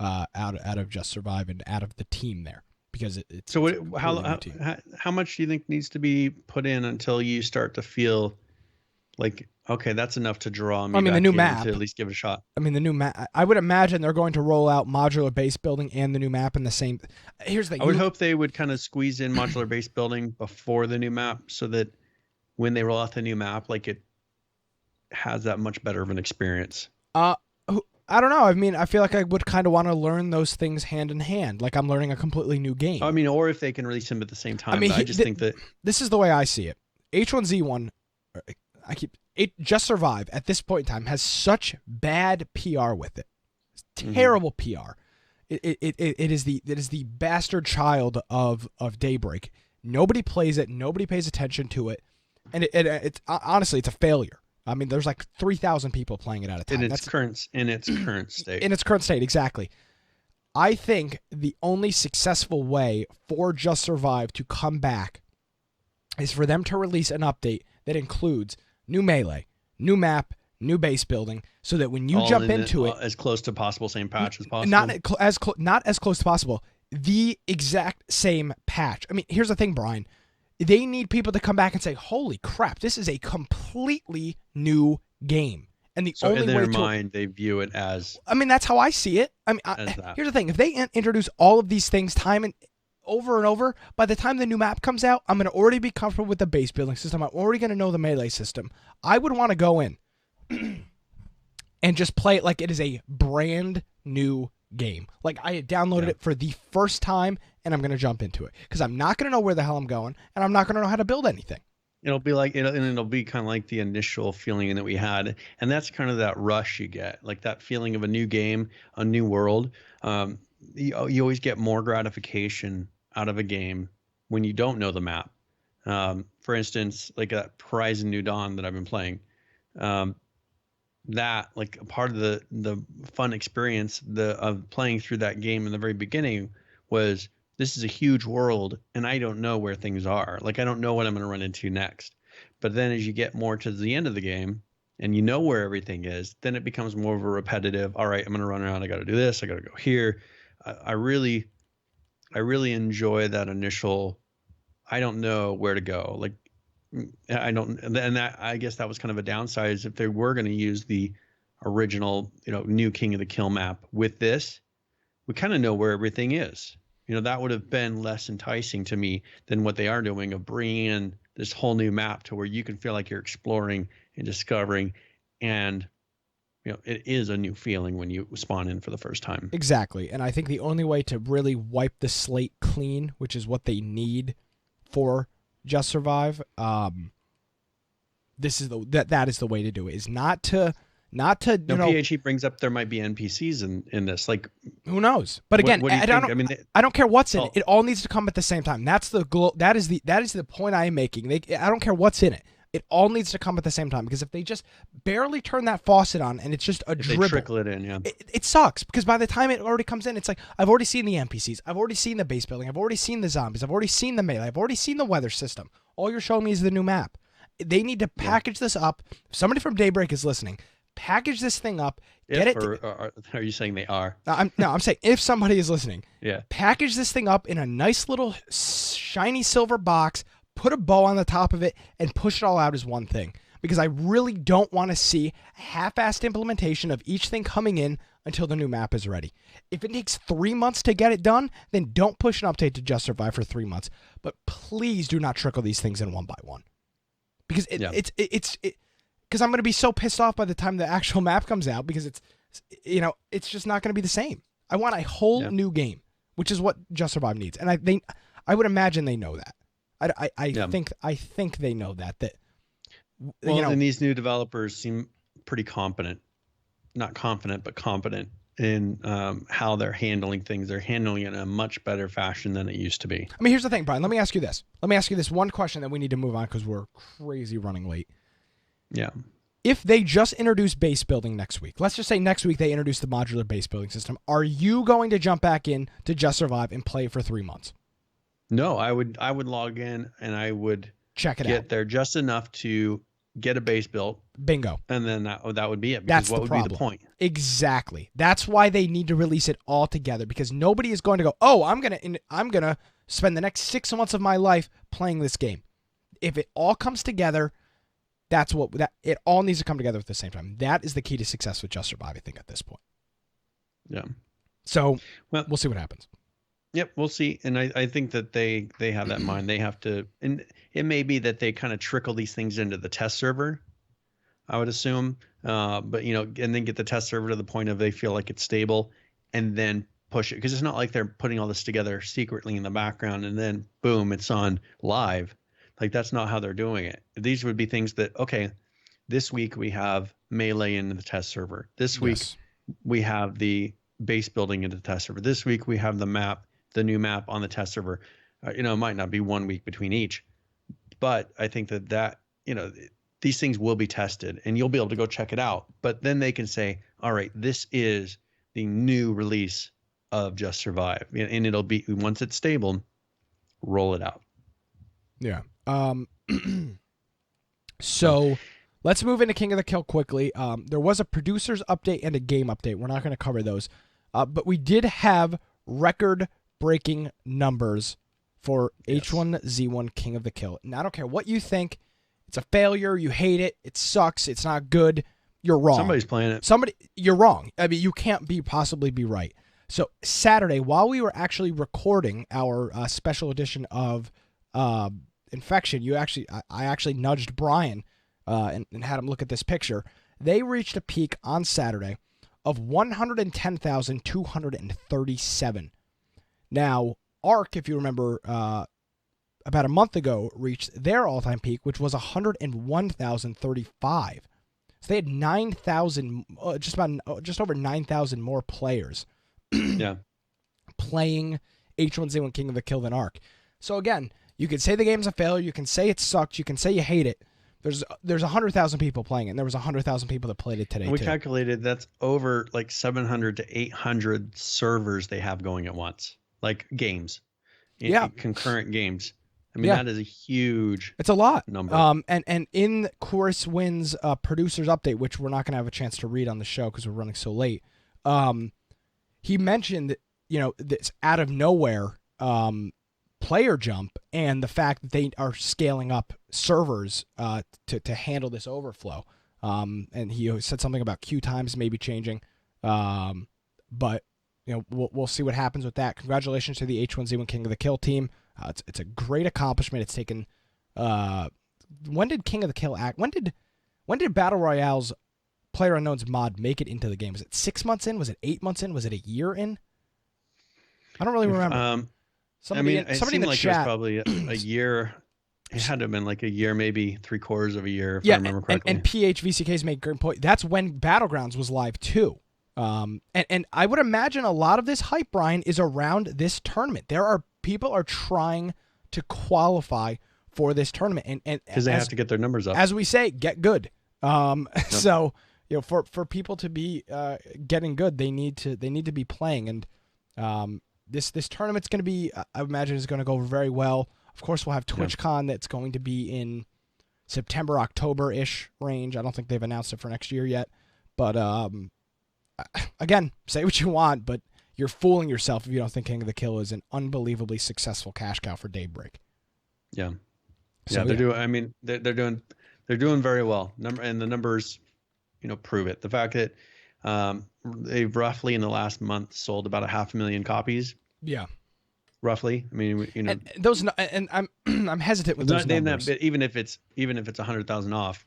out of Just Survive and out of the team there. Because it's
so. How much do you think needs to be put in until you start to feel like, okay, that's enough to draw me?
The new map,
to at least give it a shot.
the new map. I would imagine they're going to roll out modular base building and the new map in the same. Here's the thing.
I would hope they would kind of squeeze in modular base building before the new map, so that when they roll out the new map, like it has that much better of an experience.
I don't know. I feel like I would kind of want to learn those things hand in hand, like I'm learning a completely new game.
Or if they can release them at the same time. I just think that
this is the way I see it. H1Z1. Just Survive at this point in time has such bad PR with it. It's terrible PR. It is the bastard child of Daybreak. Nobody plays it. Nobody pays attention to it, and it's honestly it's a failure. There's like 3,000 people playing it at a time.
In its current state.
In its current state, exactly. I think the only successful way for Just Survive to come back is for them to release an update that includes new melee, new map, new base building, so that when you jump into it,
as close to possible same patch as possible.
Not as close to possible. The exact same patch. Here's the thing, Brian. They need people to come back and say, "Holy crap, this is a completely new game." And the only
in their
way
mind, they view it as.
That's how I see it. Here's the thing: if they introduce all of these things time and over, by the time the new map comes out, I'm going to already be comfortable with the base building system. I'm already going to know the melee system. I would want to go in and just play it like it is a brand new game. Like I had downloaded it for the first time, and I'm going to jump into it because I'm not going to know where the hell I'm going, and I'm not going to know how to build anything.
It'll be kind of like the initial feeling that we had, and that's kind of that rush you get, like that feeling of a new game, a new world. You always get more gratification out of a game when you don't know the map. For instance, like that Horizon New Dawn that I've been playing. That like a part of the fun experience of playing through that game in the very beginning was, this is a huge world and I don't know where things are. Like I don't know what I'm going to run into next. But then as you get more to the end of the game and you know where everything is, then it becomes more of a repetitive, all right, I'm going to run around, I got to do this, I got to go here. I really enjoy that initial, I don't know where to go. Like I guess that was kind of a downside, is if they were going to use the original, new King of the Kill map with this, we kind of know where everything is. That would have been less enticing to me than what they are doing of bringing in this whole new map to where you can feel like you're exploring and discovering, and it is a new feeling when you spawn in for the first time. Exactly.
And I think the only way to really wipe the slate clean, which is what they need for Just Survive, that is the way to do it, is not to
PHE brings up there might be NPCs in this, like
who knows, but again,
what do you think?
I don't care what's in it. It all needs to come at the same time. That is the point I am making. I don't care what's in it. It all needs to come at the same time, because if they just barely turn that faucet on and it's just a dribble,
they trickle it in,
it sucks, because by the time it already comes in, it's like, I've already seen the NPCs, I've already seen the base building, I've already seen the zombies, I've already seen the melee, I've already seen the weather system. All you're showing me is the new map. They need to package this up. If somebody from Daybreak is listening, package this thing up.
Are you saying they are?
I'm saying if somebody is listening,
yeah,
package this thing up in a nice little shiny silver box, put a bow on the top of it, and push it all out as one thing. Because I really don't want to see a half-assed implementation of each thing coming in until the new map is ready. If it takes 3 months to get it done, then don't push an update to Just Survive for 3 months. But please do not trickle these things in one by one, because because I'm going to be so pissed off by the time the actual map comes out because it's just not going to be the same. I want a whole new game, which is what Just Survive needs, and I would imagine they know that. I think they know that.
Well, and these new developers seem pretty competent, not confident, but competent in how they're handling things. They're handling it in a much better fashion than it used to be.
I mean, here's the thing, Brian. Let me ask you this. One question that we need to move on because we're crazy running late.
Yeah.
If they just introduce base building next week, let's just say next week they introduce the modular base building system, are you going to jump back in to Just Survive and play it for 3 months?
No, I would log in and I would
check it out.
Get there just enough to get a base built.
Bingo.
And then that would be it.
That's
what would
problem.
be the point?
Exactly. That's why they need to release it all together, because nobody is going to go, oh, I'm gonna spend the next 6 months of my life playing this game. If it all comes together, it all needs to come together at the same time. That is the key to success with Just Survive, I think, at this point.
Yeah.
So we'll see what happens.
Yep, we'll see. And I think that they have that in mind. They have to, and it may be that they kind of trickle these things into the test server, I would assume. But and then get the test server to the point of they feel like it's stable, and then push it, because it's not like they're putting all this together secretly in the background and then boom, it's on live. Like, that's not how they're doing it. These would be things that, okay, this week we have Melee in the test server. This week we have the base building into the test server. This week we have the new map on the test server. It might not be 1 week between each, but I think that these things will be tested and you'll be able to go check it out. But then they can say, all right, this is the new release of Just Survive, and it'll be, once it's stable, roll it out.
Yeah. So let's move into King of the Kill quickly. There was a producer's update and a game update. We're not going to cover those, but we did have record-breaking numbers for H1Z1 King of the Kill. And I don't care what you think. It's a failure. You hate it. It sucks. It's not good. You're wrong.
Somebody's playing it.
You're wrong. I mean, you can't possibly be right. So Saturday, while we were actually recording our special edition of Infection, I actually nudged Brian and had him look at this picture. They reached a peak on Saturday of 110,237. Now, Ark, if you remember, about a month ago, reached their all-time peak, which was 101,035. So they had 9,000, just over 9,000 more players.
Yeah.
Playing H1Z1 King of the Kill than Ark. So again, you can say the game's a failure, you can say it sucked, you can say you hate it. There's 100,000 people playing it, and there was 100,000 people that played it today.
We calculated that's over like 700 to 800 servers they have going at once, like games, concurrent games. I mean, that is a huge.
It's a lot
number.
And in Chorus Wins producer's update, which we're not going to have a chance to read on the show because we're running so late. He mentioned, this out of nowhere player jump and the fact that they are scaling up servers to handle this overflow. And he said something about queue times maybe changing. But we'll see what happens with that. Congratulations to the H1Z1 King of the Kill team. It's a great accomplishment. It's taken. When did King of the Kill act? When did Battle Royale's PlayerUnknown's mod make it into the game? Was it 6 months in? Was it 8 months in? Was it a year in? I don't really remember. Somebody in the
like
chat.
It was probably a year. It had to have been like a year, maybe 3/4 of a year, if I remember correctly.
And PHVCK's made a great point. That's when Battlegrounds was live too. And I would imagine a lot of this hype, Brian, is around this tournament. People are trying to qualify for this tournament, and
because they have to get their numbers up.
As we say, get good. So for people to be getting good, they need to be playing, and this tournament's going to be, I imagine, is going to go very well. Of course, we'll have TwitchCon that's going to be in September, October-ish range. I don't think they've announced it for next year yet, but again, say what you want, but you're fooling yourself if you don't think King of the Kill is an unbelievably successful cash cow for Daybreak.
Yeah, they're doing. I mean, they're doing very well. And the numbers, prove it. The fact that they've roughly in the last month sold about 500,000 copies.
Yeah,
roughly. I mean,
and those. And I'm hesitant with those numbers.
Even if it's 100,000 off,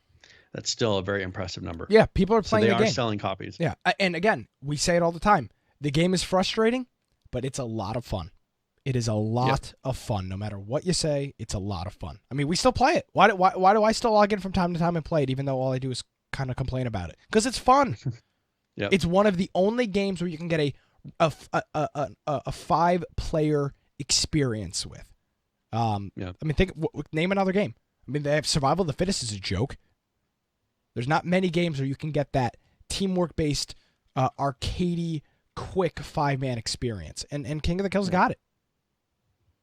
that's still a very impressive number.
Yeah, people are playing
so
the game.
They are selling copies.
Yeah, and again, we say it all the time. The game is frustrating, but it's a lot of fun. It is a lot of fun. No matter what you say, it's a lot of fun. I mean, we still play it. Why do I still log in from time to time and play it, even though all I do is kind of complain about it? Because it's fun.
Yep.
It's one of the only games where you can get a 5-player experience with. I mean, name another game. I mean, they have Survival of the Fittest is a joke. There's not many games where you can get that teamwork-based, arcadey, quick 5-man experience, and King of the Kill's got it.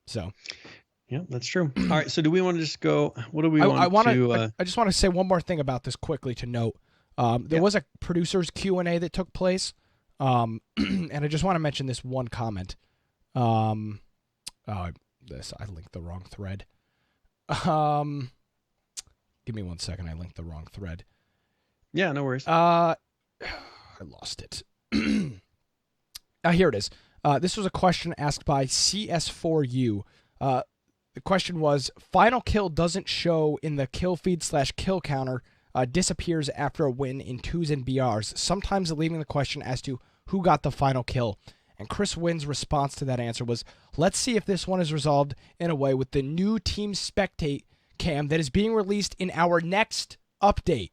So,
yeah, that's true. All right, so do we want to just go? What do we want to?
I just want to say one more thing about this quickly to note. There was a producers Q&A that took place, and I just want to mention this one comment. I linked the wrong thread. Give me 1 second. I linked the wrong thread.
Yeah, no worries.
I lost it. Here it is. This was a question asked by CS4U. The question was, final kill doesn't show in the kill feed / kill counter, disappears after a win in 2s and BRs, sometimes leaving the question as to who got the final kill. And Chris Wynn's response to that answer was, let's see if this one is resolved in a way with the new Team Spectate cam that is being released in our next update.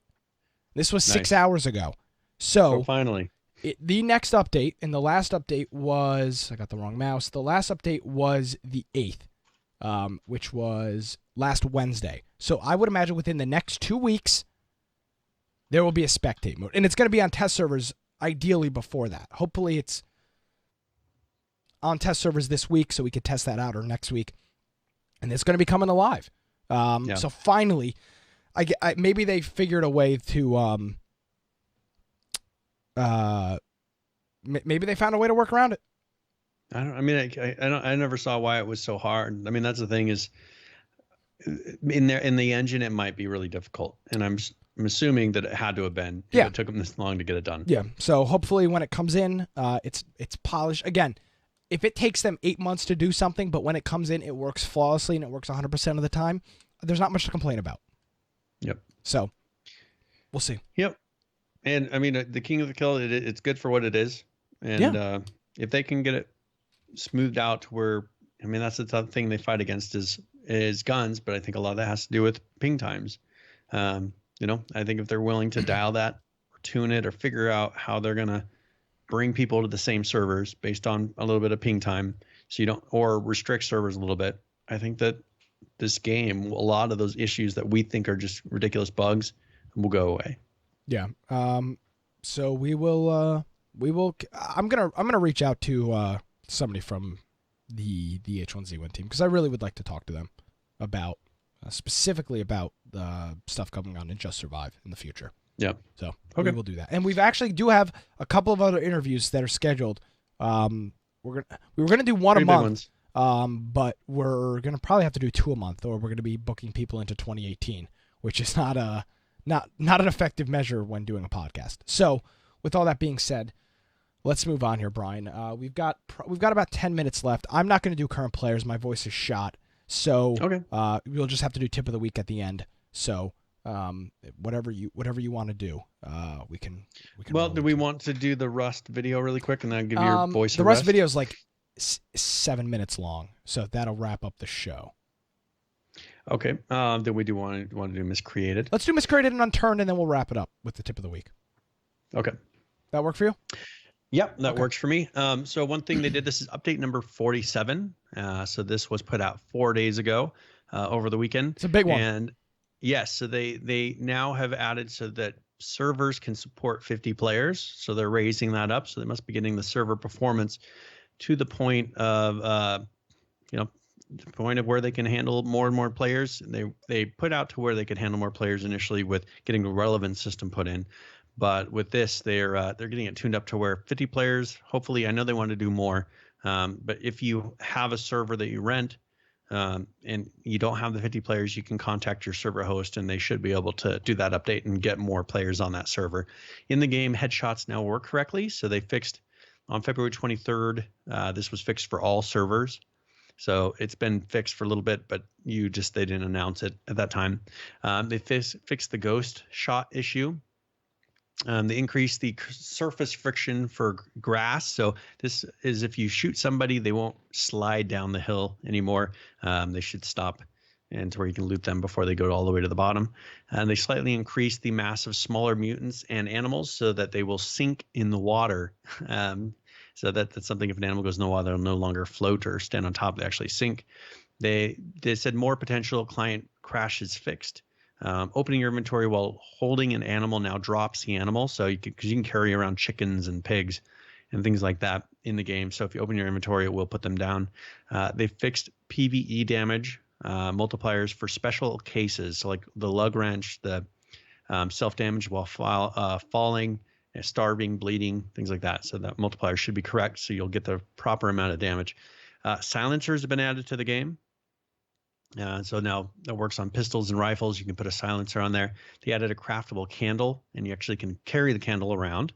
This was 6 hours ago. So
finally.
The next update, and the last update was, I got the wrong mouse, the last update was the 8th, which was last Wednesday. So I would imagine within the next 2 weeks, there will be a spectate mode. And it's going to be on test servers, ideally before that. Hopefully it's on test servers this week, so we could test that out, or next week. And it's going to be coming alive. So finally, maybe they figured a way to... maybe they found a way to work around it.
I never saw why it was so hard. I mean, that's the thing is, in the engine, it might be really difficult, and I'm assuming that it had to have been. If it took them this long to get it done.
Yeah. So hopefully, when it comes in, it's polished. Again, if it takes them 8 months to do something, but when it comes in, it works flawlessly and it works 100% of the time, there's not much to complain about.
Yep.
So we'll see.
Yep. And I mean, the King of the Kill, it's good for what it is. And if they can get it smoothed out to where, I mean, that's the tough thing they fight against is guns, but I think a lot of that has to do with ping times. I think if they're willing to dial that or tune it or figure out how they're going to bring people to the same servers based on a little bit of ping time, so you don't, or restrict servers a little bit, I think that this game, a lot of those issues that we think are just ridiculous bugs will go away.
Yeah. So we will, I'm going to reach out to, somebody from the H1Z1 team, because I really would like to talk to them about, specifically about the stuff coming on in Just Survive in the future.
Yeah.
So we will do that. And we've actually do have a couple of other interviews that are scheduled. We were going to do one a month. But we're going to probably have to do 2 a month, or we're going to be booking people into 2018, which is not an effective measure when doing a podcast. So with all that being said, let's move on here, Brian. We've got about 10 minutes left. I'm not going to do current players. My voice is shot. So we'll just have to do tip of the week at the end. So whatever you want to do, we can.
Well, do we want to do the Rust video really quick and then give your voice
the Rust video is like 7 minutes long, so that'll wrap up the show.
Okay. Then we do want to do Miscreated.
Let's do Miscreated and Unturned, and then we'll wrap it up with the tip of the week.
Okay.
That work for you?
Yep, that works for me. So one thing they did, this is update number 47. So this was put out 4 days ago over the weekend.
It's a big one.
And yes, so they now have added so that servers can support 50 players. So they're raising that up. So they must be getting the server performance to the point of, the point of where they can handle more and more players. They put out to where they could handle more players initially with getting the relevance system put in. But with this, they're getting it tuned up to where 50 players, hopefully, I know they want to do more. But if you have a server that you rent and you don't have the 50 players, you can contact your server host and they should be able to do that update and get more players on that server. In the game, headshots now work correctly. So they fixed on February 23rd. This was fixed for all servers. So it's been fixed for a little bit, but they didn't announce it at that time. They fixed the ghost shot issue. They increased the surface friction for grass. So this is if you shoot somebody, they won't slide down the hill anymore. They should stop and to where you can loot them before they go all the way to the bottom. And they slightly increased the mass of smaller mutants and animals so that they will sink in the water. So that's something, if an animal goes in the water, they'll no longer float or stand on top, they actually sink. They said more potential client crashes fixed. Opening your inventory while holding an animal now drops the animal, so because you can carry around chickens and pigs and things like that in the game. So if you open your inventory, it will put them down. They fixed PvE damage multipliers for special cases, so like the lug wrench, the self damage while falling, starving, bleeding, things like that. So that multiplier should be correct, so you'll get the proper amount of damage. Silencers have been added to the game. So now that works on pistols and rifles. You can put a silencer on there. They added a craftable candle, and you actually can carry the candle around.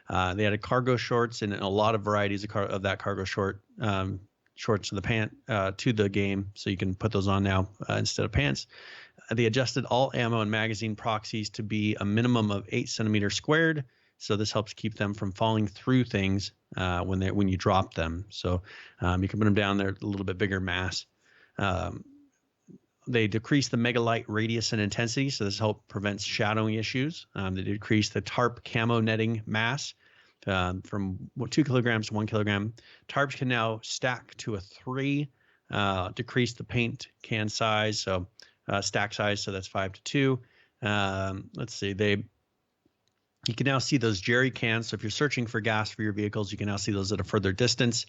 They added cargo shorts and a lot of varieties of that cargo shorts to the game, so you can put those on now instead of pants. They adjusted all ammo and magazine proxies to be a minimum of 8 centimeters squared. So this helps keep them from falling through things when you drop them. So you can put them down there a little bit bigger mass. They decreased the megalight radius and intensity, so this helps prevent shadowing issues. They decreased the tarp camo netting mass from 2 kilograms to 1 kilogram. Tarps can now stack to a 3. Decrease the paint can size, so stack size, so that's 5 to 2. Let's see, you can now see those jerry cans. So if you're searching for gas for your vehicles, you can now see those at a further distance.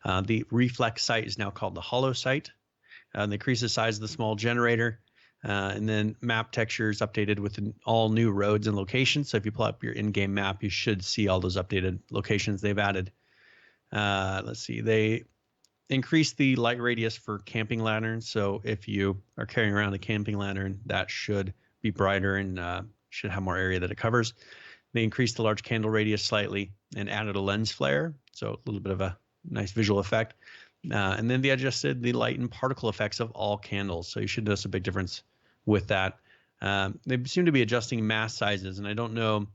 The reflex sight is now called the hollow sight. They increase the size of the small generator, and then map textures updated with all new roads and locations. So if you pull up your in-game map, you should see all those updated locations they've added. Let's see, they increased the light radius for camping lanterns. So if you are carrying around a camping lantern, that should be brighter and should have more area that it covers. They increased the large candle radius slightly and added a lens flare, so a little bit of a nice visual effect. And then they adjusted the light and particle effects of all candles. So you should notice a big difference with that. They seem to be adjusting mass sizes, and I don't know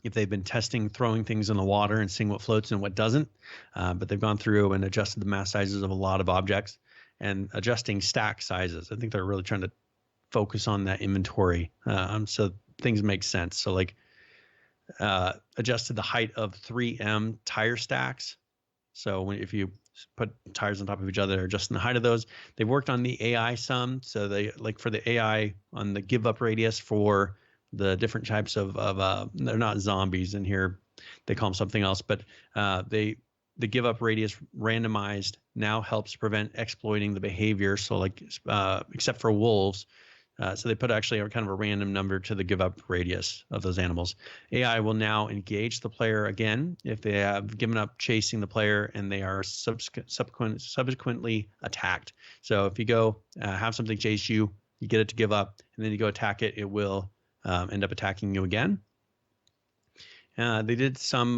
if they've been testing throwing things in the water and seeing what floats and what doesn't, but they've gone through and adjusted the mass sizes of a lot of objects and adjusting stack sizes. I think they're really trying to focus on that inventory, so things make sense. So like adjusted the height of 3M tire stacks. So if you put tires on top of each other, adjusting the height of those. They've worked on the AI some. So they like for the AI on the give up radius for the different types of they're not zombies in here. They call them something else, but the give up radius randomized now helps prevent exploiting the behavior. So like except for wolves. So they put actually a kind of a random number to the give up radius of those animals. AI will now engage the player again if they have given up chasing the player and they are subsequently attacked. So if you go have something chase you, you get it to give up, and then you go attack it, it will end up attacking you again. They did some,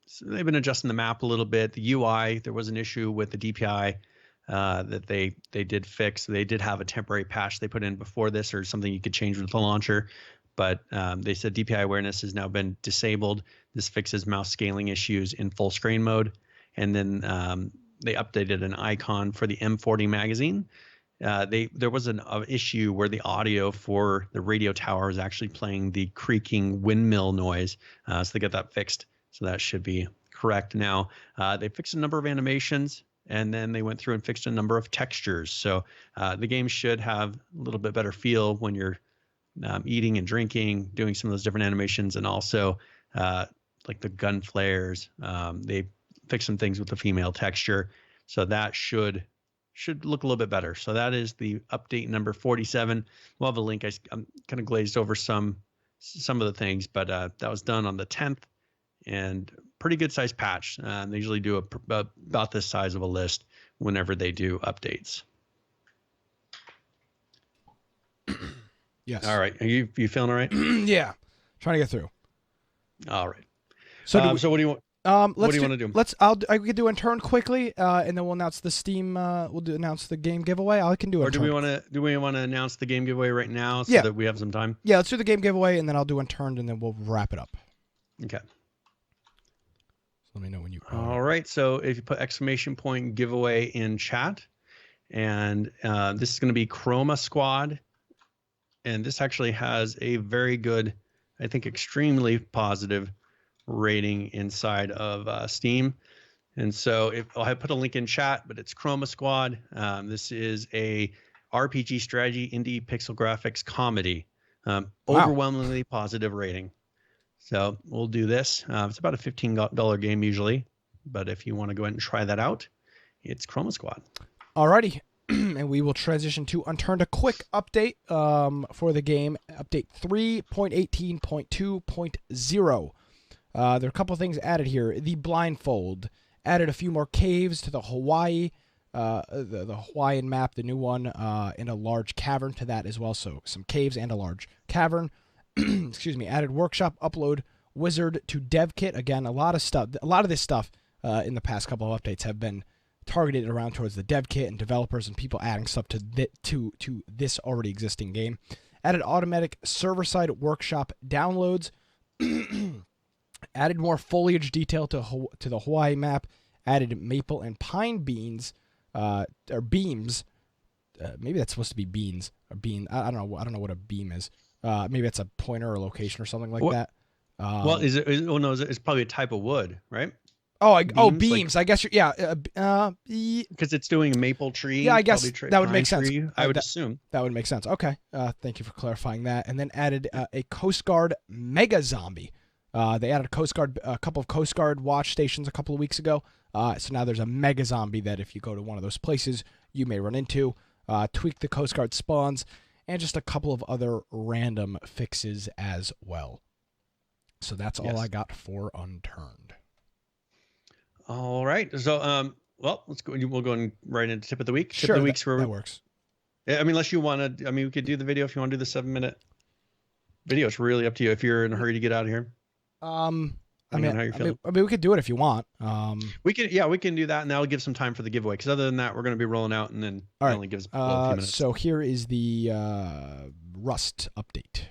so they've been adjusting the map a little bit. The UI, there was an issue with the DPI. That they did fix. They did have a temporary patch they put in before this, or something you could change with the launcher, but they said DPI awareness has now been disabled. This fixes mouse scaling issues in full screen mode, and then they updated an icon for the M40 magazine. There was an issue where the audio for the radio tower is actually playing the creaking windmill noise, so they got that fixed. So that should be correct now. They fixed a number of animations. And then they went through and fixed a number of textures. So the game should have a little bit better feel when you're eating and drinking, doing some of those different animations, and also like the gun flares. They fixed some things with the female texture, so that should look a little bit better. So that is the update number 47. We'll have a link. I'm kind of glazed over some of the things, but that was done on the 10th, and pretty good size patch. They usually do about this size of a list whenever they do updates.
Yes.
All right. Are you feeling all right?
Yeah. Trying to get through.
All right.
So,
so what do you want? What do you want to do?
I could do a turn quickly, and then we'll announce the Steam. Announce the game giveaway. I can do it.
Or do we want to announce the game giveaway right now so that we have some time?
Yeah, let's do the game giveaway, and then I'll do unturned, and then we'll wrap it up.
Okay.
So let me know when you.
All right. So if you put ! giveaway in chat, and this is going to be Chroma Squad, and this actually has a very good, I think, extremely positive rating inside of Steam. And so I'll put a link in chat, but it's Chroma Squad. This is a RPG strategy indie pixel graphics comedy. Overwhelmingly positive rating. So we'll do this. It's about a $15 game usually, but if you want to go ahead and try that out, it's Chroma Squad.
Alrighty. And we will transition to Unturned. A quick update for the game. Update 3.18.2.0. There are a couple of things added here. The blindfold added a few more caves to the Hawaii, the Hawaiian map, the new one, and a large cavern to that as well. So some caves and a large cavern. Excuse me. Added workshop upload wizard to dev kit. Again, a lot of stuff. A lot of this stuff in the past couple of updates have been targeted around towards the dev kit and developers and people adding stuff to this already existing game. Added automatic server-side workshop downloads. Added more foliage detail to the Hawaii map. Added maple and pine beans, or beams. Maybe that's supposed to be beans or bean. I don't know. I don't know what a beam is. Maybe that's a pointer or location or something like that.
Well, it's probably a type of wood, right?
Beams. Like, I guess
because it's doing maple tree.
Yeah, I guess that would make sense.
I would assume
that would make sense. Okay, thank you for clarifying that. And then added a Coast Guard mega zombie. They added a couple of Coast Guard watch stations a couple of weeks ago. So now there's a mega zombie that if you go to one of those places, you may run into. Tweak the Coast Guard spawns, and just a couple of other random fixes as well. So that's all I got for Unturned.
All right. So, let's go. We'll go right into tip of the week.
Sure,
tip of the week's
that works.
Yeah, I mean, unless you want to. I mean, we could do the video if you want to do the 7-minute video. It's really up to you. If you're in a hurry to get out of here.
I mean, we could do it if you want.
We can do that, and that'll give some time for the giveaway. Because other than that, we're going to be rolling out, and then it only gives a few minutes.
So here is the Rust update.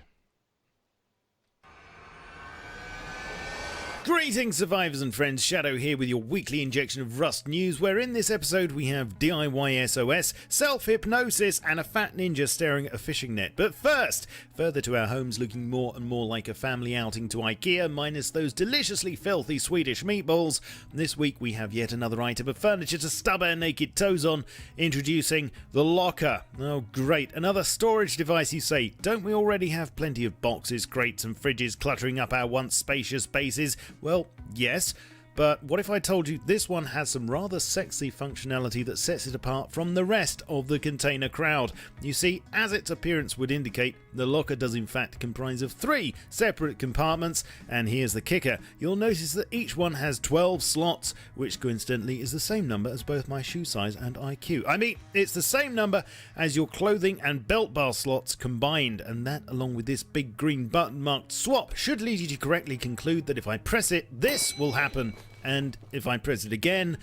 Greetings, survivors and friends. Shadow here with your weekly injection of Rust news, where in this episode we have DIY SOS, self-hypnosis, and a fat ninja staring at a fishing net. But first, further to our homes looking more and more like a family outing to IKEA, minus those deliciously filthy Swedish meatballs. This week we have yet another item of furniture to stub our naked toes on, introducing the locker. Oh great, another storage device you say. Don't we already have plenty of boxes, crates and fridges cluttering up our once spacious spaces? Well, yes, but what if I told you this one has some rather sexy functionality that sets it apart from the rest of the container crowd? You see, as its appearance would indicate, the locker does in fact comprise of 3 separate compartments, and here's the kicker. You'll notice that each one has 12 slots, which coincidentally is the same number as both my shoe size and IQ. I mean, it's the same number as your clothing and belt bar slots combined, and that, along with this big green button marked swap, should lead you to correctly conclude that if I press it, this will happen. And if I press it again,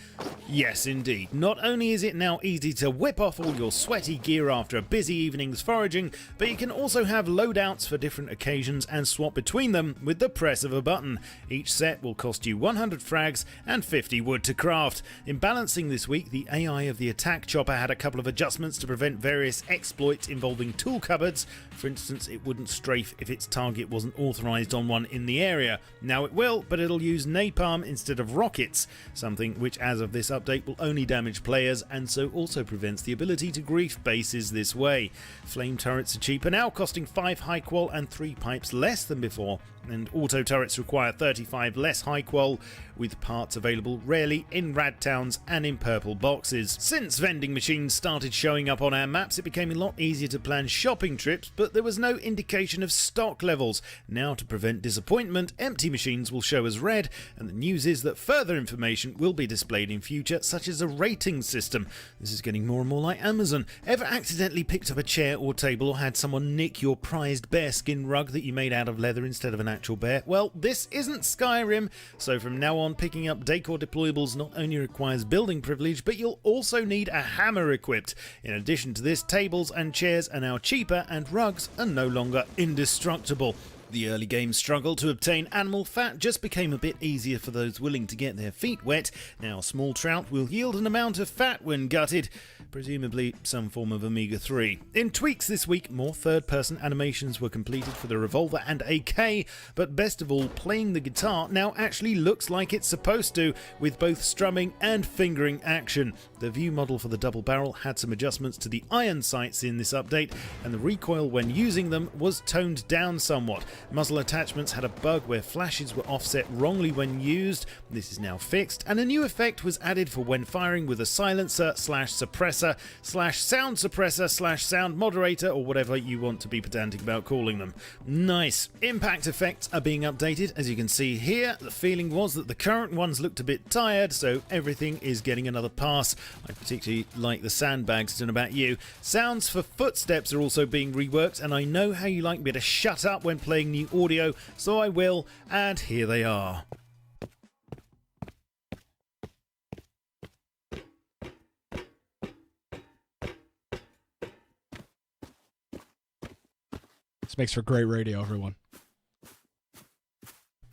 yes indeed. Not only is it now easy to whip off all your sweaty gear after a busy evening's foraging, but you can also have loadouts for different occasions and swap between them with the press of a button. Each set will cost you 100 frags and 50 wood to craft. In balancing this week, the AI of the attack chopper had a couple of adjustments to prevent various exploits involving tool cupboards. For instance, it wouldn't strafe if its target wasn't authorized on one in the area. Now it will, but it'll use napalm instead of rockets, something which as of this update will only damage players and so also prevents the ability to grief bases this way. Flame turrets are cheaper now, costing 5 high qual and 3 pipes less than before, and auto turrets require 35 less high qual, with parts available rarely in rad towns and in purple boxes. Since vending machines started showing up on our maps, it became a lot easier to plan shopping trips, but there was no indication of stock levels. Now, to prevent disappointment, empty machines will show as red, and the news is that further information will be displayed in future, such as a rating system. This is getting more and more like Amazon. Ever accidentally picked up a chair or table or had someone nick your prized bearskin rug that you made out of leather instead of an actual bear? Well, this isn't Skyrim, so from now on, picking up decor deployables not only requires building privilege, but you'll also need a hammer equipped. In addition to this, tables and chairs are now cheaper and rugs are no longer indestructible. The early game struggle to obtain animal fat just became a bit easier for those willing to get their feet wet. Now small trout will yield an amount of fat when gutted, presumably some form of omega-3. In tweaks this week, more third-person animations were completed for the revolver and AK, but best of all, playing the guitar now actually looks like it's supposed to, with both strumming and fingering action. The view model for the double barrel had some adjustments to the iron sights in this update, and the recoil when using them was toned down somewhat. Muzzle attachments had a bug where flashes were offset wrongly when used. This is now fixed, and a new effect was added for when firing with a silencer slash suppressor slash sound suppressor slash sound moderator, or whatever you want to be pedantic about calling them. Nice. Impact effects are being updated. As you can see here, the feeling was that the current ones looked a bit tired, so everything is getting another pass. I particularly like the sandbags, don't know about you. Sounds for footsteps are also being reworked, and I know how you like me to shut up when playing new audio, so I will, and here they are.
This makes for great radio, everyone.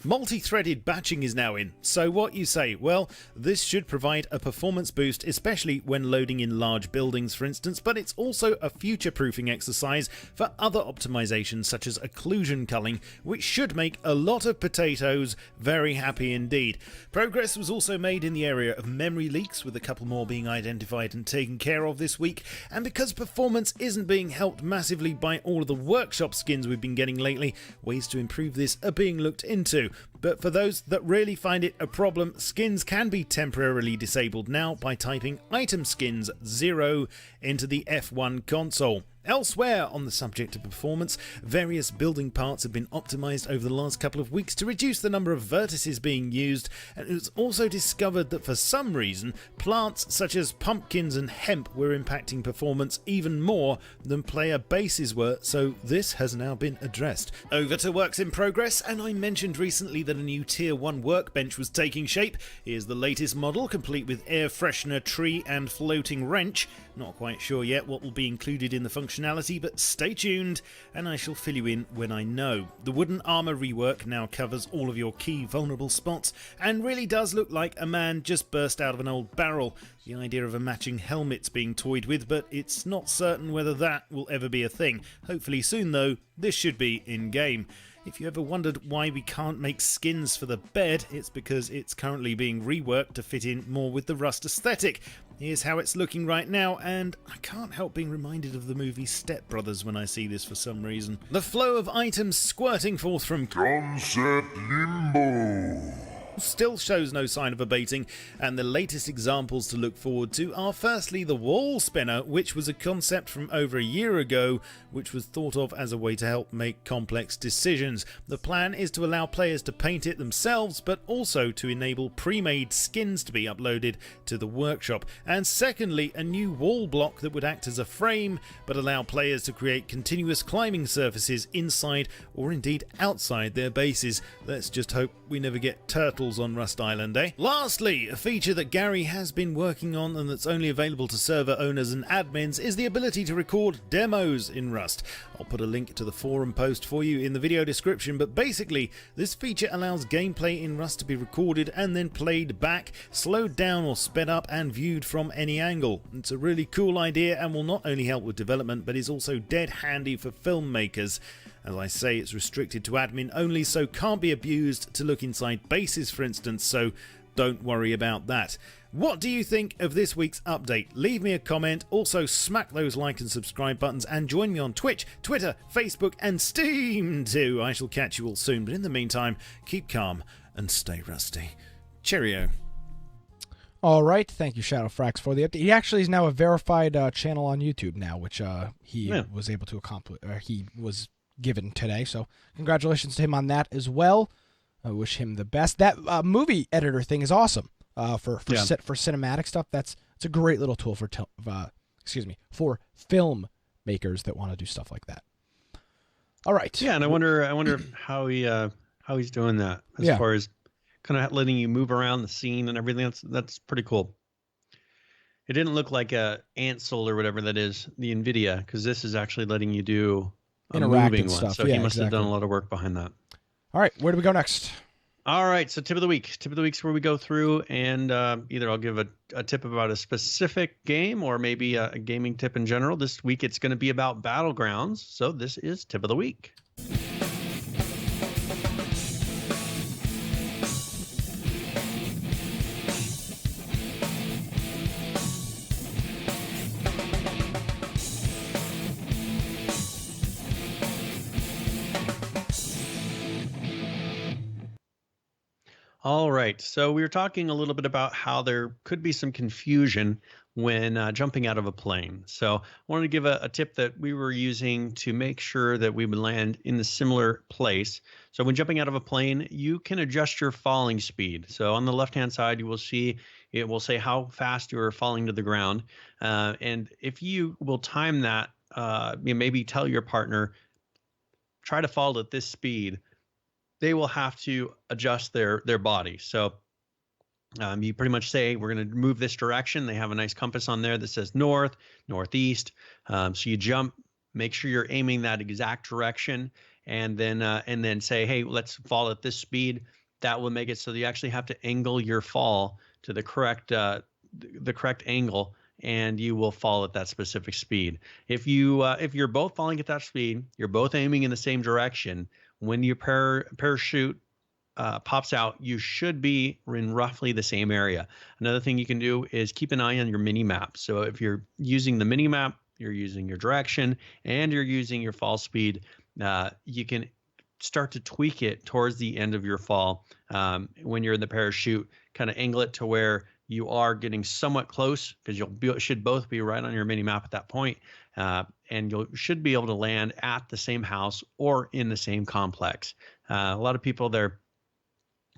Multi-threaded batching is now in, so what you say? Well, this should provide a performance boost, especially when loading in large buildings, for instance, but it's also a future-proofing exercise for other optimizations such as occlusion culling, which should make a lot of potatoes very happy indeed. Progress was also made in the area of memory leaks, with a couple more being identified and taken care of this week, and because performance isn't being helped massively by all of the workshop skins we've been getting lately, ways to improve this are being looked into. But for those that really find it a problem, skins can be temporarily disabled now by typing item skins 0 into the F1 console. Elsewhere on the subject of performance, various building parts have been optimized over the last couple of weeks to reduce the number of vertices being used, and it was also discovered that for some reason, plants such as pumpkins and hemp were impacting performance even more than player bases were, so this has now been addressed. Over to works in progress, and I mentioned recently that a new Tier 1 workbench was taking shape. Here's the latest model, complete with air freshener, tree and floating wrench. Not quite sure yet what will be included in the functionality, but stay tuned and I shall fill you in when I know. The wooden armour rework now covers all of your key vulnerable spots and really does look like a man just burst out of an old barrel. The idea of a matching helmet's being toyed with, but it's not certain whether that will ever be a thing. Hopefully soon though, this should be in-game. If you ever wondered why we can't make skins for the bed, it's because it's currently being reworked to fit in more with the Rust aesthetic. Here's how it's looking right now, and I can't help being reminded of the movie Step Brothers when I see this for some reason. The flow of items squirting forth from Concept Limbo still shows no sign of abating, and the latest examples to look forward to are firstly the wall spinner, which was a concept from over a year ago, which was thought of as a way to help make complex decisions. The plan is to allow players to paint it themselves, but also to enable pre-made skins to be uploaded to the workshop. And secondly, a new wall block that would act as a frame, but allow players to create continuous climbing surfaces inside or indeed outside their bases. Let's just hope we never get turtles on Rust Island, eh? Lastly, a feature that Gary has been working on and that's only available to server owners and admins is the ability to record demos in Rust. I'll put a link to the forum post for you in the video description, but basically this feature allows gameplay in Rust to be recorded and then played back, slowed down or sped up and viewed from any angle. It's a really cool idea and will not only help with development but is also dead handy for filmmakers. As I say, it's restricted to admin only, so can't be abused to look inside bases, for instance, so don't worry about that. What do you think of this week's update? Leave me a comment, also smack those like and subscribe buttons, and join me on Twitch, Twitter, Facebook and Steam too. I shall catch you all soon, but in the meantime, keep calm and stay rusty. Cheerio.
All right, thank you, Shadowfrax, for the update. He actually is now a verified channel on YouTube now, which he was able to accomplish. He was given today, so congratulations to him on that as well. I wish him the best. That movie editor thing is awesome. For cinematic stuff, it's a great little tool for for film makers that want to do stuff like that. All right.
Yeah, and I wonder how he he's doing that as far as kind of letting you move around the scene and everything. That's pretty cool. It didn't look like a Ansel or whatever that is, the NVIDIA, because this is actually letting you do a moving one.
Stuff.
So he must have done a lot of work behind that.
All right, where do we go next?
All right, so tip of the week. Tip of the week's where we go through and either I'll give a tip about a specific game or maybe a gaming tip in general. This week it's going to be about Battlegrounds. So this is tip of the week. All right, so we were talking a little bit about how there could be some confusion when jumping out of a plane. So I wanted to give a tip that we were using to make sure that we would land in a similar place. So when jumping out of a plane, you can adjust your falling speed. So on the left-hand side, you will see it will say how fast you are falling to the ground. And if you will time that, maybe tell your partner, try to fall at this speed, they will have to adjust their body. So you pretty much say, we're going to move this direction. They have a nice compass on there that says north, northeast. So you jump, make sure you're aiming that exact direction, and then say, hey, let's fall at this speed. That will make it so that you actually have to angle your fall to the correct angle, and you will fall at that specific speed. If you're both falling at that speed, you're both aiming in the same direction. When your parachute pops out, you should be in roughly the same area. Another thing you can do is keep an eye on your mini map. So if you're using the mini map, you're using your direction, and you're using your fall speed, you can start to tweak it towards the end of your fall. When you're in the parachute, kind of angle it to where you are getting somewhat close, because should both be right on your mini map at that point. And you should be able to land at the same house or in the same complex. A lot of people, they're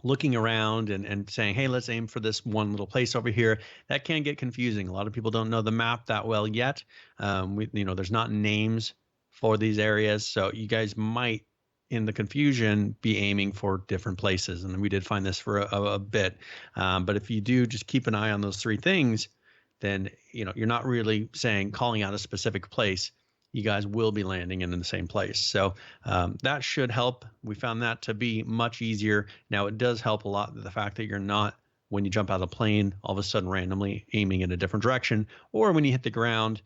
looking around and saying, hey, let's aim for this one little place over here. That can get confusing. A lot of people don't know the map that well yet. There's not names for these areas. So you guys might, in the confusion, be aiming for different places. And we did find this for a bit. But if you do just keep an eye on those three things, then you're not really calling out a specific place. You guys will be landing in the same place. So that should help. We found that to be much easier. Now, it does help a lot, the fact that you're not, when you jump out of a plane, all of a sudden randomly aiming in a different direction, or when you hit the ground,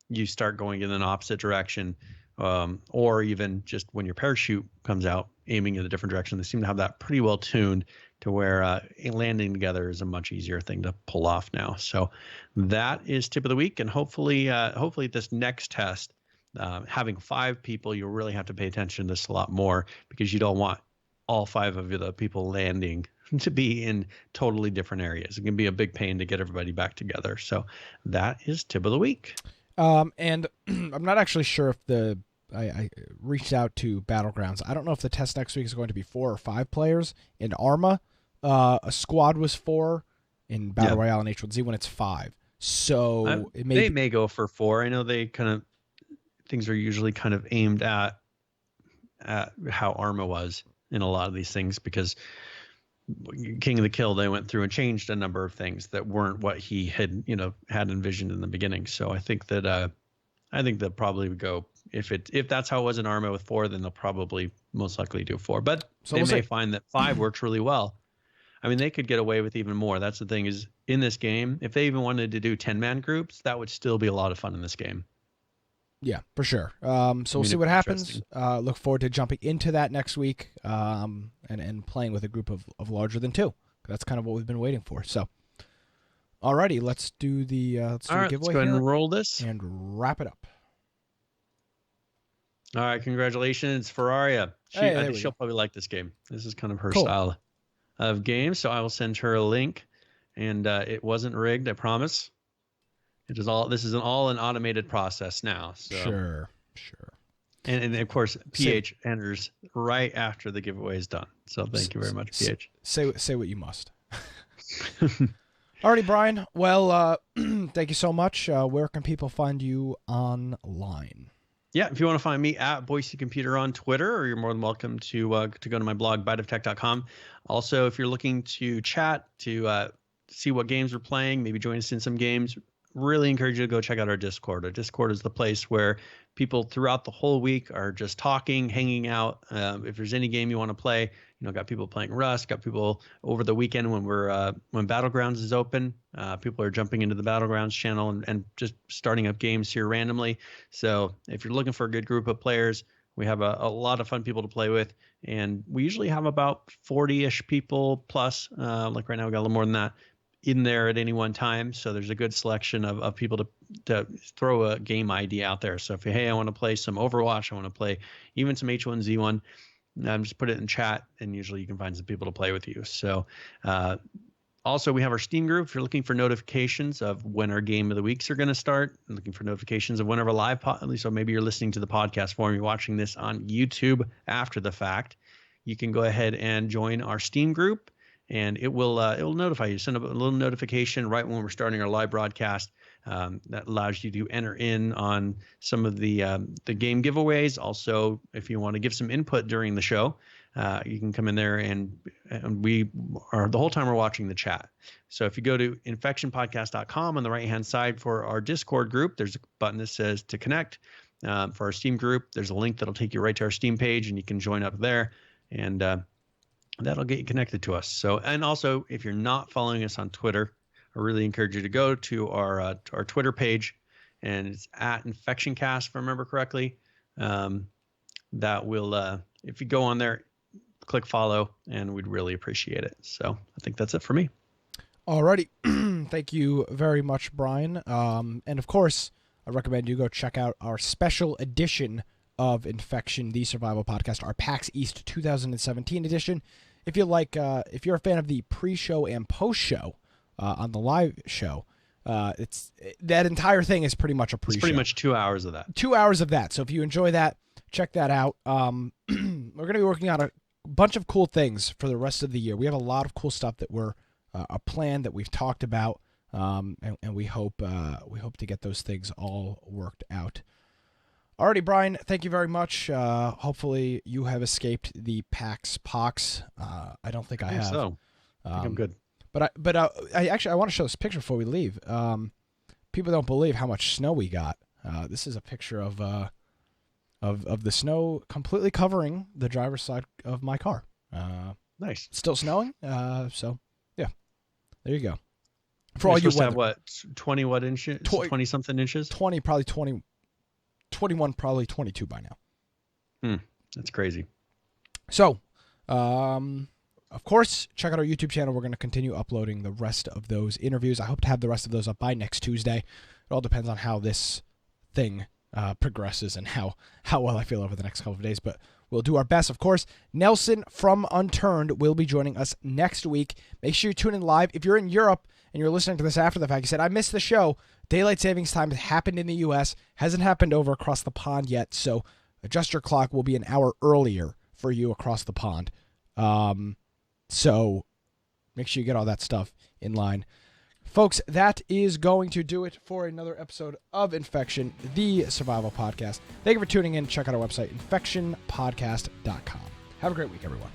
you start going in an opposite direction, or even just when your parachute comes out, aiming in a different direction. They seem to have that pretty well tuned to where landing together is a much easier thing to pull off now. So that is tip of the week. And hopefully this next test, having 5 people, you'll really have to pay attention to this a lot more, because you don't want all 5 of the people landing to be in totally different areas. It can be a big pain to get everybody back together. So that is tip of the week.
And I'm not actually sure if I reached out to Battlegrounds. I don't know if the test next week is going to be 4 or 5 players. In Arma, a squad was 4. In Battle Royale and H1Z, when it's 5. So
they may go for 4. I know things are usually kind of aimed at how Arma was in a lot of these things, because King of the Kill, they went through and changed a number of things that weren't what he had envisioned in the beginning. So I think they'll probably go, if that's how it was in Arma with 4, then they'll probably most likely do 4. But they may find that 5 works really well. I mean, they could get away with even more. That's the thing, is in this game, if they even wanted to do 10-man groups, that would still be a lot of fun in this game.
Yeah, for sure. So we'll see what happens. Look forward to jumping into that next week, and playing with a group of larger than 2. That's kind of what we've been waiting for. So, alrighty, let's do the giveaway.
Let's go ahead and roll this
and wrap it up.
All right, congratulations, Ferraria. She'll probably like this game. This is kind of her style of game, so I will send her a link. And it wasn't rigged, I promise. This is all an automated process now. So.
Sure.
And of course, PH enters right after the giveaway is done. So thank you very much, PH.
Say what you must. Alrighty, Brian. Well, thank you so much. Where can people find you online?
Yeah, if you want to find me at Boise Computer on Twitter, or you're more than welcome to go to my blog, biteoftech.com. Also, if you're looking to chat, to see what games we're playing, maybe join us in some games, really encourage you to go check out our Discord. Our Discord is the place where people throughout the whole week are just talking, hanging out. If there's any game you want to play, got people playing Rust, got people over the weekend when when Battlegrounds is open. People are jumping into the Battlegrounds channel and just starting up games here randomly. So if you're looking for a good group of players, we have a lot of fun people to play with, and we usually have about 40-ish people plus. Like right now, we got a little more than that in there at any one time. So there's a good selection of people to throw a game idea out there. So if hey, I want to play some Overwatch, I want to play even some H1Z1, just put it in chat, and usually you can find some people to play with you. So also, we have our Steam group. If you're looking for notifications of when our game of the weeks are going to start, looking for notifications of whenever live, at least, so maybe you're listening to the podcast form, you're watching this on YouTube after the fact, you can go ahead and join our Steam group, and it will notify you, send a little notification right when we're starting our live broadcast. That allows you to enter in on some of the game giveaways. Also, if you want to give some input during the show, you can come in there, and we are the whole time we're watching the chat. So if you go to infectionpodcast.com on the right hand side for our Discord group, there's a button that says to connect. For our Steam group, there's a link that'll take you right to our Steam page, and you can join up there, and that'll get you connected to us. So, and also, if you're not following us on Twitter, I really encourage you to go to our Twitter page, and it's at InfectionCast, if I remember correctly. That will, if you go on there, click follow, and we'd really appreciate it. So I think that's it for me.
Alrighty. Thank you very much, Brian. And of course, I recommend you go check out our special edition of Infection, the Survival Podcast, our PAX East 2017 edition. If you like, if you're a fan of the pre-show and post-show on the live show, it's that entire thing is pretty much a pre-show.
It's pretty much 2 hours of that.
2 hours of that. So if you enjoy that, check that out. We're going to be working on a bunch of cool things for the rest of the year. We have a lot of cool stuff that we're a plan that we've talked about, and we hope to get those things all worked out. Alrighty, Brian, thank you very much. Hopefully you have escaped the PAX pox. I don't think I have.
So I think I'm good.
But I actually want to show this picture before we leave. People don't believe how much snow we got. This is a picture of the snow completely covering the driver's side of my car.
Nice.
Still snowing. So yeah, there you go.
For all you supposed to have what 20 what inches? 20 something inches.
20, probably 20. 21, probably 22 by now.
That's crazy.
So, of course, check out our YouTube channel. We're going to continue uploading the rest of those interviews. I hope to have the rest of those up by next Tuesday. It all depends on how this thing progresses and how well I feel over the next couple of days, but we'll do our best. Of course, Nelson from Unturned will be joining us next week. Make sure you tune in live. If you're in Europe and you're listening to this after the fact, you said, I missed the show. Daylight savings time has happened in the U.S., hasn't happened over across the pond yet, so adjust your clock. Will be an hour earlier for you across the pond. So make sure you get all that stuff in line. Folks, that is going to do it for another episode of Infection, the Survival Podcast. Thank you for tuning in. Check out our website, infectionpodcast.com. Have a great week, everyone.